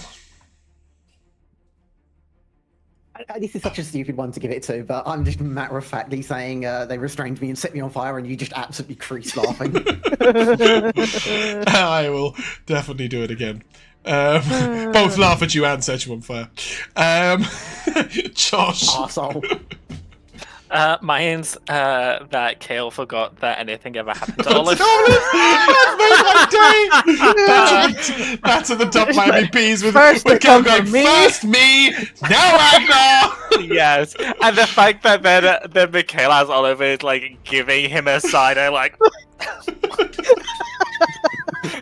This is such a stupid one to give it to, but I'm just matter-of-factly saying they restrained me and set me on fire, and you just absolutely creased laughing. I will definitely do it again. Both laugh at you and set you on fire. Josh. Arsehole. Mine's that Cael forgot that anything ever happened to Olive. That's at the top of my MVPs with Cael going, first me, now Ragnar! Yes, and the fact that then Mikyala has Oliver is like giving him a side eye, like...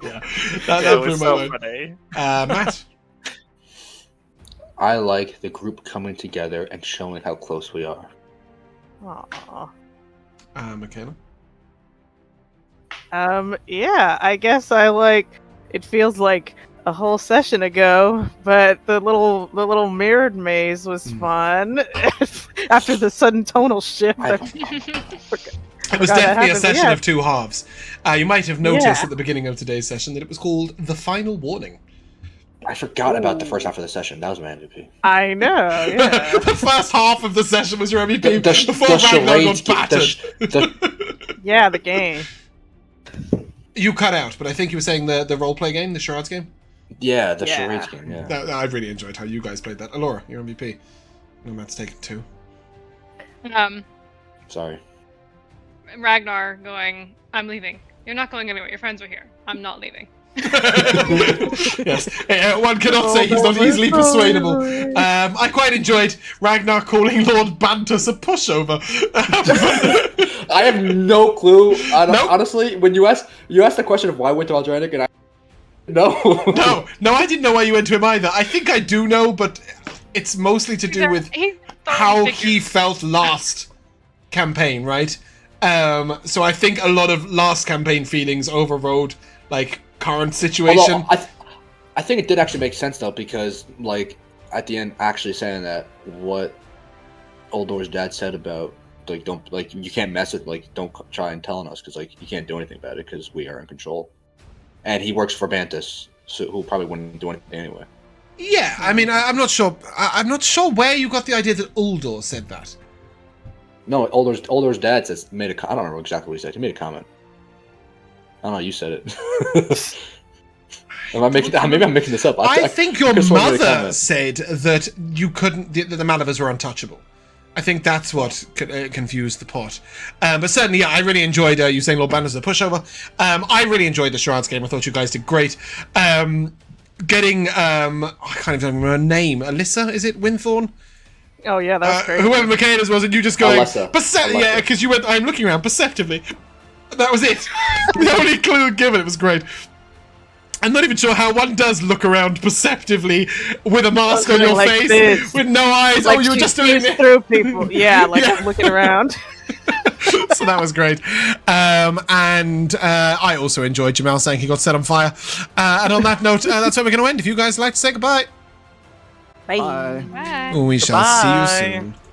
Yeah, That that blew was my so mind. funny. Matt. I like the group coming together and showing how close we are. Aw. Mikyala. Yeah, I guess I like. It feels like a whole session ago, but the little mirrored maze was fun. After the sudden tonal shift, I- I It was forgot that definitely a happened, but session yeah. of two halves. You might have noticed Yeah. at the beginning of today's session that it was called The Final Warning. I forgot about the first half of the session. That was my MVP. I know. Yeah. The first half of the session was your MVP The before the Ragnar charades, got battered. Yeah, the game. You cut out, but I think you were saying the roleplay game, the charades game? yeah, the Yeah. charades game. Yeah. I really enjoyed how you guys played that. Elora, your MVP. No, Matt's taken 2. Sorry. Ragnar going, I'm leaving. You're not going anywhere. Your friends are here. I'm not leaving. Yes, one cannot say he's not easily persuadable. I quite enjoyed Ragnar calling Lord Bantus a pushover. I have no clue. Nope. Honestly, when you asked the question of why I went to Aldranic, and I No, I didn't know why you went to him either. I think I do know, but it's mostly to do with how he felt last campaign, right? So I think a lot of last campaign feelings overrode like current situation. Although, I think it did actually make sense though, because like at the end, actually saying that what Uldor's dad said about like don't like you can't mess with like don't try and telling us because like you can't do anything about it because we are in control, and he works for Bantus, so who probably wouldn't do anything anyway. Yeah, I mean, I'm not sure. I'm not sure where you got the idea that Uldor said that. No, Uldor's dad says I don't remember exactly what he said. He made a comment. I don't know. You said it. Maybe I'm making this up. I think your could've sworn he made a mother comment. said that you couldn't. The Malavas were untouchable. I think that's what confused the pot. But certainly, yeah, I really enjoyed you saying Lord Banner's a pushover. I really enjoyed the charades game. I thought you guys did great. Getting I can't even remember her name. Alyssa, is it Winthorn? Oh yeah, that was great. Whoever Michaela's was, and you just going Alyssa. yeah, because you went. I'm looking around perceptively. That was it. The only clue given. It was great. I'm not even sure how one does look around perceptively with a mask on your like face, this. with no eyes. Like You were she just doing sees it. through people. Yeah, like Yeah. I'm looking around. So that was great. And I also enjoyed Jamal saying he got set on fire. And on that note, that's where we're going to end. If you guys would like to say goodbye, Bye. Bye. Bye. we shall see you Goodbye. soon.